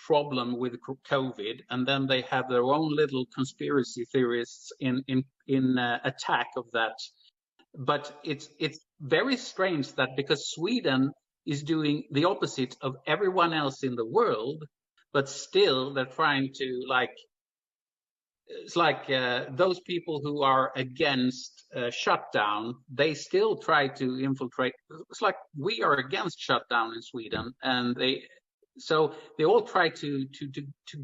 problem with COVID, and then they have their own little conspiracy theorists in attack of that. But it's very strange that because Sweden is doing the opposite of everyone else in the world, but still they're trying to it's like those people who are against shutdown, they still try to infiltrate. It's like we are against shutdown in Sweden, and they all try to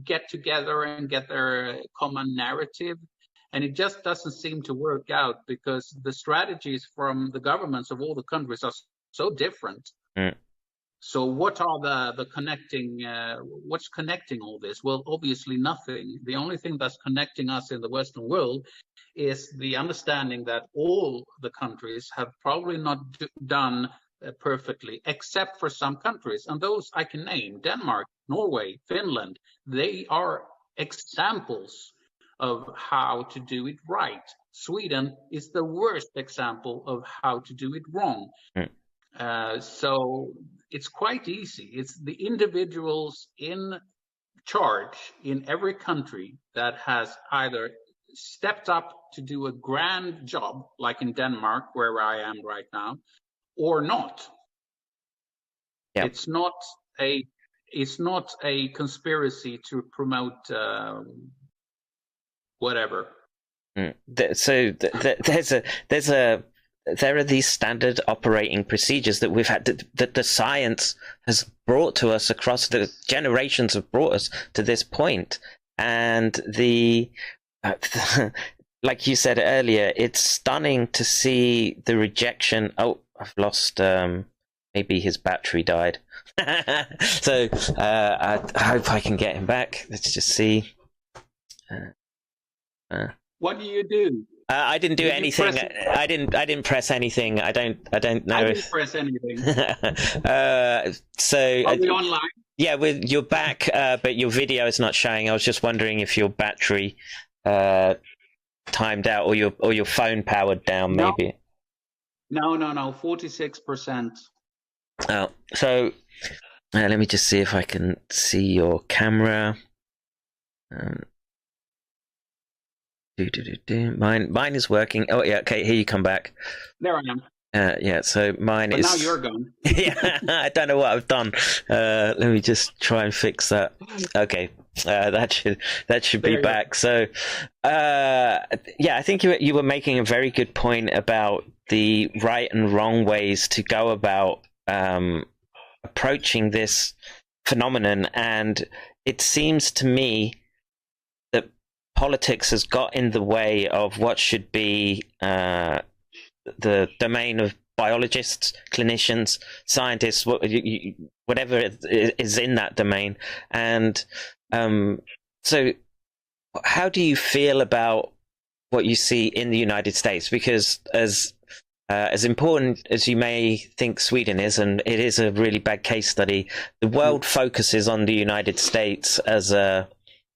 get together and get their common narrative, and it just doesn't seem to work out because the strategies from the governments of all the countries are so different. Mm. So what are the connecting, what's connecting all this? Well, obviously nothing. The only thing that's connecting us in the Western world is the understanding that all the countries have probably not done perfectly, except for some countries. And those I can name: Denmark, Norway, Finland. They are examples of how to do it right. Sweden is the worst example of how to do it wrong. Mm. So it's quite easy. It's the individuals in charge in every country that has either stepped up to do a grand job, like in Denmark, where I am right now, or not. Yeah. It's not a conspiracy to promote whatever. Mm. There are these standard operating procedures that we've had, that the science has brought to us across the generations, have brought us to this point. And like you said earlier, it's stunning to see the rejection. Oh, I've lost, maybe his battery died. So I hope I can get him back. Let's just see. What do you do? I didn't do anything. I didn't press anything. I don't know I if. didn't press anything. So are we online? Yeah, you're back, but your video is not showing. I was just wondering if your battery timed out, or your phone powered down, maybe. No. 46%. Oh, so let me just see if I can see your camera. Mine is working. Oh yeah, okay. Here you come back. There I am. Yeah, so mine is. Now you're gone. Yeah, I don't know what I've done. Let me just try and fix that. Okay, that should be back. So, yeah, I think you were making a very good point about the right and wrong ways to go about approaching this phenomenon, and it seems to me that politics has got in the way of what should be the domain of biologists, clinicians, scientists, whatever is in that domain. And so how do you feel about what you see in the United States? Because as important as you may think Sweden is, and it is a really bad case study, the world focuses on the United States as a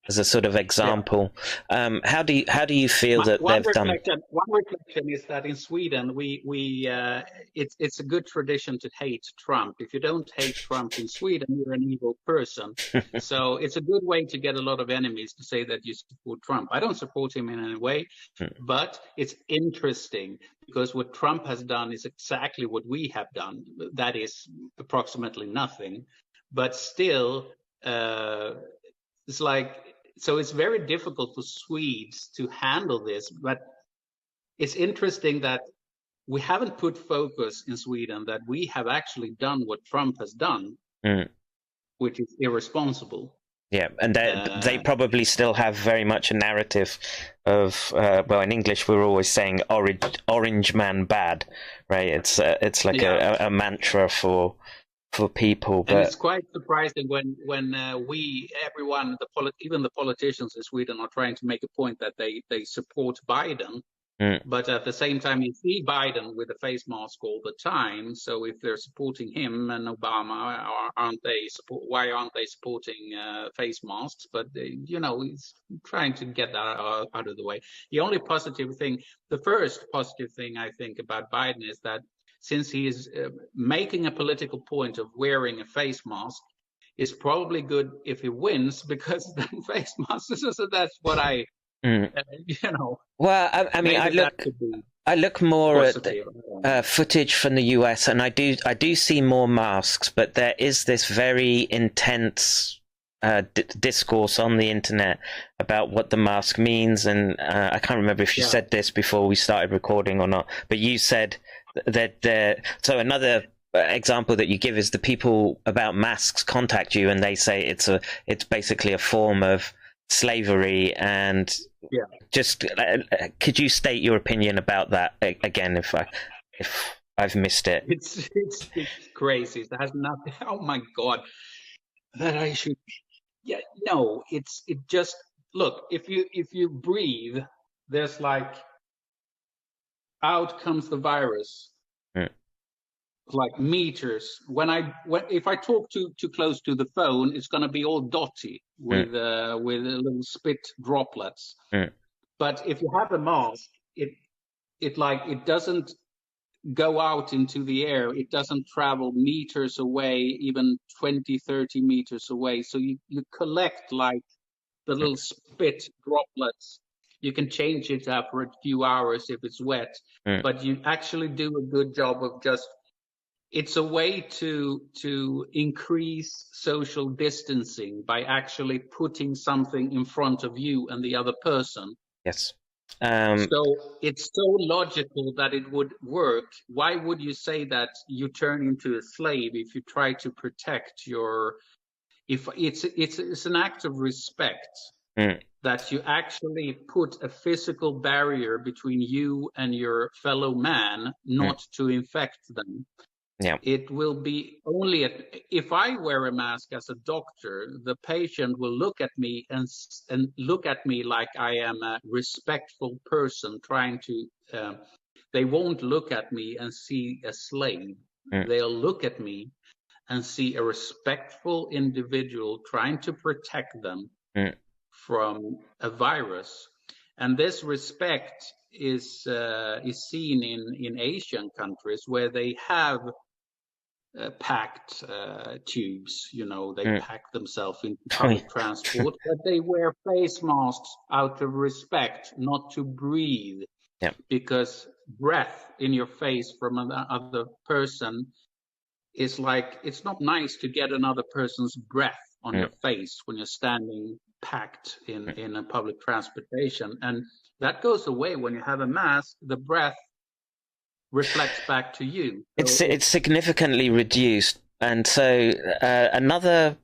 as a sort of example. How do you feel that One they've done? reflection is that in Sweden, it's a good tradition to hate Trump. If you don't hate Trump in Sweden, you're an evil person. So it's a good way to get a lot of enemies to say that you support Trump. I don't support him in any way, but it's interesting because what Trump has done is exactly what we have done. That is approximately nothing, but still, it's like. So it's very difficult for Swedes to handle this, but it's interesting that we haven't put focus in Sweden that we have actually done what Trump has done, which is irresponsible. Yeah, and they probably still have very much a narrative of well, in English we're always saying orange man bad, right? It's like a mantra for people, but and it's quite surprising when everyone, even the politicians in Sweden, are trying to make a point that they support Biden, but at the same time you see Biden with a face mask all the time. So if they're supporting him and Obama, why aren't they supporting face masks? But he's trying to get that out of the way. The first positive thing I think about Biden is that since he is making a political point of wearing a face mask, it's probably good if he wins, because the face mask. So that's what I, Well, I mean, I look more at footage from the US, and I do see more masks, but there is this very intense discourse on the internet about what the mask means, and I can't remember if you said this before we started recording or not, but you said that so another example that you give is the people about masks contact you and they say it's basically a form of slavery, and just could you state your opinion about that again if I've missed it? It's crazy. That has nothing. Oh my God, that I should. Yeah, no. It just look. If you breathe, there's like. Out comes the virus, like meters. If I talk too close to the phone, it's going to be all dotty with little spit droplets. But if you have a mask, it doesn't go out into the air. It doesn't travel meters away, even 20, 30 meters away. So you collect like the little spit droplets. You can change it after a few hours if it's wet, but you actually do a good job of it's a way to increase social distancing by actually putting something in front of you and the other person. Yes. So it's so logical that it would work. Why would you say that you turn into a slave if you try to protect if it's an act of respect. That you actually put a physical barrier between you and your fellow man, not to infect them. Yeah. It will be only if I wear a mask as a doctor, the patient will look at me and look at me like I am a respectful person trying to. They won't look at me and see a slave. They'll look at me and see a respectful individual trying to protect them from a virus. And this respect is seen in Asian countries where they have packed tubes. They pack themselves into public transport, but they wear face masks out of respect, not to breathe. Yeah. Because breath in your face from another person is like, it's not nice to get another person's breath on your face when you're standing packed in a public transportation. And that goes away when you have a mask. The breath reflects back to you. So it's significantly reduced. And so another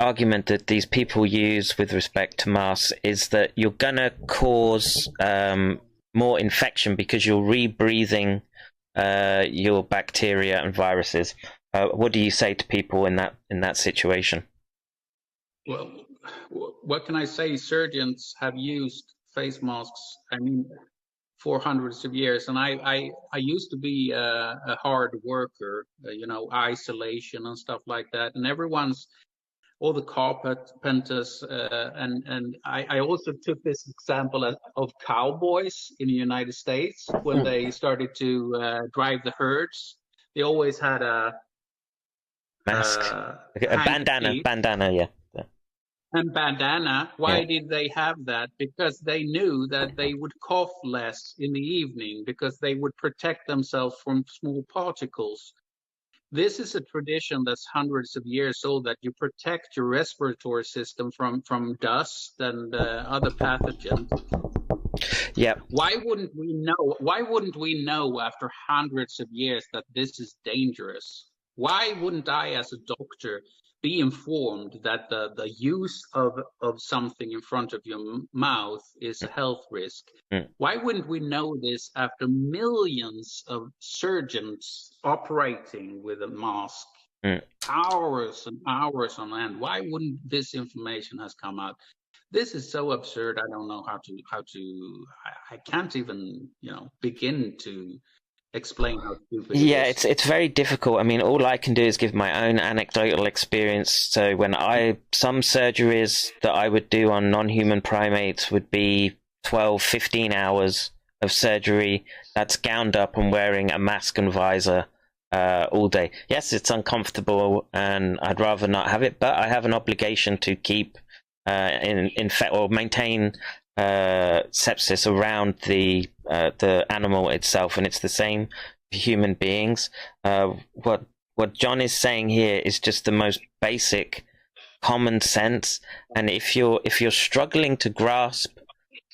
argument that these people use with respect to masks is that you're going to cause more infection because you're rebreathing your bacteria and viruses. What do you say to people in that situation? Well, what can I say? Surgeons have used face masks, for hundreds of years. And I used to be a hard worker, isolation and stuff like that. And everyone's all the carpenters, and I also took this example of cowboys in the United States when they started to drive the herds. They always had a Mask, a bandana, yeah. and bandana. Why did they have that? Because they knew that they would cough less in the evening because they would protect themselves from small particles. This is a tradition that's hundreds of years old, that you protect your respiratory system from dust and other pathogens. Yeah. Why wouldn't we know? Why wouldn't we know after hundreds of years that this is dangerous? Why wouldn't I, as a doctor, be informed that the use of something in front of your mouth is a health risk? Why wouldn't we know this after millions of surgeons operating with a mask, hours and hours on end? Why wouldn't this information has come out? This is so absurd. I don't know how to. I can't even begin to explain how stupid it is. It's very difficult. I mean, all I can do is give my own anecdotal experience. So when some surgeries that I would do on non-human primates would be 12, 15 hours of surgery that's gowned up and wearing a mask and visor all day. Yes, it's uncomfortable and I'd rather not have it, but I have an obligation to keep or maintain sepsis around the animal itself, and it's the same for human beings. What John is saying here is just the most basic common sense, and if you're struggling to grasp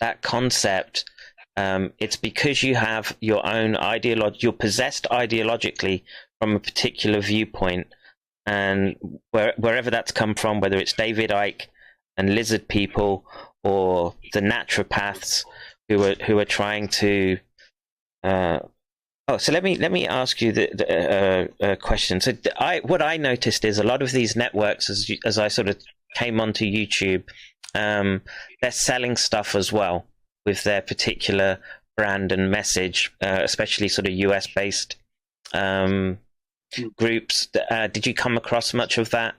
that concept, it's because you have your own ideology. You're possessed ideologically from a particular viewpoint, and wherever that's come from, whether it's David Icke and lizard people or the naturopaths who are trying to so let me ask you the question. So what I noticed is a lot of these networks, as I sort of came onto YouTube, they're selling stuff as well with their particular brand and message, especially sort of US based groups. Did you come across much of that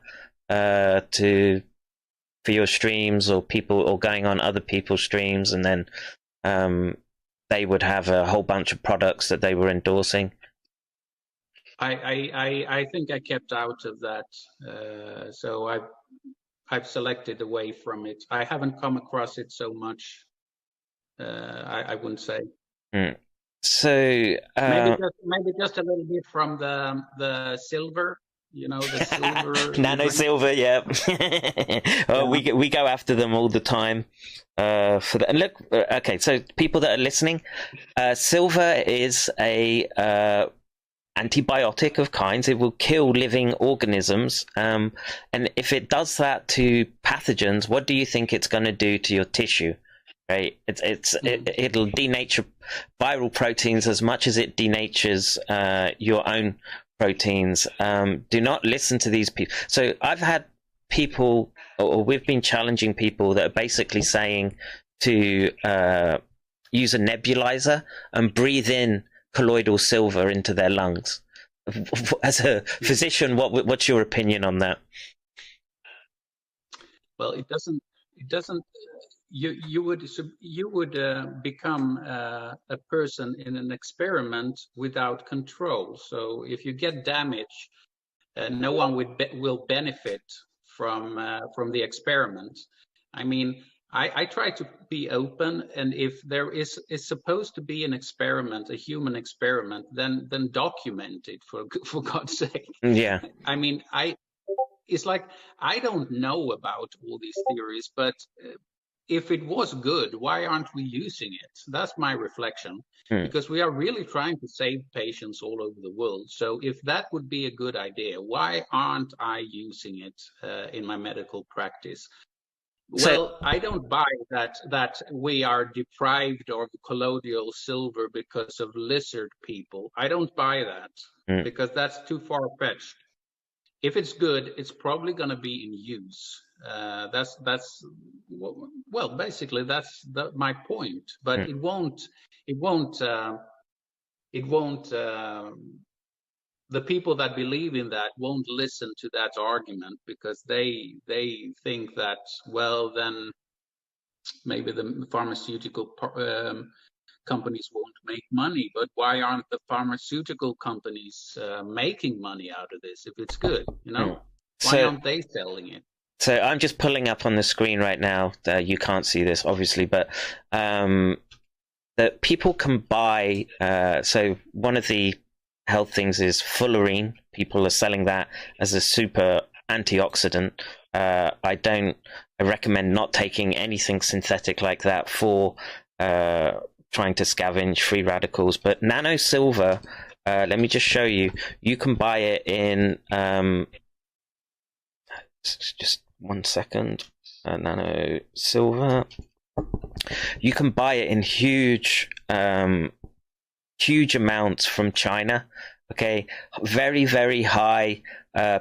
for your streams, or people, or going on other people's streams, and then they would have a whole bunch of products that they were endorsing? I think I kept out of that, so I've selected away from it. I haven't come across it so much. I wouldn't say. So maybe just a little bit from the silver. The silver. Nano silver, yeah. We go after them all the time for that. And look, okay, so people that are listening, silver is a antibiotic of kinds. It will kill living organisms, and if it does that to pathogens, what do you think it's going to do to your tissue? Right, it'll denature viral proteins as much as it denatures your own proteins. Do not listen to these people. So I've had people, or we've been challenging people that are basically saying to use a nebulizer and breathe in colloidal silver into their lungs. As a physician, what's your opinion on that? Well, it doesn't. You would become a person in an experiment without control. So if you get damage, no one will benefit from the experiment. I mean, I try to be open, and if there is supposed to be an experiment, a human experiment, then document it for God's sake. Yeah. I mean, it's like I don't know about all these theories, but if it was good, why aren't we using it? That's my reflection, because we are really trying to save patients all over the world. So if that would be a good idea, why aren't I using it in my medical practice? Well, I don't buy that we are deprived of colloidal silver because of lizard people. I don't buy that because that's too far-fetched. If it's good, it's probably going to be in use. Basically that's my point. But it won't the people that believe in that won't listen to that argument because they think that, well, then maybe the pharmaceutical companies won't make money. But why aren't the pharmaceutical companies making money out of this if it's good? You know, why aren't they selling it? So I'm just pulling up on the screen right now. You can't see this, obviously, but that people can buy. So one of the health things is fullerene. People are selling that as a super antioxidant. I recommend not taking anything synthetic like that for trying to scavenge free radicals. But nano silver, let me just show you. You can buy it in. Just 1 second. Nano silver. You can buy it in huge amounts from China. Okay, very, very high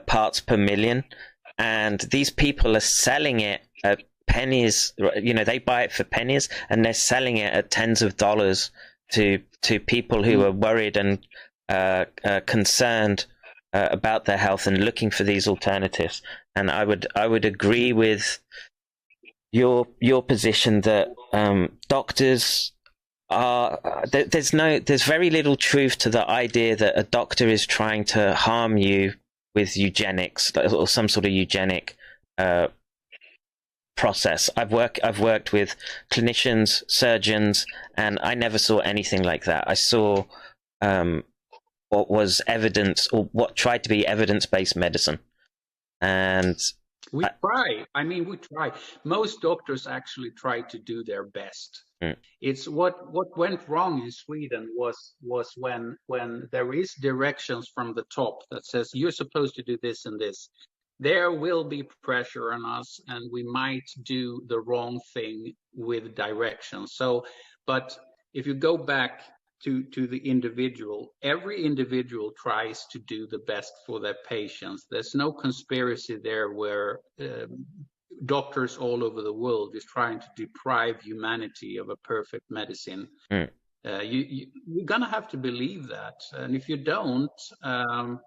parts per million, and these people are selling it at pennies. You know, they buy it for pennies, and they're selling it at tens of dollars to people who are worried and concerned about their health and looking for these alternatives. And I would agree with your position that doctors are there's very little truth to the idea that a doctor is trying to harm you with eugenics or some sort of eugenic process. I've worked with clinicians, surgeons, and I never saw anything like that. I saw what was evidence, or what tried to be evidence-based medicine. And we try. I mean, we try. Most doctors actually try to do their best. It's what went wrong in Sweden was when there is directions from the top that says you're supposed to do this and this. There will be pressure on us, and we might do the wrong thing with directions. So, but if you go back to the individual, every individual tries to do the best for their patients. There's no conspiracy there where doctors all over the world is trying to deprive humanity of a perfect medicine. You're gonna have to believe that, and if you don't, well,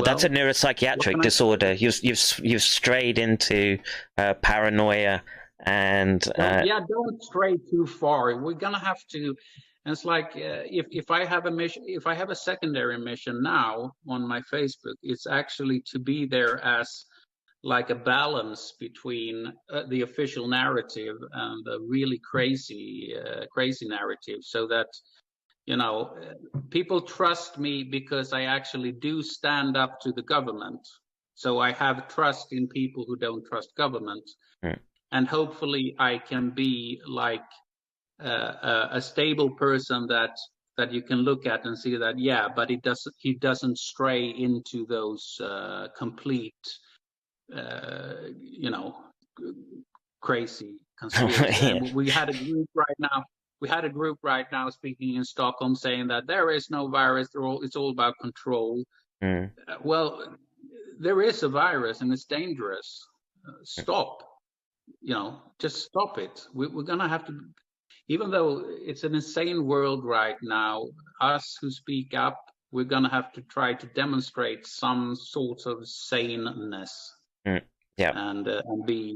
that's a neuropsychiatric disorder. You've strayed into paranoia and don't stray too far. We're gonna have to. And it's like if I have a mission, if I have a secondary mission now on my Facebook, it's actually to be there as like a balance between the official narrative and the really crazy narrative, so that, you know, people trust me because I actually do stand up to the government. So I have trust in people who don't trust government, and hopefully I can be like a stable person that you can look at and see that, yeah, but he doesn't stray into those complete you know, crazy conspiracy. We had a group right now speaking in Stockholm saying that there is no virus, it's all about control. Well, there is a virus and it's dangerous. Stop, you know, just stop it. We're gonna have to, even though it's an insane world right now, us who speak up, we're gonna have to try to demonstrate some sort of saneness. And be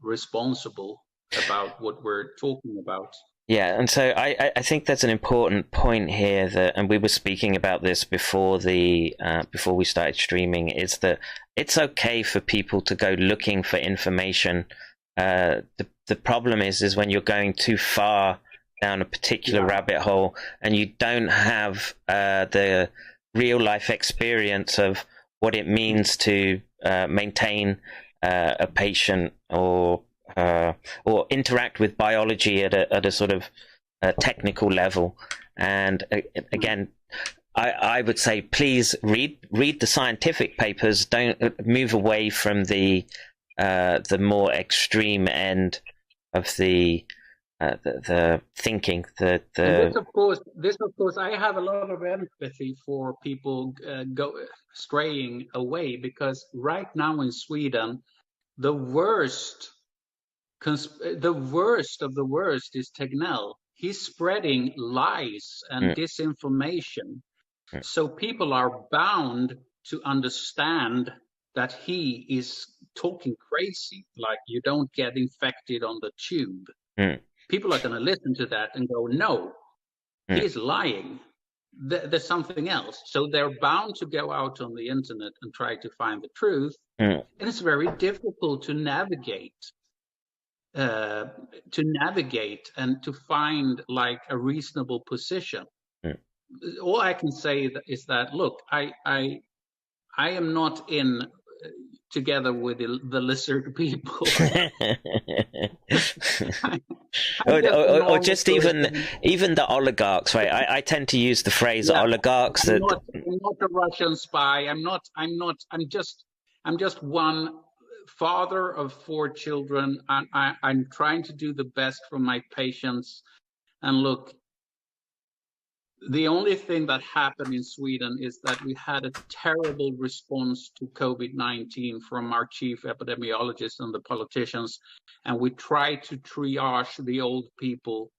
responsible about what we're talking about. Yeah, and so I think that's an important point here, that, and we were speaking about this before we started streaming, is that it's okay for people to go looking for information. The problem is when you're going too far down a particular rabbit hole and you don't have the real life experience of what it means to maintain a patient or interact with biology at a sort of technical level. And again, I would say, please read the scientific papers. Don't move away from the more extreme end of the thinking. This of course, I have a lot of empathy for people straying away, because right now in Sweden, the worst of the worst is Tegnell. He's spreading lies and disinformation, So people are bound to understand that he is talking crazy, like you don't get infected on the tube. People are going to listen to that and go, no, he's lying. There's something else. So they're bound to go out on the internet and try to find the truth. And it's very difficult to navigate and to find like a reasonable position. All I can say is that, look, I am not in together with the lizard people. or just even the oligarchs, right? I tend to use the phrase oligarchs. I'm not a Russian spy. I'm just one father of 4 children. I'm trying to do the best for my patients. And look, the only thing that happened in Sweden is that we had a terrible response to COVID-19 from our chief epidemiologist and the politicians, and we tried to triage the old people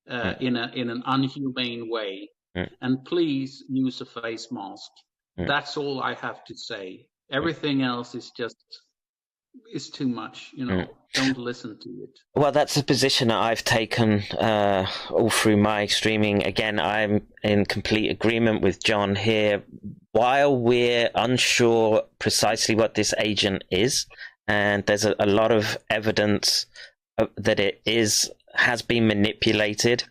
in an unhumane way. And please use a face mask. That's all I have to say. Everything else is just too much, Don't listen to it. Well, that's a position that I've taken all through my streaming. Again, I'm in complete agreement with John here. While we're unsure precisely what this agent is, and there's a lot of evidence that it has been manipulated,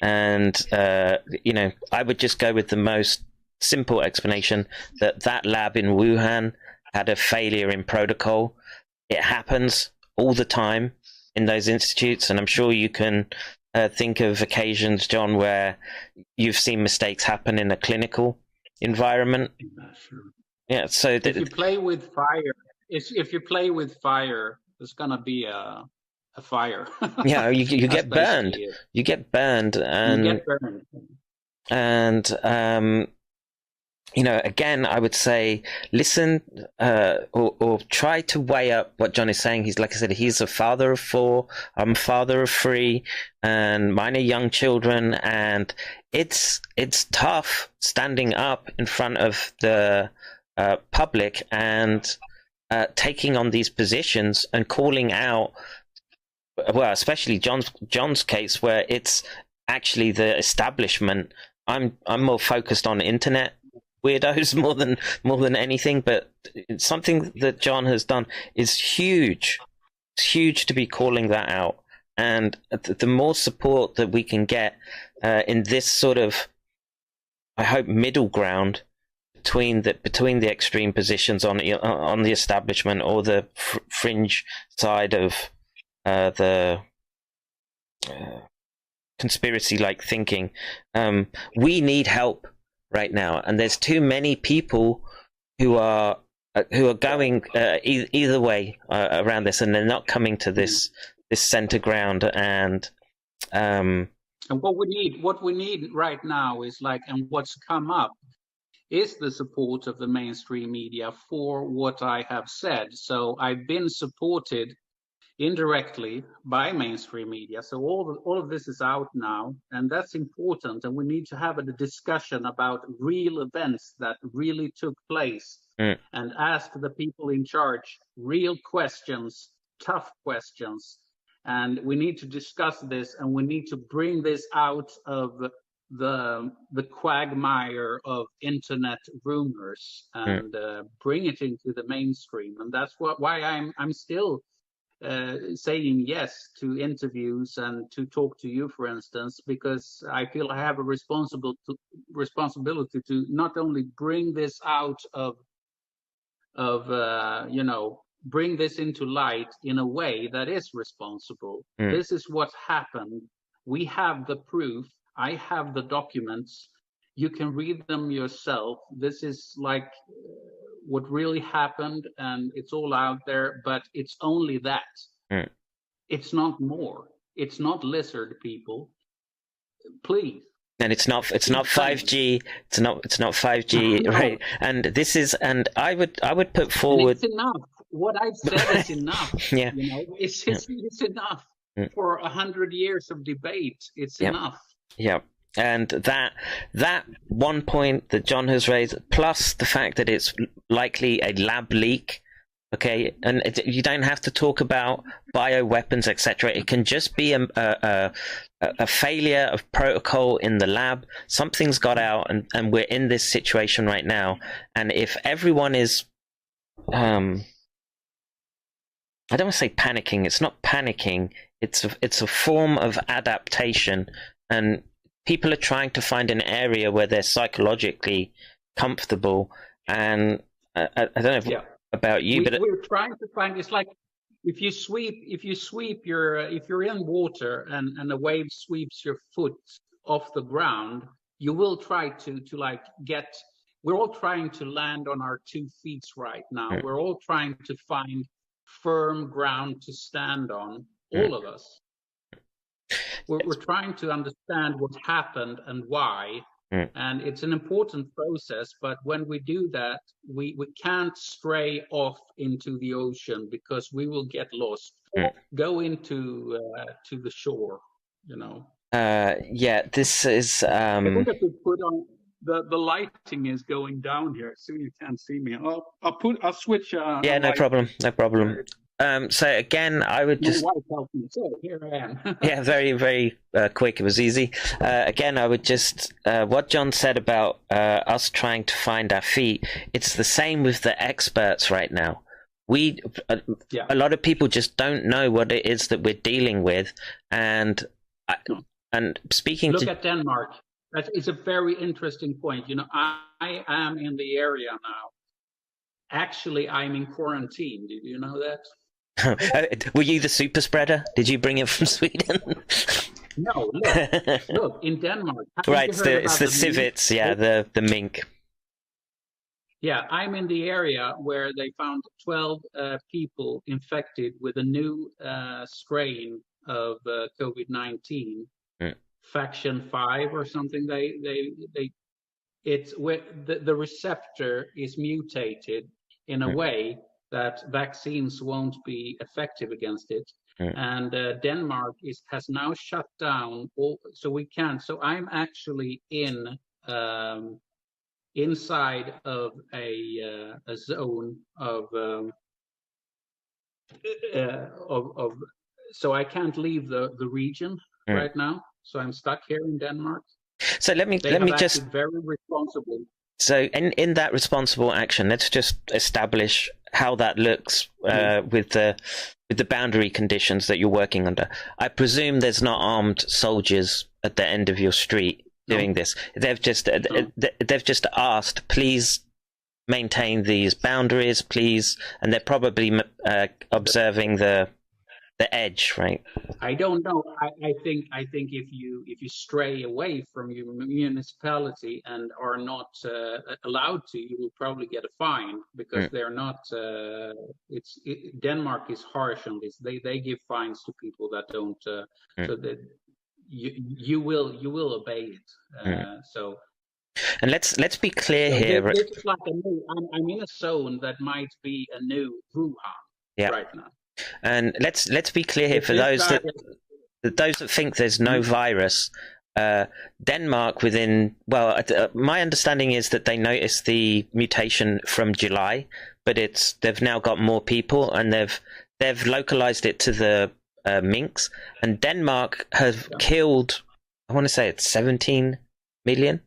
and I would just go with the most simple explanation that lab in Wuhan had a failure in protocol. It happens all the time in those institutes, and I'm sure you can think of occasions, John, where you've seen mistakes happen in a clinical environment. Yeah, so if you play with fire, there's gonna be a fire. Yeah, you get burned. You get burned, and again, I would say listen or try to weigh up what John is saying. He's, like I said, he's a father of 4. I'm a father of 3, and mine are young children. And it's tough standing up in front of the public and taking on these positions and calling out. Well, especially John's case, where it's actually the establishment. I'm more focused on internet weirdos more than anything, but something that John has done is huge. It's huge to be calling that out, and the more support that we can get in this sort of, I hope, middle ground between the extreme positions on the establishment or the fringe side of the conspiracy-like thinking, we need help right now, and there's too many people who are going either way around this, and they're not coming to this center ground. And what we need right now is and what's come up is the support of the mainstream media for what I have said. So I've been supported indirectly by mainstream media. So all of this is out now, and that's important. And we need to have a discussion about real events that really took place and ask the people in charge real questions, tough questions. And we need to discuss this, and we need to bring this out of the quagmire of internet rumors and bring it into the mainstream. And that's why I'm still saying yes to interviews and to talk to you, for instance, because I feel I have a responsibility to not only bring this out bring this into light in a way that is responsible. This is what happened. We have the proof. I have the documents. You can read them yourself. This is what really happened, and it's all out there, but it's only that. It's not more. It's not lizard people. Please. And it's not 5G. It's not 5G, right? And this is, and I would put forward. And it's enough. What I've said is enough. Yeah. It's enough for 100 years of debate. It's enough. Yeah. And that one point that John has raised, plus the fact that it's likely a lab leak, okay, and you don't have to talk about bioweapons, etc. It can just be a failure of protocol in the lab. Something's got out, and we're in this situation right now. And if everyone is, I don't want to say panicking. It's not panicking. It's a form of adaptation, and people are trying to find an area where they're psychologically comfortable. And I don't know about you, but we're trying to find. It's like if you sweep if you're in water and a wave sweeps your foot off the ground, you will try to like get. We're all trying to land on our 2 feet right now. We're all trying to find firm ground to stand on. All of us. We're trying to understand what happened and why, and it's an important process. But when we do that, we can't stray off into the ocean because we will get lost. Go into to the shore, you know. Yeah, this is. I think I could put on the lighting is going down here, so you can't see me. I'll switch. Yeah, no problem. So again, I would just. So here I am. Yeah, very, very quick. It was easy. Again, I would just what John said about us trying to find our feet. It's the same with the experts right now. A lot of people just don't know what it is that we're dealing with, and speaking. Look at Denmark. That is a very interesting point. You know, I am in the area now. Actually, I'm in quarantine. Did you know that? Were you the super spreader? Did you bring it from Sweden? No, look in Denmark. Right, it's the civets, yeah, the mink. Yeah, I'm in the area where they found 12 people infected with a new strain of COVID-19, Faction 5 or something. It's where the receptor is mutated in a way that vaccines won't be effective against it. And Denmark has now shut down all, so we can't. So I'm actually in inside of a zone of so I can't leave the region right now. So I'm stuck here in Denmark. So let me just very responsible. So in that responsible action, let's just establish how that looks with the boundary conditions that you're working under. I presume there's not armed soldiers at the end of your street doing this. They've just asked, please maintain these boundaries, please, and they're probably observing the edge, right? I don't know. I think if you stray away from your municipality and are not allowed to, you will probably get a fine because they're not. Denmark is harsh on this. They give fines to people that don't. So that you will obey it. So. And let's be clear here. It's like I'm in a zone that might be a new Wuhan right now. And let's be clear here for those that think there's no virus. Denmark my understanding is that they noticed the mutation from July, but they've now got more people and they've localized it to the minks. And Denmark has killed, I want to say it's 17 million.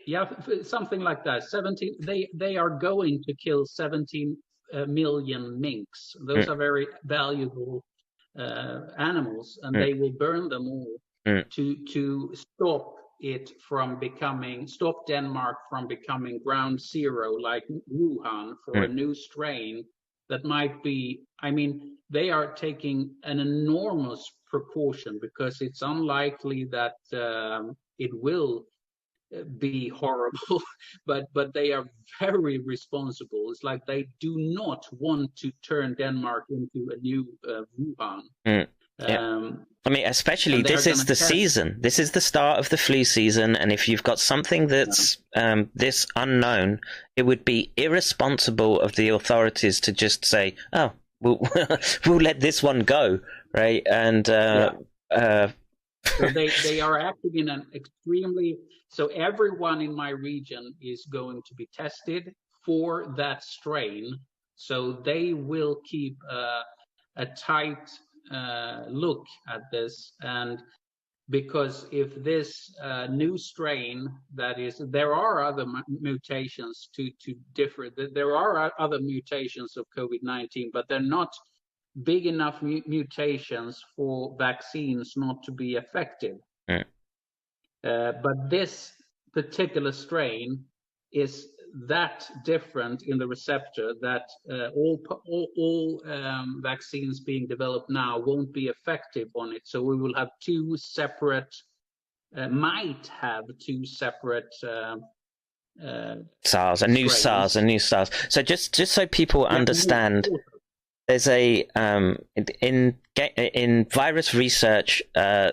Yeah, something like that. 17. They are going to kill 17 million minks. Those are very valuable animals, and they will burn them all to stop Denmark from becoming ground zero like Wuhan for a new strain that might be. I mean, they are taking an enormous precaution because it's unlikely that it will be horrible, but they are very responsible. It's like they do not want to turn Denmark into a new Wuhan. I mean, especially this is the season. This is the start of the flu season, and if you've got something that's this unknown, it would be irresponsible of the authorities to just say, "Oh, we'll let this one go," right? And So they are acting in an extremely. So everyone in my region is going to be tested for that strain. So they will keep a tight look at this, and because if this new strain that is, there are other mutations to differ. There are other mutations of COVID-19, but they're not big enough mutations for vaccines not to be effective. But this particular strain is that different in the receptor that all vaccines being developed now won't be effective on it. So we will have two separate, might have two separate SARS, a new SARS, a new SARS. So just so people understand, there's a in virus research,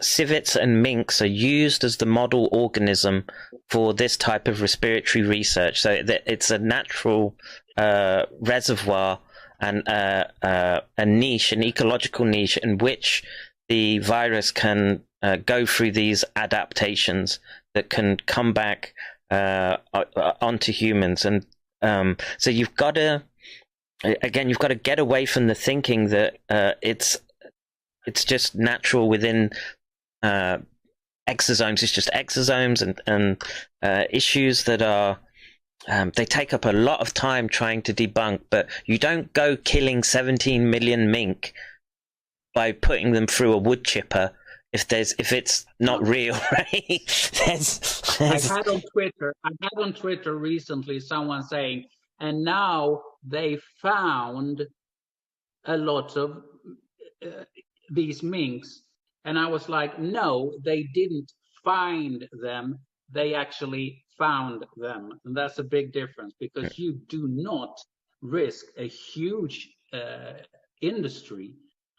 civets and minks are used as the model organism for this type of respiratory research. So it's a natural reservoir and a niche, an ecological niche in which the virus can go through these adaptations that can come back onto humans. And so you've got to get away from the thinking that it's just natural within exosomes. It's just exosomes and issues that are they take up a lot of time trying to debunk. But you don't go killing 17 million mink by putting them through a wood chipper if it's not real, right? I had on Twitter recently someone saying, and now they found a lot of these minks. And I was like, no, they didn't find them. They actually found them. And that's a big difference, because you do not risk a huge industry.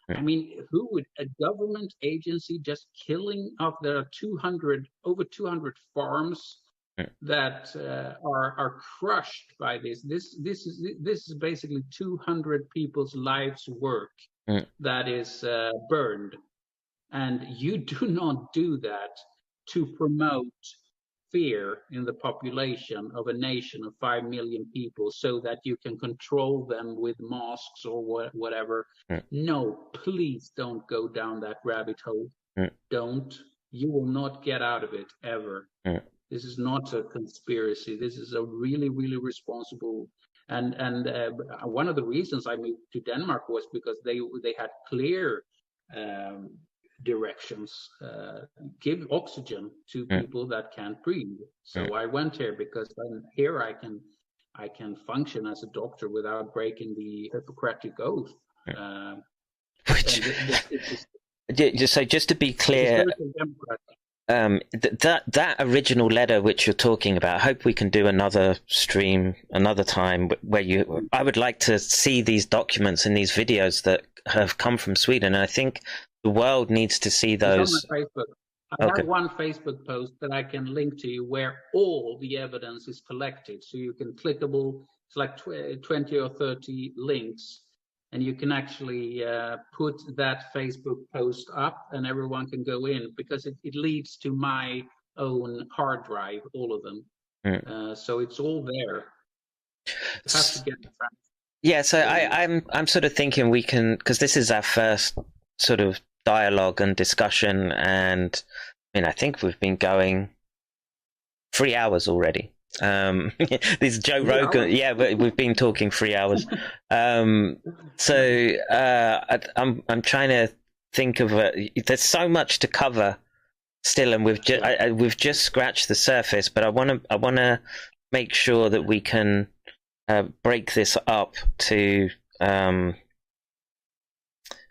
I mean, who would a government agency just killing off? There are over 200 farms that are crushed by this. This is basically 200 people's lives' work that is burned, and you do not do that to promote fear in the population of a nation of 5 million people so that you can control them with masks or whatever. No, please don't go down that rabbit hole. Don't. You will not get out of it ever. This is not a conspiracy. This is a really, really responsible. And one of the reasons I moved to Denmark was because they had clear directions. Give oxygen to people that can't breathe. So I went here because here I can function as a doctor without breaking the Hippocratic Oath. So just to be clear, that original letter which you're talking about, I hope we can do another stream another time where I would like to see these documents and these videos that have come from Sweden. And I think the world needs to see those. It's on my Facebook. I have one Facebook post that I can link to you where all the evidence is collected. So you can clickable, it's like 20 or 30 links. And you can actually put that Facebook post up and everyone can go in, because it leads to my own hard drive, all of them. So it's all there. It has to get tracked. Yeah, so I'm sort of thinking we can, because this is our first sort of dialogue and discussion, and I think we've been going 3 hours already. This Joe Rogan, we've been talking 3 hours. I'm trying to think of there's so much to cover still, and we've just scratched the surface. But I want to make sure that we can break this up to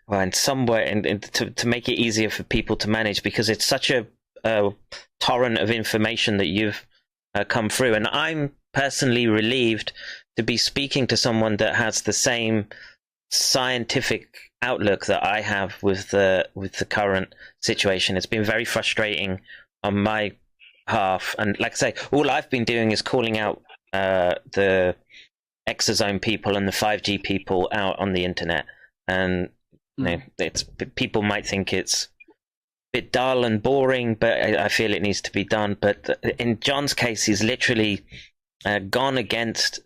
and somewhere and to make it easier for people to manage, because it's such a torrent of information that you've come through, and I'm personally relieved to be speaking to someone that has the same scientific outlook that I have with the current situation. It's been very frustrating on my half, and like I say, all I've been doing is calling out the exosome people and the 5G people out on the internet, and it's people might think it's bit dull and boring, but I feel it needs to be done. But in John's case, he's literally gone against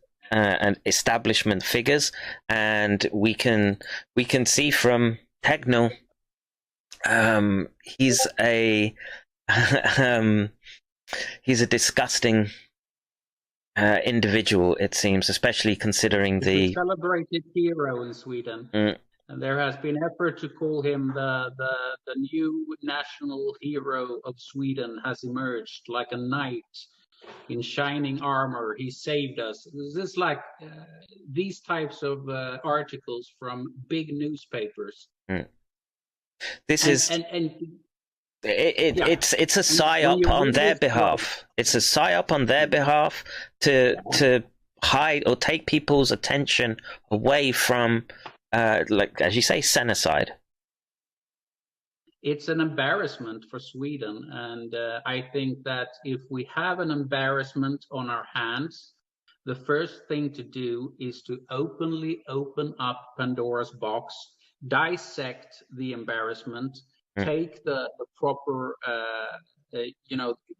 establishment figures, and we can see from Tegnell, he's a he's a disgusting individual, it seems, especially considering He's a celebrated hero in Sweden. And there has been effort to call him the new national hero of Sweden has emerged, like a knight in shining armor. He saved us. This is like these types of articles from big newspapers. This And- is and It, Yeah. it's a When psyop you on read their this behalf. It's a psyop on their behalf to hide or take people's attention away from, like as you say, genocide. It's an embarrassment for Sweden, and I think that if we have an embarrassment on our hands, the first thing to do is to openly open up Pandora's box, dissect the embarrassment, take the proper,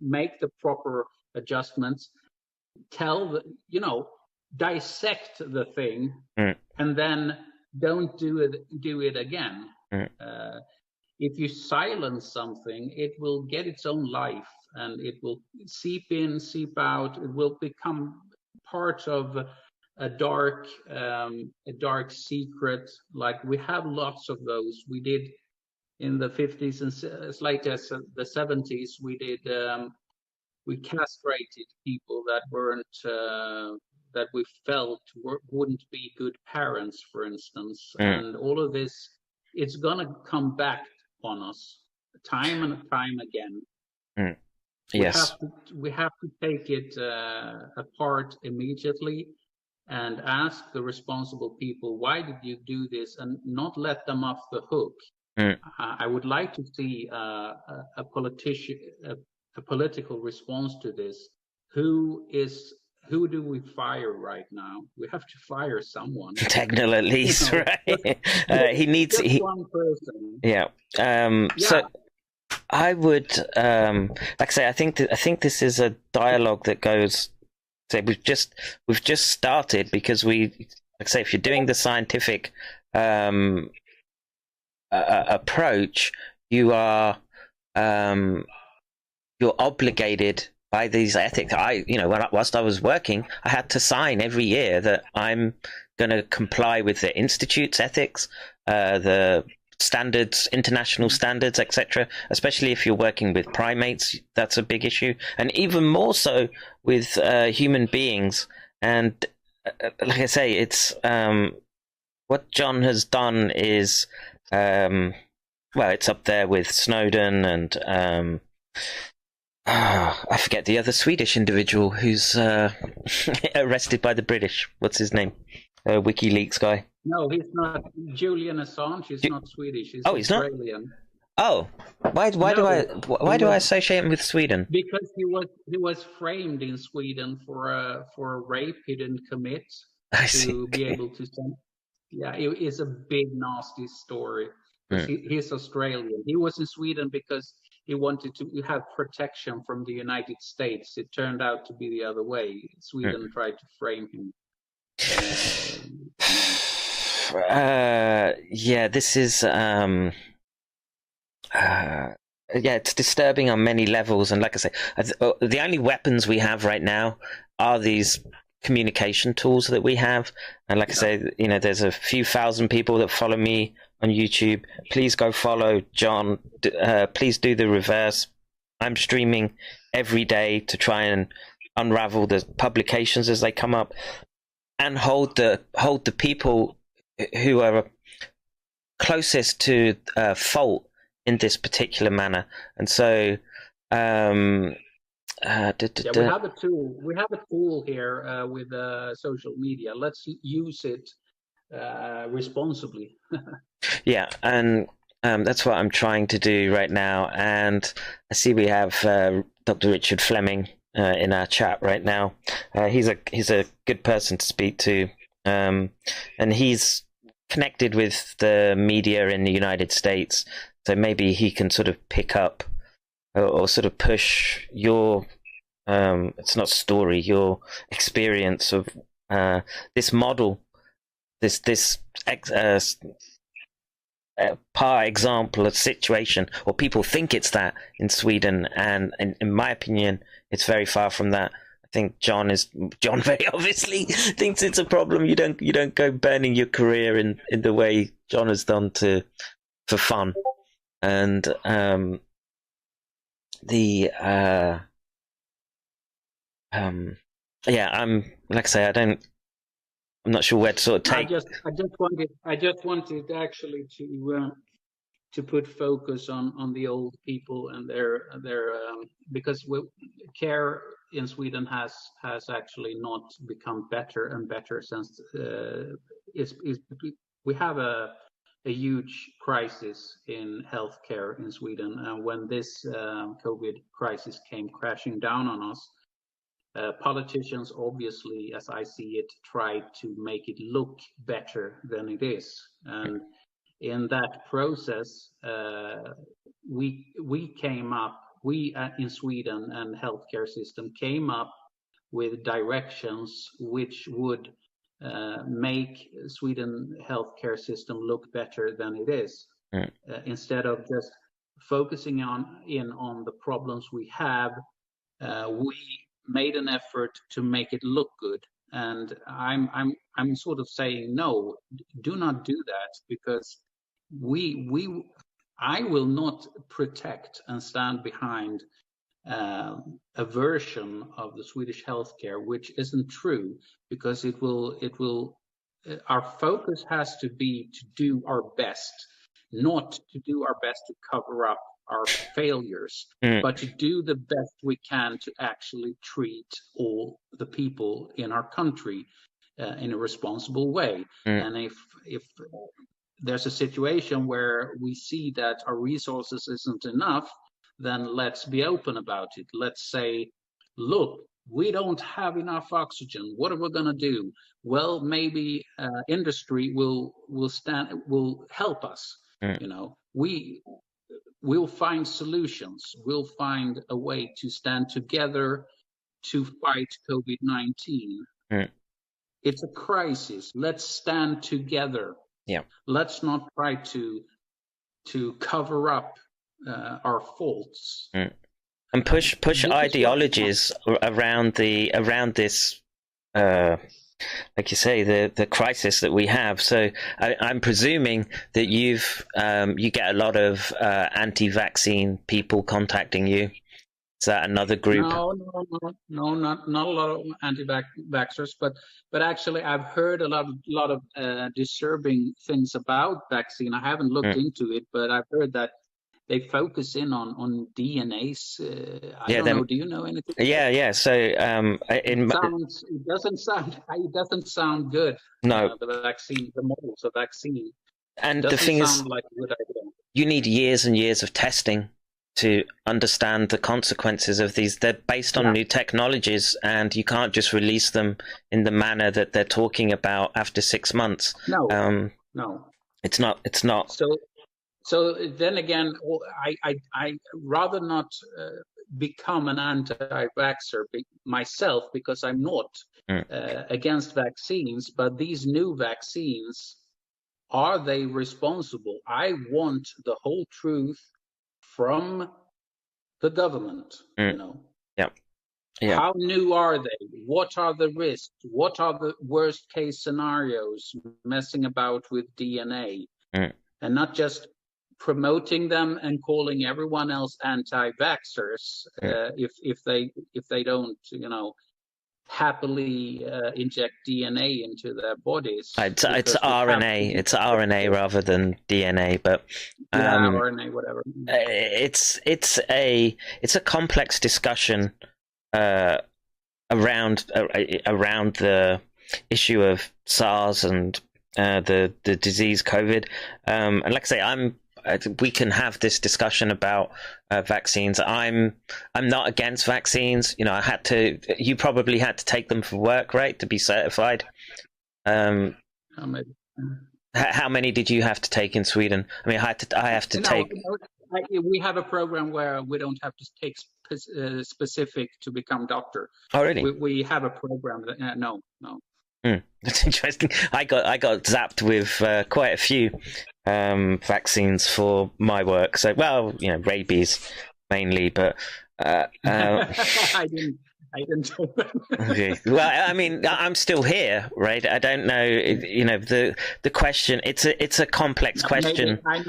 make the proper adjustments, dissect the thing, and then don't do it again. If you silence something, it will get its own life, and it will seep in, seep out. It will become part of a dark secret. Like we have lots of those. We did in the 50s and as late as the 70s. We castrated people that weren't that we felt wouldn't be good parents, for instance, and all of this. It's gonna come back on us time and time again. Yes. We have to take it apart immediately and ask the responsible people, why did you do this, and not let them off the hook. I would like to see a political response to this. Who do we fire right now? We have to fire someone. Tegnell, at least, right? He needs just one person. Yeah. So I would, like I say, I think this is a dialogue that goes. Say we've just started, because like I say, if you're doing the scientific approach, you are you're obligated by these ethics. Whilst I was working, I had to sign every year that I'm going to comply with the Institute's ethics, the standards, international standards, etc. Especially if you're working with primates, that's a big issue, and even more so with human beings. And like I say, it's what John has done is, it's up there with Snowden and. I forget the other Swedish individual who's arrested by the British. What's his name? WikiLeaks guy. No, he's not. Julian Assange. He's not Swedish. He's He's not? Australian. Oh, why do I associate him with Sweden? Because he was framed in Sweden for a rape he didn't commit. I see. To be able to send. Yeah, it is a big nasty story. He's Australian. He was in Sweden because he wanted to have protection from the United States. It turned out to be the other way. Sweden tried to frame him. This is it's disturbing on many levels. And like I say, the only weapons we have right now are these communication tools that we have. And like I say, there's a few thousand people that follow me on YouTube. Please go follow John. Please do the reverse. I'm streaming every day to try and unravel the publications as they come up, and hold the people who are closest to fault in this particular manner. And so we have a tool. We have a tool here with social media. Let's use it responsibly. Yeah, and that's what I'm trying to do right now. And I see we have Dr. Richard Fleming in our chat right now. He's a good person to speak to, and he's connected with the media in the United States So maybe he can sort of pick up or sort of push your it's not story, your experience of this model, this par example of situation, or people think it's that in Sweden, and in my opinion, it's very far from that. I think John very obviously thinks it's a problem. You don't go burning your career in the way John has done for fun, and yeah, I'm like I say, I'm not sure where to sort of take. I just wanted actually to put focus on the old people and their because care in Sweden has actually not become better and better since we have a huge crisis in healthcare in Sweden, and when this COVID crisis came crashing down on us, politicians obviously, as I see it, tried to make it look better than it is, and in that process, we came up, in Sweden and healthcare system came up with directions which would make Sweden healthcare system look better than it is, instead of just focusing on the problems we have. We made an effort to make it look good, and I'm sort of saying no, do not do that, because I will not protect and stand behind a version of the Swedish healthcare which isn't true, because it will our focus has to be to do our best, not to do our best to cover up our failures, but to do the best we can to actually treat all the people in our country in a responsible way. And if there's a situation where we see that our resources isn't enough, then let's be open about it. Let's say, look, we don't have enough oxygen. What are we going to do? Well, maybe industry will help us. You know, we'll find solutions. We'll find a way to stand together to fight COVID-19. It's a crisis. Let's stand together. Yeah. Let's not try to cover up our faults. And push ideologies around this, like you say, the crisis that we have. So I'm presuming that you get a lot of anti-vaccine people contacting you. Is that another group? No, not a lot of anti-vaxxers, but actually I've heard a lot of disturbing things about vaccine. I haven't looked into it, but I've heard that they focus in on DNAs. I don't know. Do you know anything? Yeah. So it doesn't sound good. No, the vaccine, the models of vaccine. And the thing is, like a good idea. You need years and years of testing to understand the consequences of these. They're based on new technologies, and you can't just release them in the manner that they're talking about after 6 months. No, it's not. So then again, I rather not become an anti-vaxxer myself, because I'm not against vaccines, but these new vaccines, are they responsible? I want the whole truth from the government. You know. Yeah. How new are they? What are the risks? What are the worst case scenarios messing about with DNA? And not just promoting them and calling everyone else anti-vaxxers if they don't, you know, happily inject DNA into their bodies. It's RNA. It's RNA rather than DNA, but RNA, whatever. It's a complex discussion around the issue of SARS and the disease COVID. And like I say, we can have this discussion about vaccines. I'm not against vaccines. You know, you probably had to take them for work, right, to be certified. Maybe. How many did you have to take in Sweden? I mean, I have to take. We have a program where we don't have to take specific to become doctor. Oh, really? We have a program that no. That's interesting. I got zapped with quite a few vaccines for my work. So, well, rabies mainly, but I didn't know that. Okay. Well, I mean, I'm still here, right? I don't know. The question. It's a complex question. I'm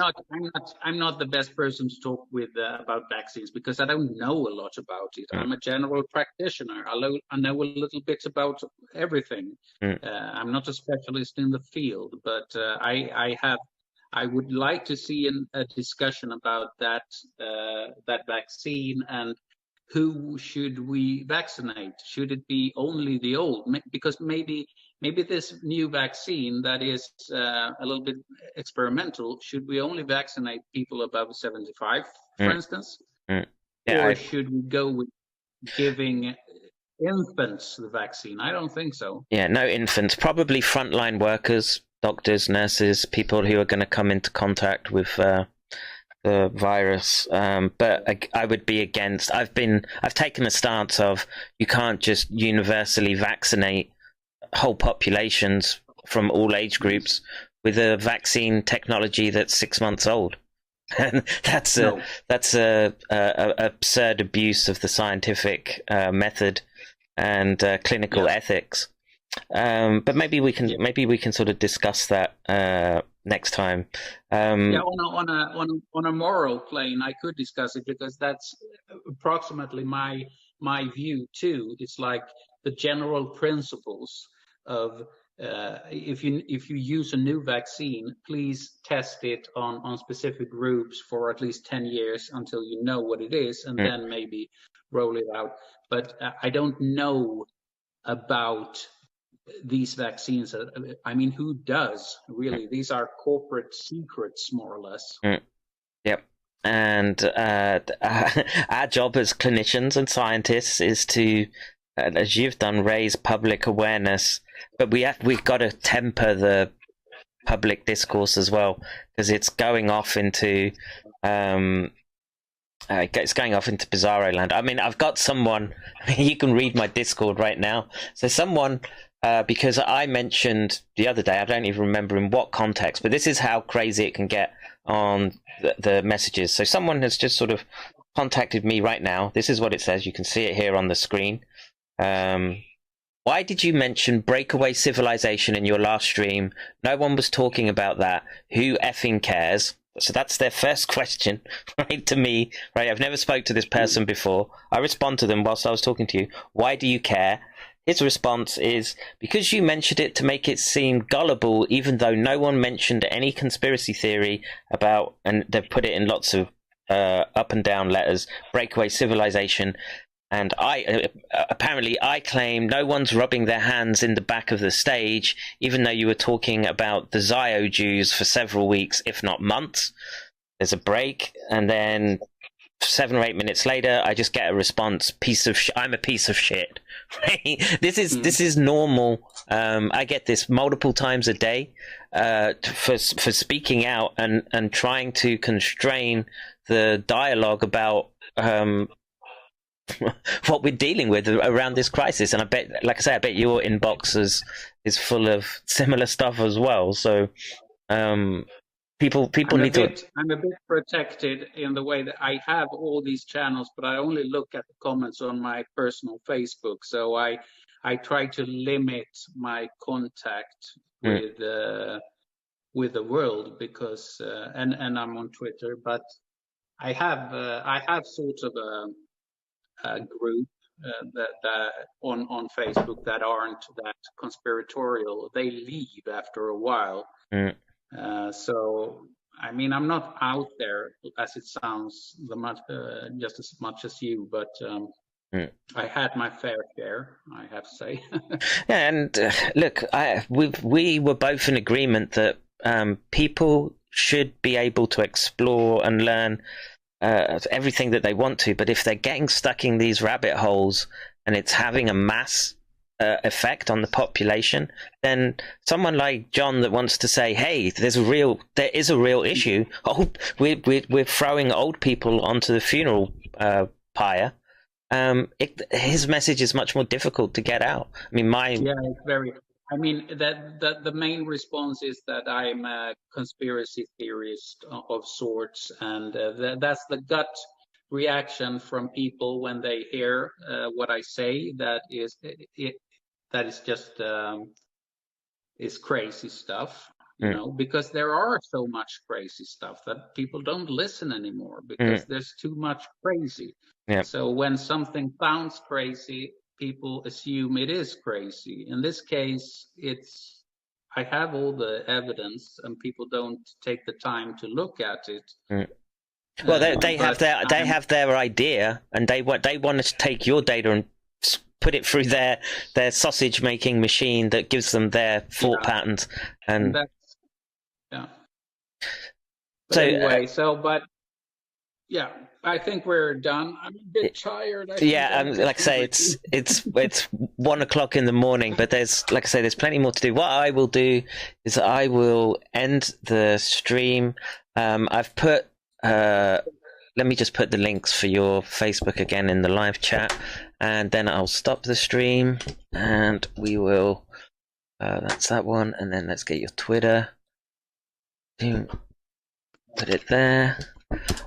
not the best person to talk with about vaccines because I don't know a lot about it. I'm a general practitioner. I know a little bit about everything. I'm not a specialist in the field, but I would like to see a discussion about that vaccine and who should we vaccinate? Should it be only the old? Because maybe this new vaccine that is a little bit experimental, should we only vaccinate people above 75, for instance? Or should we go with giving infants the vaccine? I don't think so. Yeah, no infants. Probably frontline workers, doctors, nurses, people who are going to come into contact with the virus, but I would be against. I've taken a stance of you can't just universally vaccinate whole populations from all age groups with a vaccine technology that's 6 months old. And that's a absurd abuse of the scientific method and clinical ethics. But maybe we can sort of discuss that next time. On a moral plane, I could discuss it because that's approximately my view too. It's like the general principles of if you use a new vaccine, please test it on specific groups for at least 10 years until you know what it is, and then maybe roll it out. But I don't know about these vaccines. I mean, who does really? These are corporate secrets, more or less. Yep. And our job as clinicians and scientists is to, as you've done, raise public awareness. But we've got to temper the public discourse as well, because it's going off into bizarro land. I mean, I've got someone. You can read my Discord right now. So someone. Because I mentioned the other day, I don't even remember in what context, but this is how crazy it can get on the messages. So someone has just sort of contacted me right now. This is what it says. You can see it here on the screen. Why did you mention breakaway civilization in your last stream? No one was talking about that. Who effing cares? So that's their first question, right, to me. Right, I've never spoke to this person before. I respond to them whilst I was talking to you. Why do you care? His response is, because you mentioned it to make it seem gullible, even though no one mentioned any conspiracy theory about, and they've put it in lots of up and down letters, breakaway civilization. And apparently I claim no one's rubbing their hands in the back of the stage, even though you were talking about the Zio Jews for several weeks, if not months. There's a break, and then 7 or 8 minutes later, I just get a response: I'm a piece of shit. Right? This is normal. I get this multiple times a day for speaking out and trying to constrain the dialogue about what we're dealing with around this crisis. And I bet, like I say, I bet your inbox is full of similar stuff as well. So people need to. I'm a bit protected in the way that I have all these channels, but I only look at the comments on my personal Facebook. So I try to limit my contact with the world because and I'm on Twitter, but I have sort of a group that on Facebook that aren't that conspiratorial. They leave after a while. So I mean, I'm not out there as it sounds just as much as you, but I had my fair share, I have to say. Yeah, and look, we were both in agreement that people should be able to explore and learn everything that they want to, but if they're getting stuck in these rabbit holes and it's having a mass effect on the population, then someone like John that wants to say, "Hey, there is a real issue. We're throwing old people onto the funeral pyre." His message is much more difficult to get out. I mean, it's very. I mean, that the main response is that I'm a conspiracy theorist of sorts, and that's the gut reaction from people when they hear what I say. That is just is crazy stuff, you know, because there are so much crazy stuff that people don't listen anymore because there's too much crazy. Yeah. So when something sounds crazy, people assume it is crazy. In this case, I have all the evidence, and people don't take the time to look at it. Well, they have their idea, and they want to take your data and put it through their sausage making machine that gives them their thought patterns. And that's, But anyway, I think we're done. I'm a bit tired. Like I say, it's 1 o'clock in the morning, but there's plenty more to do. What I will do is I will end the stream. I've put let me just put the links for your Facebook again in the live chat, and then I'll stop the stream, and we will. That's that one, and then let's get your Twitter. Put it there.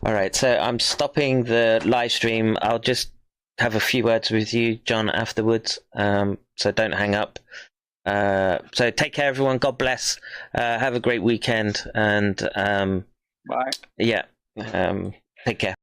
All right, so I'm stopping the live stream. I'll just have a few words with you, John, afterwards. So don't hang up. So take care, everyone. God bless. Have a great weekend, and bye. Yeah. Take care.